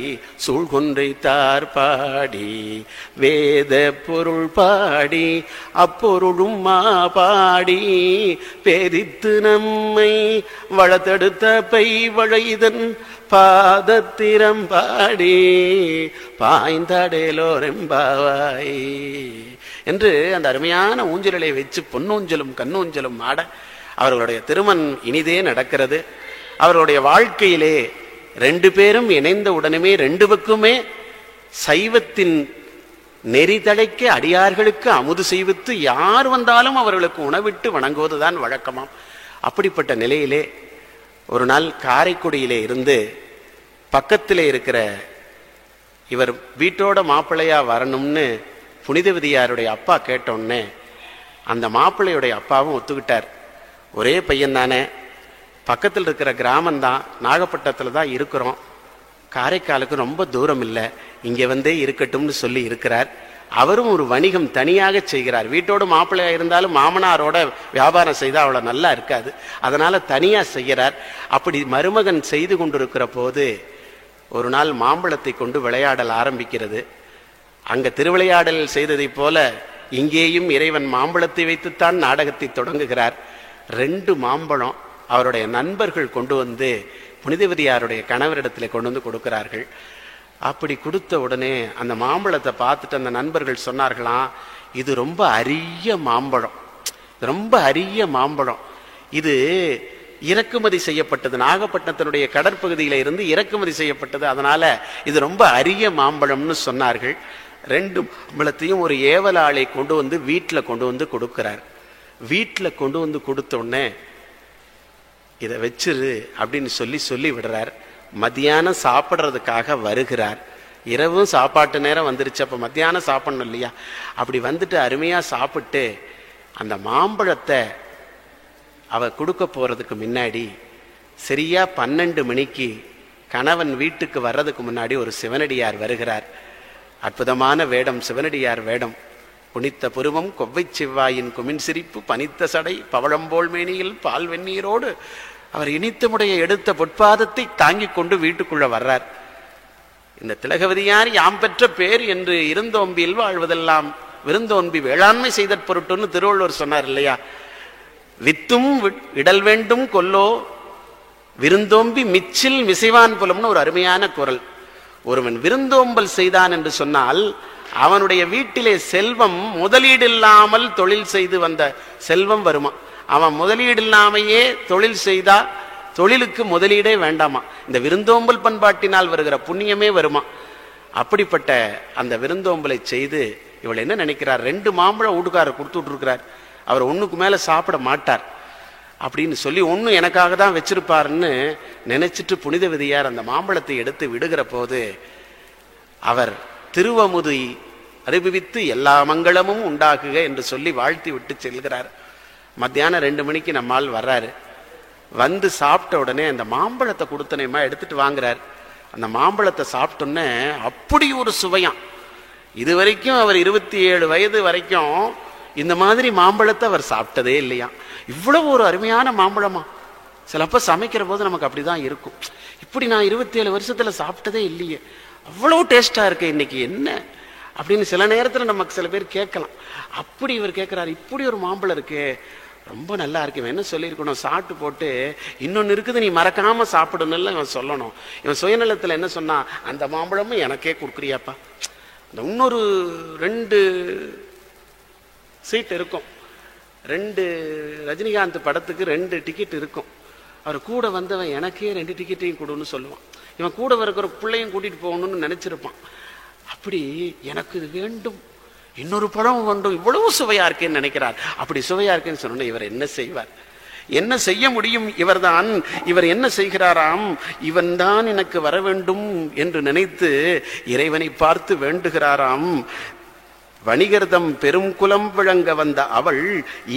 சூழ்கொன்றை தார் பாடி வேத பொருள் பாடி அப்பொருளும் மா பாடி பேரித்து நம்மை வளத்தெடுத்த பை வளைதன் பாதத்திரம் பாடி பாய்ந்தாடேலோரெம்பாவாய் என்று அந்த அருமையான ஊஞ்சலை வச்சு பொன்னூஞ்சலும் கண்ணூஞ்சலும் ஆட அவர்களுடைய திருமணம் இனிதே நடக்கிறது. அவர்களுடைய வாழ்க்கையிலே ரெண்டு பேரும் இணைந்த உடனே ரெண்டு பக்குமே சைவத்தின் நெறிதழைக்க அடியார்களுக்கு அமுது செய்வித்து யார் வந்தாலும் அவர்களுக்கு உணவிட்டு வணங்குவதுதான் வழக்கமாம். அப்படிப்பட்ட நிலையிலே ஒரு நாள் காரைக்குடியிலே இருந்து பக்கத்திலே இருக்கிற இவர் வீட்டோட மாப்பிள்ளையா வரணும்னு புனிதவதியாருடைய அப்பா கேட்டோன்னே அந்த மாப்பிள்ளையுடைய அப்பாவும் ஒத்துக்கிட்டார். ஒரே பையன் தானே, பக்கத்தில் இருக்கிற கிராமந்தான், நாகப்பட்டினத்தில் தான் இருக்கிறோம், காரைக்காலுக்கு ரொம்ப தூரம் இல்லை, இங்கே வந்தே இருக்கட்டும்னு சொல்லி இருக்கிறார். அவரும் ஒரு வணிகம் தனியாக செய்கிறார். வீட்டோடு மாப்பிள்ளையா இருந்தாலும் மாமனாரோட வியாபாரம் செய்தால் அவ்வளோ நல்லா இருக்காது, அதனால தனியாக செய்கிறார். அப்படி மருமகன் செய்து கொண்டிருக்கிற போது ஒரு நாள் மாம்பழத்தை கொண்டு விளையாடல் ஆரம்பிக்கிறது. அங்க திருவிளையாடல் செய்ததை போல இங்கேயும் இறைவன் மாம்பழத்தை வைத்துத்தான் நாடகத்தை தொடங்குகிறார். 2 மாம்பழம் அவருடைய நண்பர்கள் கொண்டு வந்து புனிதவதியாருடைய கணவரிடத்தில் கொண்டு வந்து கொடுக்கிறார்கள். அப்படி கொடுத்த உடனே அந்த மாம்பழத்தை பார்த்துட்டு அந்த நண்பர்கள் சொன்னார்களாம், இது ரொம்ப அரிய மாம்பழம், ரொம்ப அரிய மாம்பழம், இது இறக்குமதி செய்யப்பட்டது, நாகப்பட்டினத்தினுடைய கடற்பகுதியில இருந்து இறக்குமதி செய்யப்பட்டது, அதனால இது ரொம்ப அரிய மாம்பழம்னு சொன்னார்கள். 2 மாம்பழத்தையும் ஒரு ஏவலாளை கொண்டு வந்து வீட்டில் கொண்டு வந்து கொடுக்கிறார். வீட்டில் கொண்டு வந்து கொடுத்த உடனே இதை வச்சிரு அப்படின்னு சொல்லி விடுறார். மத்தியானம் சாப்பிட்றதுக்காக வருகிறார். இரவும் சாப்பாட்டு நேரம் வந்துருச்சு, அப்போ மத்தியானம் சாப்பிடணும் இல்லையா? அப்படி வந்துட்டு அருமையா சாப்பிட்டு அந்த மாம்பழத்தை அவ கொடுக்க போறதுக்கு முன்னாடி சரியா 12 மணிக்கு கணவன் வீட்டுக்கு வர்றதுக்கு முன்னாடி ஒரு சிவனடியார் வருகிறார். அற்புதமான வேடம், சிவனடியார் வேடம். புனித்த புருவம், கொவ்வை செவ்வாயின் குமின் சிரிப்பு, பனித்த சடை, பவழம்போல் மேனியில் பால் வெந்நீரோடு அவர் இனித்தமுடைய எடுத்த பொற்பாதத்தை தாங்கிக் கொண்டு வீட்டுக்குள்ள வர்றார். இந்த திலகவதியார் யாம் பெற்ற பேர் என்று இருந்தோம்பியில் வாழ்வதெல்லாம் விருந்தோம்பி வேளாண்மை செய்த பொருட்டுன்னு திருவள்ளுவர் சொன்னார் இல்லையா? வித்தும் இடல் வேண்டும் கொல்லோ விருந்தோம்பி மிச்சில் மிசைவான் புலம்னு ஒரு அருமையான குரல். ஒருவன் விருந்தோம்பல் செய்தான் என்று சொன்னால் அவனுடைய வீட்டிலே செல்வம் முதலீடு இல்லாமல் தொழில் செய்து வந்த செல்வம் வருமா? அவன் முதலீடு இல்லாமையே தொழில் செய்தா தொழிலுக்கு முதலீடே வேண்டாமா, இந்த விருந்தோம்பல் பண்பாட்டினால் வருகிற புண்ணியமே வருமா? அப்படிப்பட்ட அந்த விருந்தோம்பலை செய்து இவள் என்ன நினைக்கிறார், 2 மாம்பழம் வீட்டுக்காரர் கொடுத்துட்டு இருக்கிறார், அவர் ஒண்ணுக்கு மேல சாப்பிட மாட்டார் அப்படின்னு சொல்லி ஒண்ணு எனக்காக தான் வச்சிருப்பாருன்னு நினைச்சிட்டு புனிதவதியார் அந்த மாம்பழத்தை எடுத்து விடுகிற போது அவர் திருவமுதை அறிவித்து எல்லா மங்களமும் உண்டாகுக என்று சொல்லி வாழ்த்தி விட்டு செல்கிறார். மத்தியானம் 2 மணிக்கு நம்மால் வர்றாரு. வந்து சாப்பிட்ட உடனே அந்த மாம்பழத்தை கொடுத்தனேமா எடுத்துட்டு வாங்குறார். அந்த மாம்பழத்தை சாப்பிட்டோன்னே அப்படி ஒரு சுவையாம். இது வரைக்கும் அவர் 27 வயது வரைக்கும் இந்த மாதிரி மாம்பழத்தை அவர் சாப்பிட்டதே இல்லையா. இவ்வளவு ஒரு அருமையான மாம்பழமா. சிலப்ப சமைக்கிற போது நமக்கு அப்படிதான் இருக்கும், இப்படி நான் 27 வருஷத்துல சாப்பிட்டதே இல்லையே, அவ்வளவு டேஸ்டா இருக்கு இன்னைக்கு என்ன அப்படின்னு சில நேரத்துல நமக்கு சில பேர் கேட்கலாம். அப்படி இவர் கேட்கிறார், இப்படி ஒரு மாம்பழம் இருக்கு, ரொம்ப நல்லா இருக்கு. இவன் என்ன சொல்லியிருக்கணும், சாப்பிட்டு போட்டு இன்னொன்னு இருக்குது நீ மறக்காம சாப்பிடணும்ல இவன் சொல்லணும். இவன் சுயநலத்துல என்ன சொன்னா, அந்த மாம்பழமும் எனக்கே கொடுக்குறியாப்பா. அந்த இன்னொரு 2 சீட் இருக்கும், 2 ரஜினிகாந்த் படத்துக்கு 2 டிக்கெட் இருக்கும். அவர் கூட வந்தவன் எனக்கே 2 டிக்கெட்டையும் கொடுன்னு சொல்லுவான். இவன் கூட இருக்கிற பிள்ளையும் கூட்டிட்டு போகணும்னு நினைச்சிருப்பான். அப்படி எனக்கு இது வேண்டும், இன்னொரு பழம் வேண்டும், இவ்வளவு சுவையா இருக்கேன்னு நினைக்கிறார். அப்படி சுவையா இருக்கேன்னு சொன்ன இவர் என்ன செய்வார், என்ன செய்ய முடியும்? இவர் என்ன செய்கிறாராம், இவன் தான் எனக்கு வர வேண்டும் என்று நினைத்து இறைவனை பார்த்து வேண்டுகிறாராம். வணிகர்தம் பெரும் குலம் விளங்க வந்த அவள்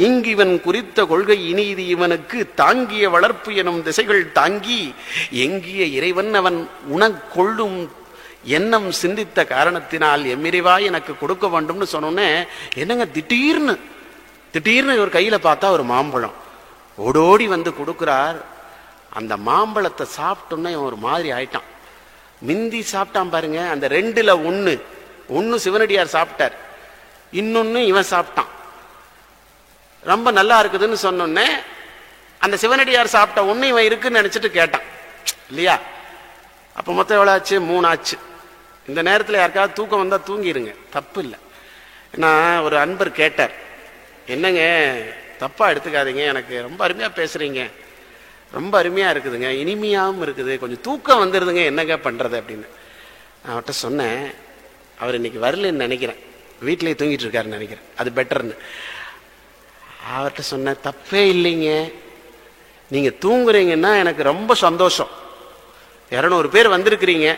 இங்கிவன் குறித்த கொள்கை இனிது இவனுக்கு தாங்கிய வளர்ப்பு எனும் திசைகள் தாங்கி எங்கிய இறைவன் அவன் உனக்கொள்ளும் எண்ணம் சிந்தித்த காரணத்தினால் எம்மிறைவா எனக்கு கொடுக்க வேண்டும்னு சொன்னோன்னே, என்னங்க திடீர்னு இவர் கையில பார்த்தா ஒரு மாம்பழம் ஓடோடி வந்து கொடுக்கிறார். அந்த மாம்பழத்தை சாப்பிட்டோன்னே ஒரு மாதிரி ஆயிட்டான். மிந்தி சாப்பிட்டான் பாருங்க, அந்த 2ல் 1 சிவனடியார் சாப்பிட்டார், இன்னொன்னு இவன் சாப்பிட்டான். ரொம்ப நல்லா இருக்குதுன்னு சொன்னோன்னே அந்த சிவனடியார் சாப்பிட்ட ஒண்ணு இவன் இருக்குன்னு நினைச்சிட்டு கேட்டான் இல்லையா? அப்ப மொத்தம் எவ்வளவு ஆச்சு? 3 ஆச்சு. இந்த நேரத்தில் யாருக்காவது தூக்கம் வந்தா தூங்கிடுங்க, தப்பு இல்லை. நான் ஒரு அன்பர் கேட்டார், என்னங்க தப்பா எடுத்துக்காதீங்க, எனக்கு ரொம்ப அருமையா பேசுறீங்க, ரொம்ப அருமையா இருக்குதுங்க, இனிமையாவும் இருக்குது, கொஞ்சம் தூக்கம் வந்துருதுங்க, என்னங்க பண்றது அப்படின்னு. நான் அவர்கிட்ட சொன்னேன், அவர் இன்னைக்கு வரலன்னு நினைக்கிறேன், வீட்டிலேயே தூங்கிட்டு இருக்காருன்னு நினைக்கிறேன், அது பெட்டர்னு. அவர்கிட்ட சொன்ன, தப்பே இல்லைங்க, நீங்க தூங்குறீங்கன்னா எனக்கு ரொம்ப சந்தோஷம். 200 பேர் வந்திருக்கிறீங்க,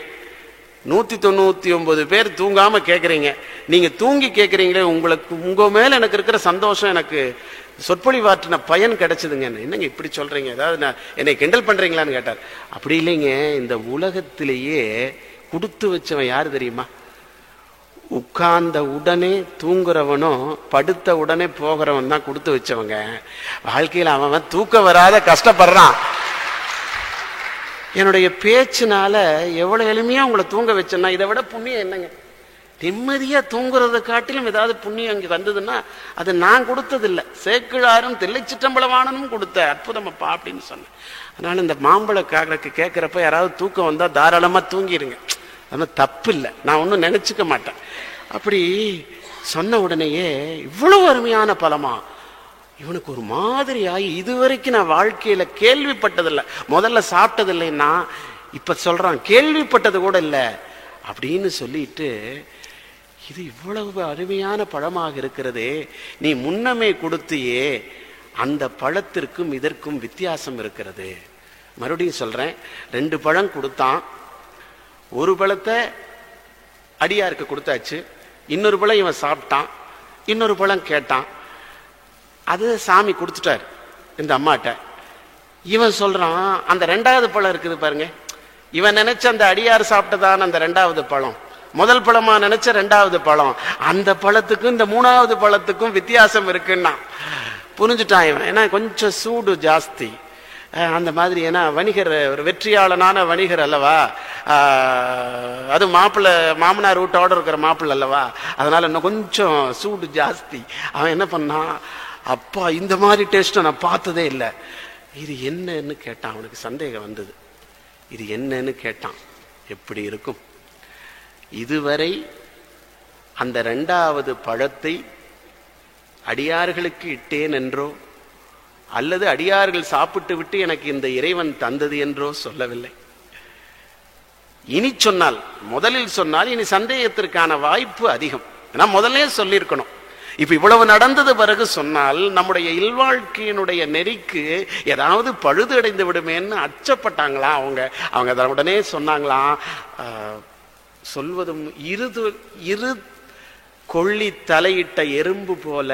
199 பேர் தூங்காம கேட்கறீங்க, நீங்க தூங்கி கேட்கறீங்களே, உங்க மேல எனக்கு இருக்கிற சந்தோஷம், எனக்கு சொற்பொழிவாற்றின பயன் கிடைச்சதுங்க. என்னங்க இப்படி சொல்றீங்க, ஏதாவது என்னை கிண்டல் பண்றீங்களான்னு கேட்டார். அப்படி இல்லைங்க, இந்த உலகத்திலேயே கொடுத்து வச்சவன் யாரு தெரியுமா? உட்கார்ந்த உடனே தூங்குறவனும் படுத்த உடனே போகிறவன் தான் கொடுத்து வச்சவங்க. வாழ்க்கையில் அவன் தூக்கம் வராத கஷ்டப்படுறான். என்னுடைய பேச்சுனால எவ்வளவு எளிமையா உங்களை தூங்க வச்சேன்னா, இதை விட புண்ணியம் என்னங்க? நிம்மதியா தூங்குறதை காட்டிலும் ஏதாவது புண்ணியம் அங்கே வந்ததுன்னா அது நான் கொடுத்தது இல்லை, சேக்கிழாரும் தில்லை சிற்றம்பலவாணனும் கொடுத்த அற்புதமப்பா அப்படின்னு சொன்னேன். அதனால இந்த மாம்பழக்காரருக்கு கேட்கிறப்ப யாராவது தூக்கம் வந்தா தாராளமா தூங்கிடுங்க, அதனால தப்பு இல்லை, நான் ஒன்றும் நினைச்சுக்க மாட்டேன். அப்படி சொன்ன உடனேயே இவ்வளவு அருமையான பலமா இவனுக்கு ஒரு மாதிரி ஆகி, இதுவரைக்கும் நான் வாழ்க்கையில கேள்விப்பட்டதில்லை, முதல்ல சாப்பிட்டதில்லைன்னா இப்ப சொல்றான் கேள்விப்பட்டது கூட இல்லை அப்படின்னு சொல்லிட்டு, இது இவ்வளவு அருமையான பழமாக இருக்கிறதே, நீ முன்னமே கொடுத்தியே, அந்த பழத்திற்கும் இதற்கும் வித்தியாசம் இருக்கிறது. மறுபடியும் சொல்றேன், 2 பழம் கொடுத்தான், ஒரு பழத்தை அடியாருக்கு கொடுத்தாச்சு, இன்னொரு பழம் இவன் சாப்பிட்டான், இன்னொரு பழம் கேட்டான், அது சாமி கொடுத்துட்டார் இந்த அம்மாட்ட. இவன் சொல்றான், அந்த 2வது பழம் இருக்குது பாருங்க, இவன் நினைச்ச அந்த அடியார் சாப்பிட்டதான் அந்த 2வது பழம், முதல் பழமா நினைச்ச 2வது பழம், அந்த பழத்துக்கும் இந்த 3வது பழத்துக்கும் வித்தியாசம் இருக்குன்னா புரிஞ்சுட்டான் இவன். ஏன்னா கொஞ்சம் சூடு ஜாஸ்தி, அந்த மாதிரி. ஏன்னா வணிகர், ஒரு வெற்றியாளனான வணிகர் அல்லவா, அது மாமனார் வீட்டோட இருக்கிற மாப்பிள்ளை அல்லவா, அதனால இன்னும் கொஞ்சம் சூடு ஜாஸ்தி. அவன் என்ன பண்ணான், அப்பா இந்த மாதிரி டேஸ்ட் நான் பார்த்ததே இல்லை, இது என்னன்னு கேட்டான். அவனுக்கு சந்தேகம் வந்தது, இது என்னன்னு கேட்டான். எப்படி இருக்கும்? இதுவரை அந்த 2வது பழத்தை அடியார்களுக்கு இட்டேன் என்றோ அல்லது அடியார்கள் சாப்பிட்டு விட்டு எனக்கு இந்த இறைவன் தந்தது என்றோ சொல்லவில்லை. இனி சொன்னால், முதலில் சொன்னால் இனி சந்தேகத்திற்கான வாய்ப்பு அதிகம். ஏன்னா முதல்ல சொல்லியிருக்கணும். இப்ப இவ்வளவு நடந்தது பிறகு சொன்னால் நம்முடைய இல்வாழ்க்கையினுடைய நெறிக்கு ஏதாவது பழுது அடைந்து விடுமேன்னு அச்சப்பட்டாங்களா அவங்க உடனே சொன்னாங்களாம், சொல்வதும் இரு கொள்ளி தலையிட்ட எறும்பு போல,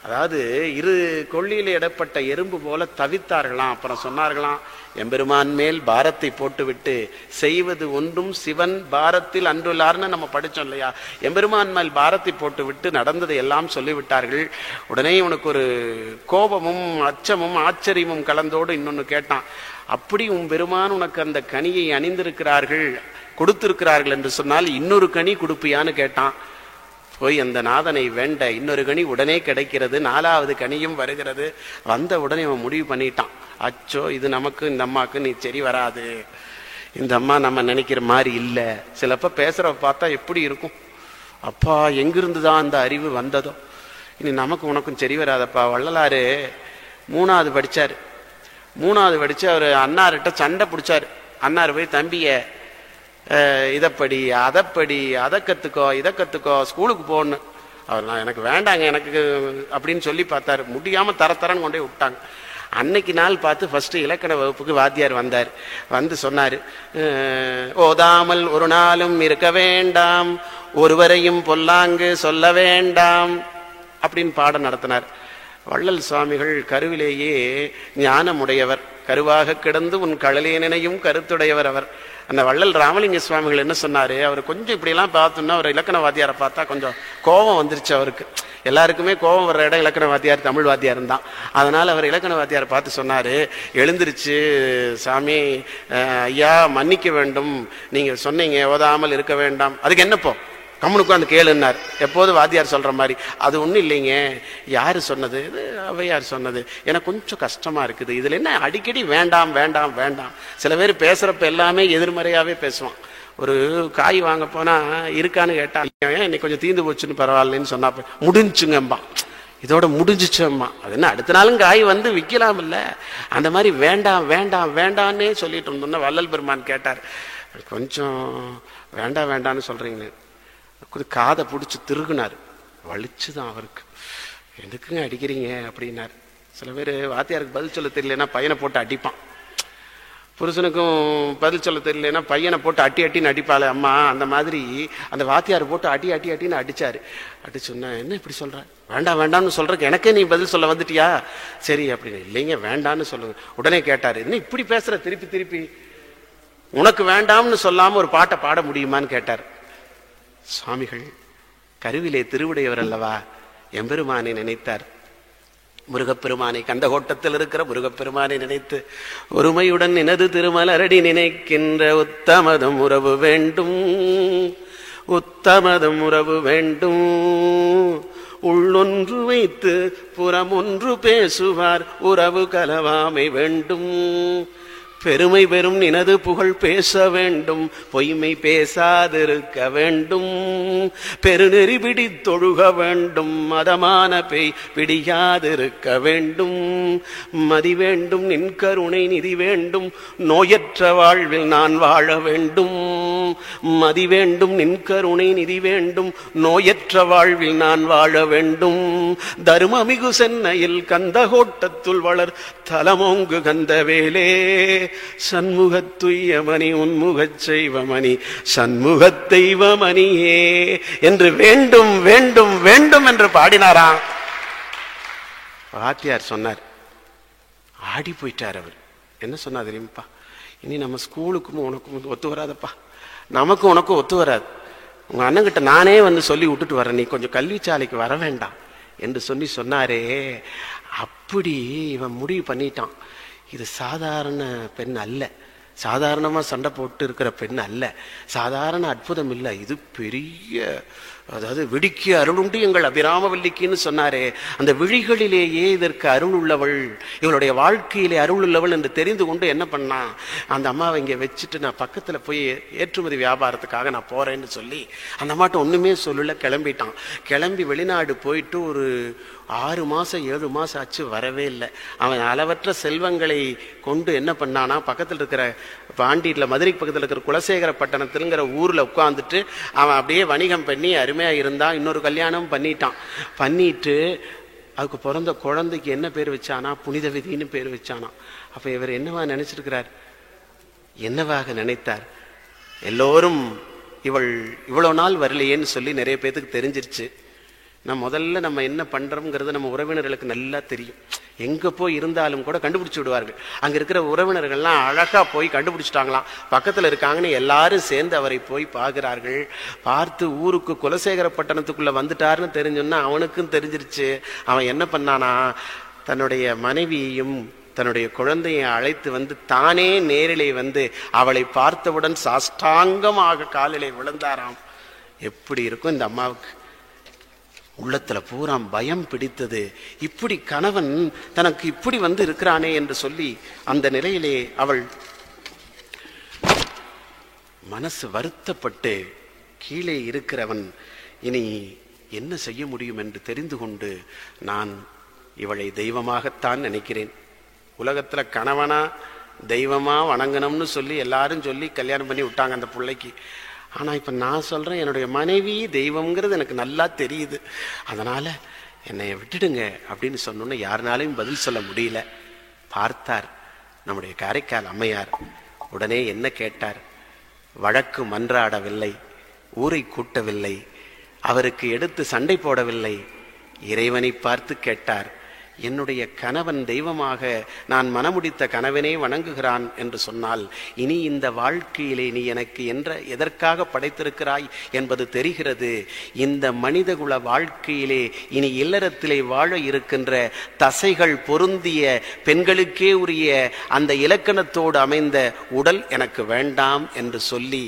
அதாவது 2 கொள்ளியில இடப்பட்ட எறும்பு போல தவித்தார்களாம். அப்புறம் சொன்னார்களாம், எம்பெருமான் மேல் பாரத்தை போட்டுவிட்டு செய்வது ஒன்றும் சிவன் பாரத்தில் அன்றுள்ளார்னு நம்ம படிச்சோம் இல்லையா? எம்பெருமான் மேல் பாரத்தை போட்டு விட்டு நடந்ததை எல்லாம் சொல்லிவிட்டார்கள். உடனே உனக்கு ஒரு கோபமும் அச்சமும் ஆச்சரியமும் கலந்தோடு இன்னொன்னு கேட்டான், அப்படி உன் பெருமான் உனக்கு அந்த கனியை அணிந்திருக்கிறார்கள், கொடுத்திருக்கிறார்கள் என்று சொன்னால் இன்னொரு கனி கொடுப்பியான்னு கேட்டான். போய் அந்த நாதனை வேண்ட. இன்னொரு கனி உடனே கிடைக்கிறது, 4வது கனியும் வருகிறது. வந்த உடனே அவன் முடிவு பண்ணிட்டான், அச்சோ இது நமக்கு இந்த அம்மாவுக்கு நீ சரி வராது, இந்த அம்மா நம்ம நினைக்கிற மாதிரி இல்லை. சிலப்ப பேசுறவ பார்த்தா எப்படி இருக்கும், அப்பா எங்கிருந்துதான் அந்த அறிவு வந்ததோ, இனி நமக்கு உனக்கும் சரி வராதப்பா. வள்ளலாறு 3வது படிச்சாரு. 3வது படிச்சு அவர் அண்ணார்கிட்ட சண்டை பிடிச்சாரு. அண்ணார் போய், தம்பிய இதைப்படி அதைப்படி, அதை கத்துக்கோ இதை கத்துக்கோ, ஸ்கூலுக்கு போன்னு. அவர் நான் எனக்கு வேண்டாங்க எனக்கு அப்படின்னு சொல்லி பார்த்தாரு. முடியாம தரன்னு கொண்டே விட்டாங்க. அன்னைக்கு நாள் பார்த்து ஃபர்ஸ்ட் இலக்கண வகுப்புக்கு வாத்தியார் வந்தார். வந்து சொன்னாரு, ஓதாமல் ஒரு நாளும் இருக்க வேண்டாம், ஒருவரையும் பொல்லாங்கு சொல்ல வேண்டாம் அப்படின்னு பாடம் நடத்தினார். வள்ளல் சுவாமிகள் கருவிலேயே ஞானமுடையவர், கருவாக கிடந்து உன் கழலே நினையும் கருத்துடையவர் அவர். அந்த வள்ளல் ராமலிங்க சுவாமிகள் என்ன சொன்னாரு, அவர் கொஞ்சம் இப்படியெல்லாம் பார்த்தோம்னா அவர் இலக்கண வாத்தியாரை பார்த்தா கொஞ்சம் கோபம் வந்துருச்சு அவருக்கு. எல்லாருக்குமே கோபம் வர்ற இடம் இலக்கண வாத்தியார், தமிழ் வாத்தியார் தான். அதனால அவர் இலக்கண வாத்தியாரை பார்த்து சொன்னாரு, எழுந்திருச்சு சாமி, ஐயா மன்னிக்க வேண்டும், நீங்க சொன்னீங்க ஓதாமல் இருக்க வேண்டாம், அதுக்கு என்னப்போ கம்முனுக்கும் அந்த கேளுன்னார். எப்போது வாத்தியார் சொல்ற மாதிரி. அது ஒன்றும் இல்லைங்க, யாரு சொன்னது, இது அவையார் சொன்னது, எனக்கு கொஞ்சம் கஷ்டமா இருக்குது, இதுல என்ன அடிக்கடி வேண்டாம் வேண்டாம் வேண்டாம். சில பேர் பேசுறப்ப எல்லாமே எதிர்மறையாவே பேசுவான். ஒரு காய் வாங்க போனா இருக்கான்னு கேட்டா, இன்னைக்கு கொஞ்சம் தீந்து போச்சுன்னு பரவாயில்லன்னு சொன்னா முடிஞ்சுங்கம்பா, இதோட முடிஞ்சிச்சம்மா. அது என்ன அடுத்த நாளும் காய் வந்து விற்கலாம் இல்ல. அந்த மாதிரி வேண்டாம் வேண்டாம் வேண்டான்னே சொல்லிட்டு இருந்தோம்னா வள்ளல் பெருமான் கேட்டார், கொஞ்சம் வேண்டாம் வேண்டான்னு சொல்றீங்க. காதை பிடிச்சி திருகுனார். வலிச்சுதான் அவருக்கு. எதுக்குங்க அடிக்கிறீங்க அப்படின்னாரு. சில பேர் வாத்தியாருக்கு பதில் சொல்ல தெரியலன்னா பையனை போட்டு அடிப்பான். புருஷனுக்கும் பதில் சொல்ல தெரியலன்னா பையனை போட்டு அட்டின்னு அடிப்பாளே அம்மா, அந்த மாதிரி அந்த வாத்தியார் போட்டு அட்டின்னு அடிச்சாரு. சொன்ன, என்ன இப்படி சொல்ற, வேண்டாம் வேண்டாம்னு சொல்றக்கு எனக்கே நீ பதில் சொல்ல வந்துட்டியா, சரி அப்படின்னு. இல்லைங்க வேண்டான்னு சொல்லுங்க. உடனே கேட்டாரு, என்ன இப்படி பேசுற திருப்பி திருப்பி, உனக்கு வேண்டாம்னு சொல்லாம ஒரு பாட்டை பாட முடியுமான்னு கேட்டார். சுவாமிகள் கருவிலே திருவுடையவர் அல்லவா, எம்பெருமானை நினைத்தார். முருகப்பெருமானை, கந்தகோட்டத்தில் இருக்கிற முருகப்பெருமானை நினைத்து, ஒருமையுடன் எனது திருமலரடி நினைக்கின்ற உத்தமதம் உறவு வேண்டும், உத்தமதம் உறவு வேண்டும், உள்ளொன்று வைத்து புறமொன்று பேசுவார் உறவு கலவாமை வேண்டும், பெருமை பெறும் நினது புகழ் பேச வேண்டும், பொய்மை பேசாதிருக்க வேண்டும், பெருநெறி பிடித்தொழுக வேண்டும், மதமான பேய் பிடியாதிருக்க வேண்டும், மதி வேண்டும் நின் கருணை நிதி வேண்டும், நோயற்ற வாழ்வில் நான் வாழ வேண்டும், மதி வேண்டும் நின் கருணை நிதி வேண்டும், நோயற்ற வாழ்வில் நான் வாழ வேண்டும், தருமமிகு சென்னையில் கந்தகோட்டத்துள் வளர் தலமோங்கு கந்தவேலே, சண்முகத்துய்யமணி உன்முகச் செய்வமணி சண்முகத் தெய்வமணியே என்று வேண்டும் வேண்டும் வேண்டும் என்று பாடினாராம். வாத்தியார் சொன்னார். ஆடி போயிட்டார் அவர். என்ன சொன்னா தெரியுமாப்பா, இனி நம்ம ஸ்கூலுக்கும் உனக்கும் ஒத்து வராதப்பா, நமக்கும் உனக்கும் ஒத்து வராது, உங்க அண்ணன் கிட்ட நானே வந்து சொல்லி விட்டுட்டு வரேன், நீ கொஞ்சம் கல்விச்சாலைக்கு வர வேண்டாம் என்று சொன்னாரே. அப்படி இவன் முடிவு பண்ணிட்டான். இது சாதாரண பெண் அல்ல, சாதாரணமா சண்டை போட்டு இருக்கிற பெண் அல்ல, சாதாரண அற்புதம் இல்லை, இது பெரிய, அதாவது விழிக்கு அருளுண்டு எங்கள் அபிராமவல்லிக்குன்னு சொன்னாரே, அந்த விழிகளிலேயே இதற்கு அருள் உள்ளவள், இவளுடைய வாழ்க்கையிலே அருள் உள்ளவள் என்று தெரிந்து கொண்டு என்ன பண்ணா, அந்த அம்மாவை இங்கே வச்சுட்டு நான் பக்கத்துல போய் ஏற்றுமதி வியாபாரத்துக்காக நான் போறேன்னு சொல்லி அந்த அம்மாட்ட ஒண்ணுமே சொல்லல, கிளம்பிட்டான். கிளம்பி வெளிநாடு போயிட்டு ஒரு 6 மாசம் 7 மாசம் ஆச்சு, வரவே இல்லை. அவன் அளவற்ற செல்வங்களை கொண்டு என்ன பண்ணானா, பக்கத்தில் இருக்கிற பாண்டியில, மதுரைக்கு பக்கத்தில் இருக்கிற குலசேகரப்பட்டணத்துங்கிற ஊர்ல உட்கார்ந்துட்டு அவன் அப்படியே வணிகம் பண்ணி அருமையா இருந்தான். இன்னொரு கல்யாணம் பண்ணிட்டு அதுக்கு பிறந்த குழந்தைக்கு என்ன பேர் வச்சானா, புனித விதின்னு பேர் வச்சானா. அப்ப இவர் என்னவா நினைச்சிருக்கிறார், என்னவாக நினைத்தார், எல்லோரும் இவ்வளவு நாள் வரலையேன்னு சொல்லி நிறைய பேருக்கு தெரிஞ்சிருச்சு. முதல்ல நம்ம என்ன பண்றோம்ங்கிறது நம்ம உறவினர்களுக்கு நல்லா தெரியும். எங்க போய் இருந்தாலும் கூட கண்டுபிடிச்சு விடுவார்கள். அங்க இருக்கிற உறவினர்கள்லாம் அழகா போய் கண்டுபிடிச்சிட்டாங்களாம், பக்கத்துல இருக்காங்கன்னு எல்லாரும் சேர்ந்து அவரை போய் பார்க்கிறார்கள். பார்த்து ஊருக்கு குலசேகரப்பட்டணத்துக்குள்ள வந்துட்டாருன்னு தெரிஞ்சோன்னா அவனுக்கும் தெரிஞ்சிருச்சு. அவன் என்ன பண்ணானா, தன்னுடைய மனைவியையும் தன்னுடைய குழந்தையை அழைத்து வந்து தானே நேரிலே வந்து அவளை பார்த்தவுடன் சாஷ்டாங்கமாக காலிலே விழுந்தாராம். எப்படி இருக்கும் இந்த அம்மாவுக்கு, உள்ளத்துல பூரா பயம் பிடித்தது. இப்படி கணவன் தனக்கு இப்படி இருக்கிறானே என்று சொல்லி அந்த நிலையிலே அவள் மனசு வருத்தப்பட்டு கீழே இருக்கிறவன் இனி என்ன செய்ய முடியும் என்று தெரிந்து கொண்டு, நான் இவளை தெய்வமாகத்தான் நினைக்கிறேன். உலகத்துல கணவனா தெய்வமா வணங்கணும்னு சொல்லி எல்லாரும் சொல்லி கல்யாணம் பண்ணி விட்டாங்க அந்த பிள்ளைக்கு. ஆனா இப்ப நான் சொல்றேன், என்னுடைய மனைவி தெய்வம்ங்கிறது எனக்கு நல்லா தெரியுது, அதனால என்னை விட்டுடுங்க அப்படின்னு சொன்னோன்னு யாருனாலையும் பதில் சொல்ல முடியல. பார்த்தார் நம்முடைய காரைக்கால் அம்மையார். உடனே என்ன கேட்டார்? வழக்கு மன்றாடவில்லை, ஊரை கூட்டவில்லை, அவருக்கு எடுத்து சண்டை போடவில்லை. இறைவனை பார்த்து கேட்டார், என்னுடைய கணவன் தெய்வமாக நான் மனமுடித்த கணவனே வணங்குகிறான் என்று சொன்னால், இனி இந்த வாழ்க்கையிலே நீ எனக்கு எதற்காக படைத்திருக்கிறாய் என்பது தெரிகிறது. இந்த மனிதகுல வாழ்க்கையிலே இனி இல்லறத்திலே வாழ இருக்கின்ற தசைகள் பொருந்திய பெண்களுக்கே உரிய அந்த இலக்கணத்தோடு அமைந்த உடல் எனக்கு வேண்டாம் என்று சொல்லி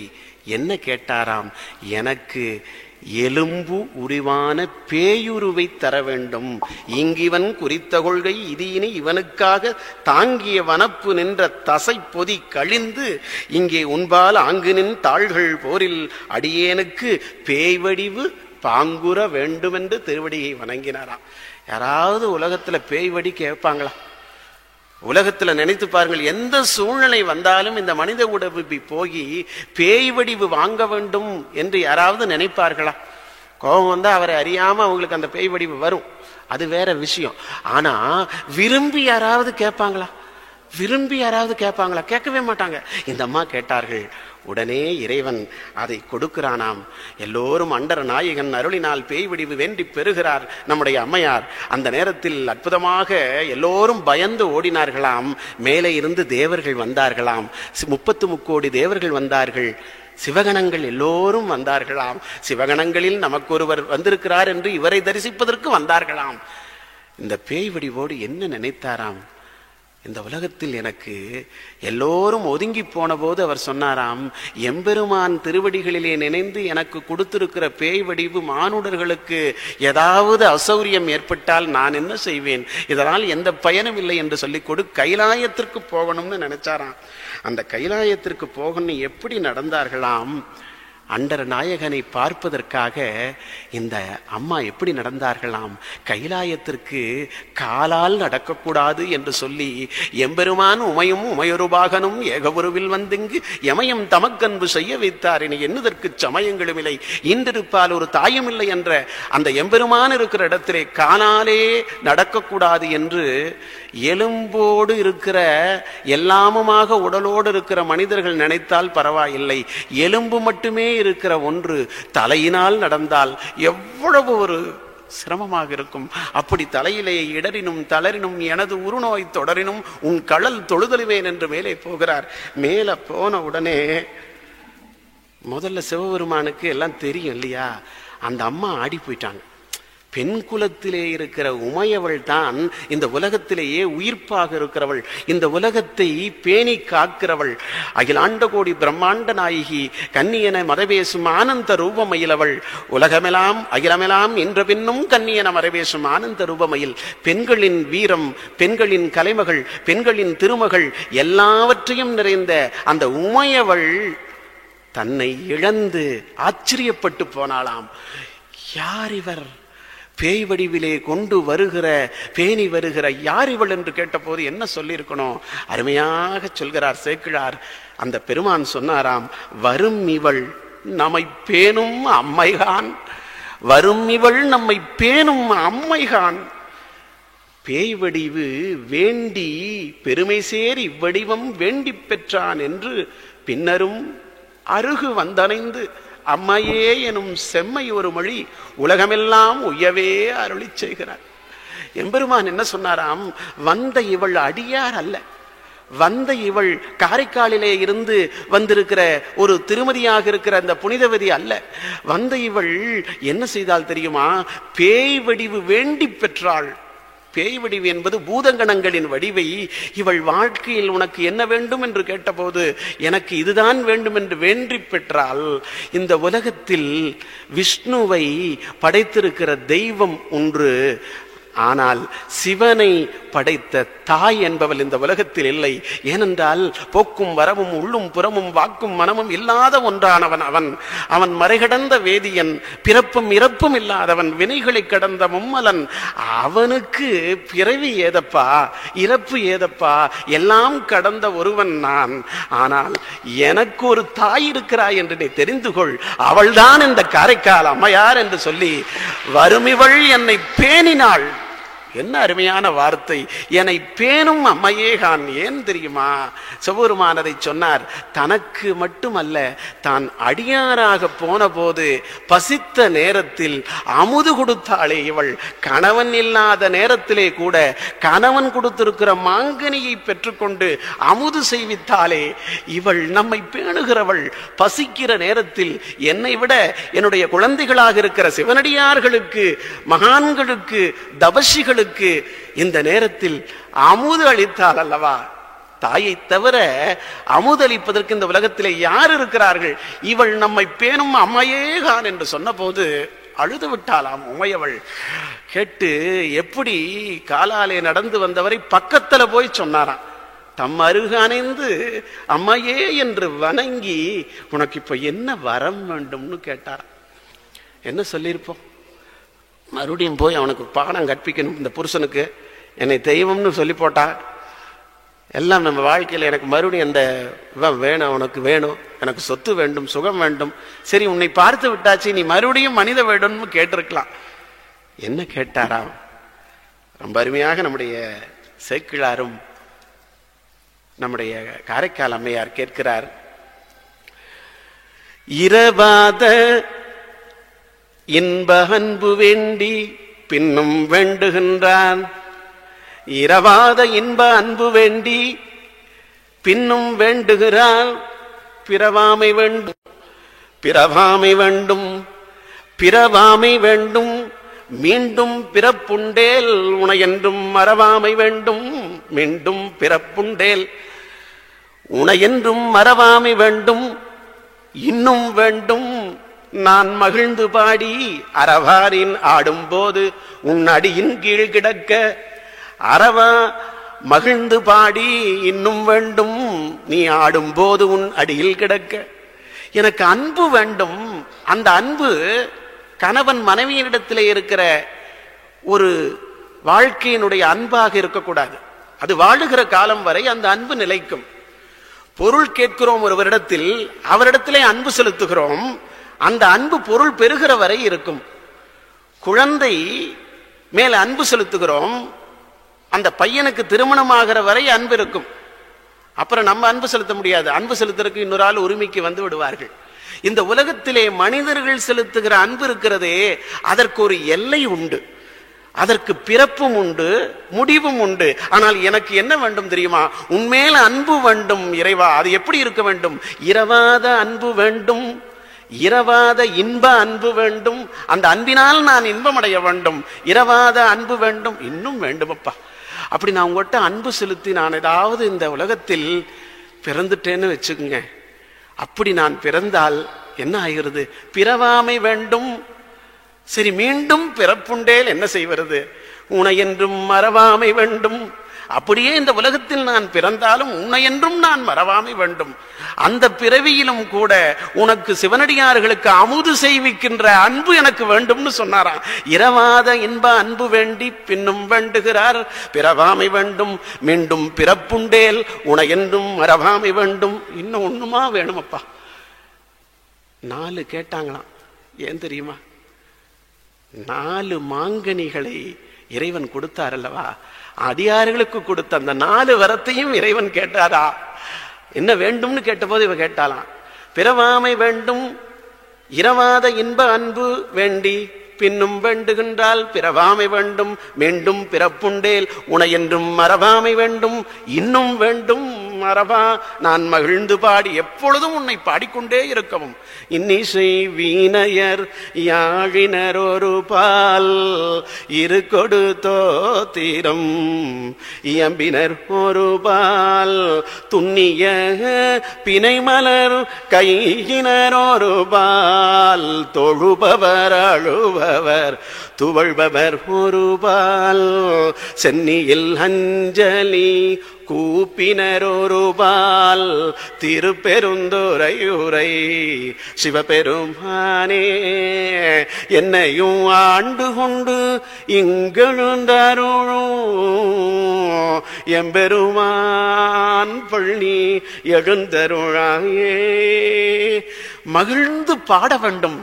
என்ன கேட்டாராம்? எனக்கு எலும்பு உரிவான பேயுருவை தர வேண்டும். இங்கிவன் குறித்த கொள்கை இது இனி இவனுக்காக தாங்கிய வனப்பு நின்ற தசை பொதி கழிந்து இங்கே உன்பால் ஆங்குனின் தாள்கள் போரில் அடியேனுக்கு பேய்வடிவு பாங்குற வேண்டுமென்று திருவடியை வணங்கினாராம். யாராவது உலகத்துல பேய்வடி கேட்பாங்களா? உலகத்துல நினைத்து பாருங்கள், எந்த சூழ்நிலை வந்தாலும் இந்த மனித உடம்பு போய் பேய் வடிவு வாங்க வேண்டும் என்று யாராவது நினைப்பார்களா? கோபம் வந்தா அவரை அறியாம அவங்களுக்கு அந்த பேய் வடிவு வரும், அது வேற விஷயம். ஆனா விரும்பி யாராவது கேட்பாங்களா? கேட்கவே மாட்டாங்க. இந்த அம்மா கேட்டார்கள். உடனே இறைவன் அதை கொடுக்கிறானாம். எல்லோரும் அண்டர நாயகன் அருளினால் பேய் வடிவு வேண்டி பெறுகிறார் நம்முடைய அம்மையார். அந்த நேரத்தில் அற்புதமாக எல்லோரும் பயந்து ஓடினார்களாம். மேலே இருந்து தேவர்கள் வந்தார்களாம். 33 கோடி தேவர்கள் வந்தார்கள். சிவகணங்கள் எல்லோரும் வந்தார்களாம். சிவகணங்களில் நமக்கு ஒருவர் வந்திருக்கிறார் என்று இவரை தரிசிப்பதற்கு வந்தார்களாம். இந்த பேய் வடிவோடு என்ன நினைத்தாராம்? இந்த உலகத்தில் எனக்கு எல்லோரும் ஒதுங்கி போன போது அவர் சொன்னாராம், எம்பெருமான் திருவடிகளிலே நினைந்து எனக்கு கொடுத்திருக்கிற பேய் வடிவு மானுடர்களுக்கு ஏதாவது அசௌரியம் ஏற்பட்டால் நான் என்ன செய்வேன்? இதனால் எந்த பயனும் இல்லை என்று சொல்லி கைலாயத்திற்கு போகணும்னு நினைச்சாராம். அந்த கைலாயத்திற்கு போகணும் எப்படி நடந்தார்களாம்? அண்டர நாயகனை பார்ப்பதற்காக இந்த அம்மா எப்படி நடந்தார்களாம்? கைலாயத்திற்கு காலால் நடக்கக்கூடாது என்று சொல்லி எம்பெருமான் உமையும் உமையொருபாகனும் ஏகவுருவில் வந்திங்கு எமயம் தமக்கன்பு செய்ய வைத்தார். இனி என்னதற்கு சமயங்களும் இல்லை, இன்றிருப்பால் ஒரு தாயும் இல்லை என்ற அந்த எம்பெருமான் இருக்கிற இடத்திலே காலாலே நடக்கக்கூடாது என்று எலும்போடு இருக்கிற எல்லாமுமாக உடலோடு இருக்கிற மனிதர்கள் நினைத்தால் பரவாயில்லை, எலும்பு மட்டுமே இருக்கிற ஒன்று தலையினால் நடந்தால் எவ்வளவு ஒரு சிரமமாக இருக்கும். அப்படி தலையிலே இடரினும் தளரினும் எனது உருநோய் தொடரினும் உன் கழல் தொழுதலுவேன் என்று மேலே போகிறார். மேலே போன உடனே முதல்ல சிவபெருமானுக்கு எல்லாம் தெரியும் இல்லையா? அந்த அம்மா ஆடி போயிட்டாங்க. பெண் குலத்திலே இருக்கிற உமையவள் தான் இந்த உலகத்திலேயே உயிர்ப்பாக இருக்கிறவள், இந்த உலகத்தை பேணி காக்கிறவள், அகிலாண்ட கோடி பிரம்மாண்ட நாயகி, கன்னியன மரவேசும் ஆனந்த ரூபமயிலவள், உலகமெல்லாம் அகிலமெல்லாம் என்ற பின்னும் கன்னியன மரவேசும் ஆனந்த ரூபமயில். பெண்களின் வீரம், பெண்களின் கலைமகள், பெண்களின் திருமகள் எல்லாவற்றையும் நிறைந்த அந்த உமையவள் தன்னை இழந்து ஆச்சரியப்பட்டு போனாளாம். யார் இவர்? பேய் வடிவிலே கொண்டு வருகிற பேணி வருகிற யார் இவள் என்று கேட்டபோது என்ன சொல்லியிருக்கணும்? அருமையாக சொல்கிறார் சேக்கிழார். அந்த பெருமான் சொன்னாராம், வரும் இவள் நம்மை பேணும் அம்மைகான், வரும் இவள் நம்மை பேணும் அம்மைகான். பேய் வடிவு வேண்டி பெருமை சேர் இவ்வடிவம் வேண்டி பெற்றான் என்று பின்னரும் அருகு வந்தணைந்து அம்மையே எனும் செம்மை ஒரு மொழி உலகமெல்லாம் உய்யவே அருளி செய்கிறார். எம்பெருமான் என்ன சொன்னாராம்? வந்த இவள் அடியார் அல்ல, வந்த இவள் காரைக்காலிலே இருந்து வந்திருக்கிற ஒரு திருமதியாக இருக்கிற அந்த புனிதவதி அல்ல. வந்த இவள் என்ன செய்தால் தெரியுமா? பேய் வடிவு வேண்டி பெற்றாள். பேய் வடிவு என்பது பூதங்கணங்களின் வடிவை. இவள் வாழ்க்கையில் உனக்கு என்ன வேண்டும் என்று கேட்டபோது எனக்கு இதுதான் வேண்டும் என்று வேண்டி பெற்றால், இந்த உலகத்தில் விஷ்ணுவை படைத்திருக்கிற தெய்வம் ஒன்று, ஆனால் சிவனை படைத்த தாய் என்பவள் இந்த உலகத்தில் இல்லை. ஏனென்றால் போக்கும் வரவும் உள்ளும் புறமும் வாக்கும் மனமும் இல்லாத ஒன்றானவன் அவன். அவன் மறைகடந்த வேதியன், பிறப்பும் இறப்பும் இல்லாதவன், வினைகளை கடந்த மும்மலன். அவனுக்கு பிறவி ஏதப்பா, இறப்பு ஏதப்பா, எல்லாம் கடந்த ஒருவன் நான். ஆனால் எனக்கு ஒரு தாய் இருக்கிறாய் என்று நீ தெரிந்து கொள், அவள்தான் இந்த காரைக்கால் அம்மையார் என்று சொல்லி வருமிவள் என்னை பேணினாள். என்ன அருமையான வார்த்தை! என்னை பேணும் அம்மையேகான். ஏன் தெரியுமா? சிவபெருமான் அதை சொன்னார். தனக்கு மட்டுமல்ல, தான் அடியாராக போன போது பசித்த நேரத்தில் அமுது கொடுத்தாளே இவள். கணவன் இல்லாத நேரத்திலே கூட கணவன் கொடுத்திருக்கிற மாங்கனியை பெற்றுக்கொண்டு அமுது செய்வித்தாளே இவள். நம்மை பேணுகிறவள். பசிக்கிற நேரத்தில் என்னை விட என்னுடைய குழந்தைகளாக இருக்கிற சிவனடியார்களுக்கு, மகான்களுக்கு, தபசிகளுக்கு இந்த நேரத்தில் அமுது அளித்தாள் அல்லவா? தாயை தவிர அமுதளிப்பதற்கு இந்த உலகத்திலே யார் இருக்கிறார்கள்? இவள் நம்மை பேணும் அம்மையேகான் என்று சொன்ன போது அழுது விட்டாளாம் உமையவள். கேட்டு எப்படி காலாலே நடந்து வந்தவரை பக்கத்துல போய் சொன்னாராம். தம் அருகு அணைந்து அம்மையே என்று வணங்கி, உனக்கு இப்ப என்ன வரம் வேண்டும்னு கேட்டாராம். என்ன சொல்லியிருப்போம்? மறுபடியும் போய் அவனுக்கு பாடம் கற்பிக்கணும். இந்த புருஷனுக்கு என்னை தெய்வம்னு சொல்லி போட்டா எல்லாம் நம்ம வாழ்க்கையில் எனக்கு மறுபடியும் அந்த வேணும், அவனுக்கு வேணும், எனக்கு சொத்து வேண்டும், சுகம் வேண்டும். சரி, உன்னை பார்த்து விட்டாச்சு, நீ மறுபடியும் மனித வேண்டும்னு கேட்டிருக்கலாம். என்ன கேட்டாராம்? ரொம்ப அருமையாக நம்முடைய சேக்கிழாரும் நம்முடைய காரைக்கால் அம்மையார் கேட்கிறார். இரவாத இன்ப அன்பு வேண்டி பின்னும் வேண்டுகின்றான். இரவாத இன்ப அன்பு வேண்டி பின்னும் வேண்டுகிறார். பிறவாமை வேண்டும், பிறவாமை வேண்டும், பிறவாமை வேண்டும், மீண்டும் பிறப்புண்டேல் உனையென்றும் மறவாமை வேண்டும், மீண்டும் பிறப்புண்டேல் உனையென்றும் மறவாமை வேண்டும், இன்னும் வேண்டும் நான் மகிழ்ந்து பாடி அரவாரின் ஆடும்போது உன் அடியின் கீழ் கிடக்க. அரவா மகிழ்ந்து பாடி இன்னும் வேண்டும், நீ ஆடும்போது உன் அடியில் கிடக்க. எனக்கு அன்பு வேண்டும். அந்த அன்பு கணவன் மனைவியிடத்திலே இருக்கிற ஒரு வாழ்க்கையினுடைய அன்பாக இருக்கக்கூடாது. அது வாழுகிற காலம் வரை அந்த அன்பு நிலைக்கும். பொருள் கேட்கிறோம் ஒருவரிடத்தில், அவரிடத்திலே அன்பு செலுத்துகிறோம். அந்த அன்பு பொருள் பெறுகிற வரை இருக்கும். குழந்தை மேல் அன்பு செலுத்துகிறோம், அந்த பையனுக்கு திருமணமாகிற வரை அன்பு இருக்கும். அப்புறம் நம்ம அன்பு செலுத்த முடியாது. அன்பு செலுத்துறதுக்கு இன்னொரு ஆள் உரிமைக்கு வந்து விடுவார்கள். இந்த உலகத்திலே மனிதர்கள் செலுத்துகிற அன்பு இருக்கிறதே, அதற்கு ஒரு எல்லை உண்டு, அதற்கு பிறப்பும் உண்டு, முடிவும் உண்டு. ஆனால் எனக்கு என்ன வேண்டும் தெரியுமா? உன்மேல அன்பு வேண்டும் இறைவா. அது எப்படி இருக்க வேண்டும்? இரவாத அன்பு வேண்டும், இரவாத இன்ப அன்பு வேண்டும். அந்த அன்பினால் நான் இன்பம் அடைய வேண்டும். இரவாத அன்பு வேண்டும், இன்னும் வேண்டுமப்பா. அப்படி நான் உங்கள்கிட்ட அன்பு செலுத்தி நான் ஏதாவது இந்த உலகத்தில் பிறந்துட்டேன்னு வச்சுக்கோங்க. அப்படி நான் பிறந்தால் என்ன ஆகிறது? பிறவாமை வேண்டும். சரி, மீண்டும் பிறப்புண்டேல் என்ன செய்வது? உனையென்றும் மறவாமை வேண்டும். அப்படியே இந்த உலகத்தில் நான் பிறந்தாலும் உன்னையென்றும் நான் மறவாமை வேண்டும். அந்த பிறவியிலும் கூட உனக்கு சிவனடியார்களுக்கு அமுது செய்விக்கின்ற அன்பு எனக்கு வேண்டும்னு சொன்னாராம். இரவாத இன்ப அன்பு வேண்டி பின்னும் வேண்டுகிறார். பிறவாமை வேண்டும், மீண்டும் பிறப்புண்டேல் உனையென்றும் மறவாமை வேண்டும். இன்னும் ஒண்ணுமா வேணுமப்பா? 4 கேட்டாங்களாம். ஏன் தெரியுமா? 4 மாங்கனிகளை இறைவன் கொடுத்தார் அல்லவா? அடியார்களுக்கு கொடுத்த அந்த 4 வரத்தையும் இறைவன் கேட்டாரா? என்ன வேண்டும்னு கேட்டபோது இவ கேட்டாலாம். பிறவாமை வேண்டும், இரவாத இன்ப அன்பு வேண்டி பின்னும் வேண்டுகின்றால் பிறவாமை வேண்டும், மீண்டும் பிறப்புண்டேல் உனையென்றும் மறவாமை வேண்டும், இன்னும் வேண்டும் மறவா நான் மகிழ்ந்து பாடி எப்பொழுதும் உன்னை பாடிக்கொண்டே இருக்கவும். இன்னிசை வீணையர் யாழினர் ஒரு பால் இரு கொடு தோத்திரம் இயம்பினர் ஒரு பால் துண்ணிய பிணைமலர் கையினர் ஒரு பால் தொழுபவர் அழுபவர் துவழ்பவர் ஒரு பால் சென்னியில் அஞ்சலி கூப்பினர் ஒரு பால் திருப்பெருந்துறையுரை சிவபெருமானே என்னையும் ஆண்டு கொண்டு இங்கெழுந்தருளும் எம்பெருமான் பள்ளி எழுந்தருளாயே. மகிழ்ந்து பாட வேண்டும்.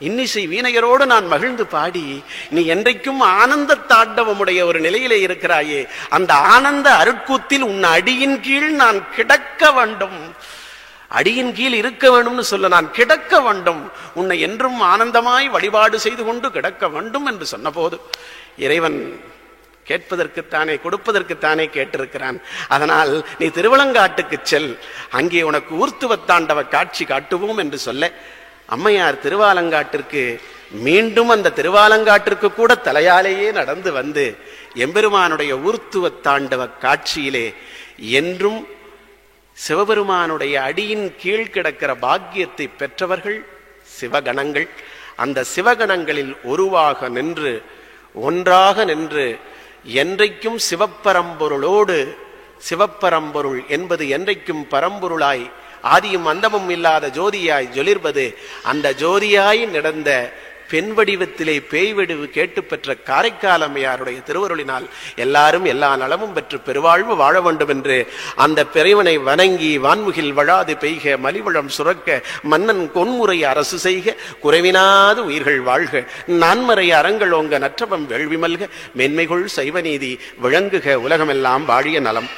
இன்னிசை வீணையரோடு நான் மகிழ்ந்து பாடி நீ என்றைக்கும் ஆனந்த தாண்டவமுடைய ஒரு நிலையிலே இருக்கிறாயே, அந்த ஆனந்த அருட்கூத்தில் உன் அடியின் கீழ் நான் கிடக்க வேண்டும். அடியின் கீழ் இருக்க வேண்டும்னு சொல்ல, நான் கிடக்க வேண்டும். உன்னை என்றும் ஆனந்தமாய் வழிபாடு செய்து கொண்டு கிடக்க வேண்டும் என்று சொன்ன போது இறைவன் கேட்பதற்குத்தானே கொடுப்பதற்குத்தானே கேட்டிருக்கிறான். அதனால் நீ திருவலங்காட்டுக்கு செல், அங்கே உனக்கு ஊர்த்துவத்தாண்டவ காட்சி காட்டுவோம் என்று சொல்ல அம்மையார் திருவாலங்காட்டிற்கு மீண்டும் அந்த திருவாலங்காட்டிற்கு கூட தலையாலேயே நடந்து வந்து எம்பெருமானுடைய ஊர்த்துவத்தாண்டவ காட்சியிலே என்றும் சிவபெருமானுடைய அடியின் கீழ் கிடக்கிற பாக்கியத்தை பெற்றவர்கள் சிவகணங்கள். அந்த சிவகணங்களில் ஒன்றாக நின்று என்றைக்கும் சிவப்பரம்பொருளோடு, சிவப்பரம்பொருள் என்பது என்றைக்கும் பரம்பொருளாய் ஆதியும் அந்தமும் இல்லாத ஜோதியாய் ஜொலிர்வது, அந்த ஜோதியாய் நடந்த பெண் வடிவத்திலே பேய் வடிவு கேட்டு பெற்ற காரைக்கால் அம்மையாருடைய திருவருளினால் எல்லாரும் எல்லா நலமும் பெற்று பெருவாழ்வு வாழ வேண்டும் என்று அந்த பெரியவனை வணங்கி வான்முகில் வழாது பெய்க மலிவளம் சுரக்க மன்னன் கொன்முறை அரசு செய்க குறைவினாது உயிர்கள் வாழ்க நான்மறை அறங்கள் ஓங்க நற்றவம் வேள்வி மல்க மென்மைகொள் சைவநீதி விளங்குக உலகமெல்லாம் வாழிய நலம்.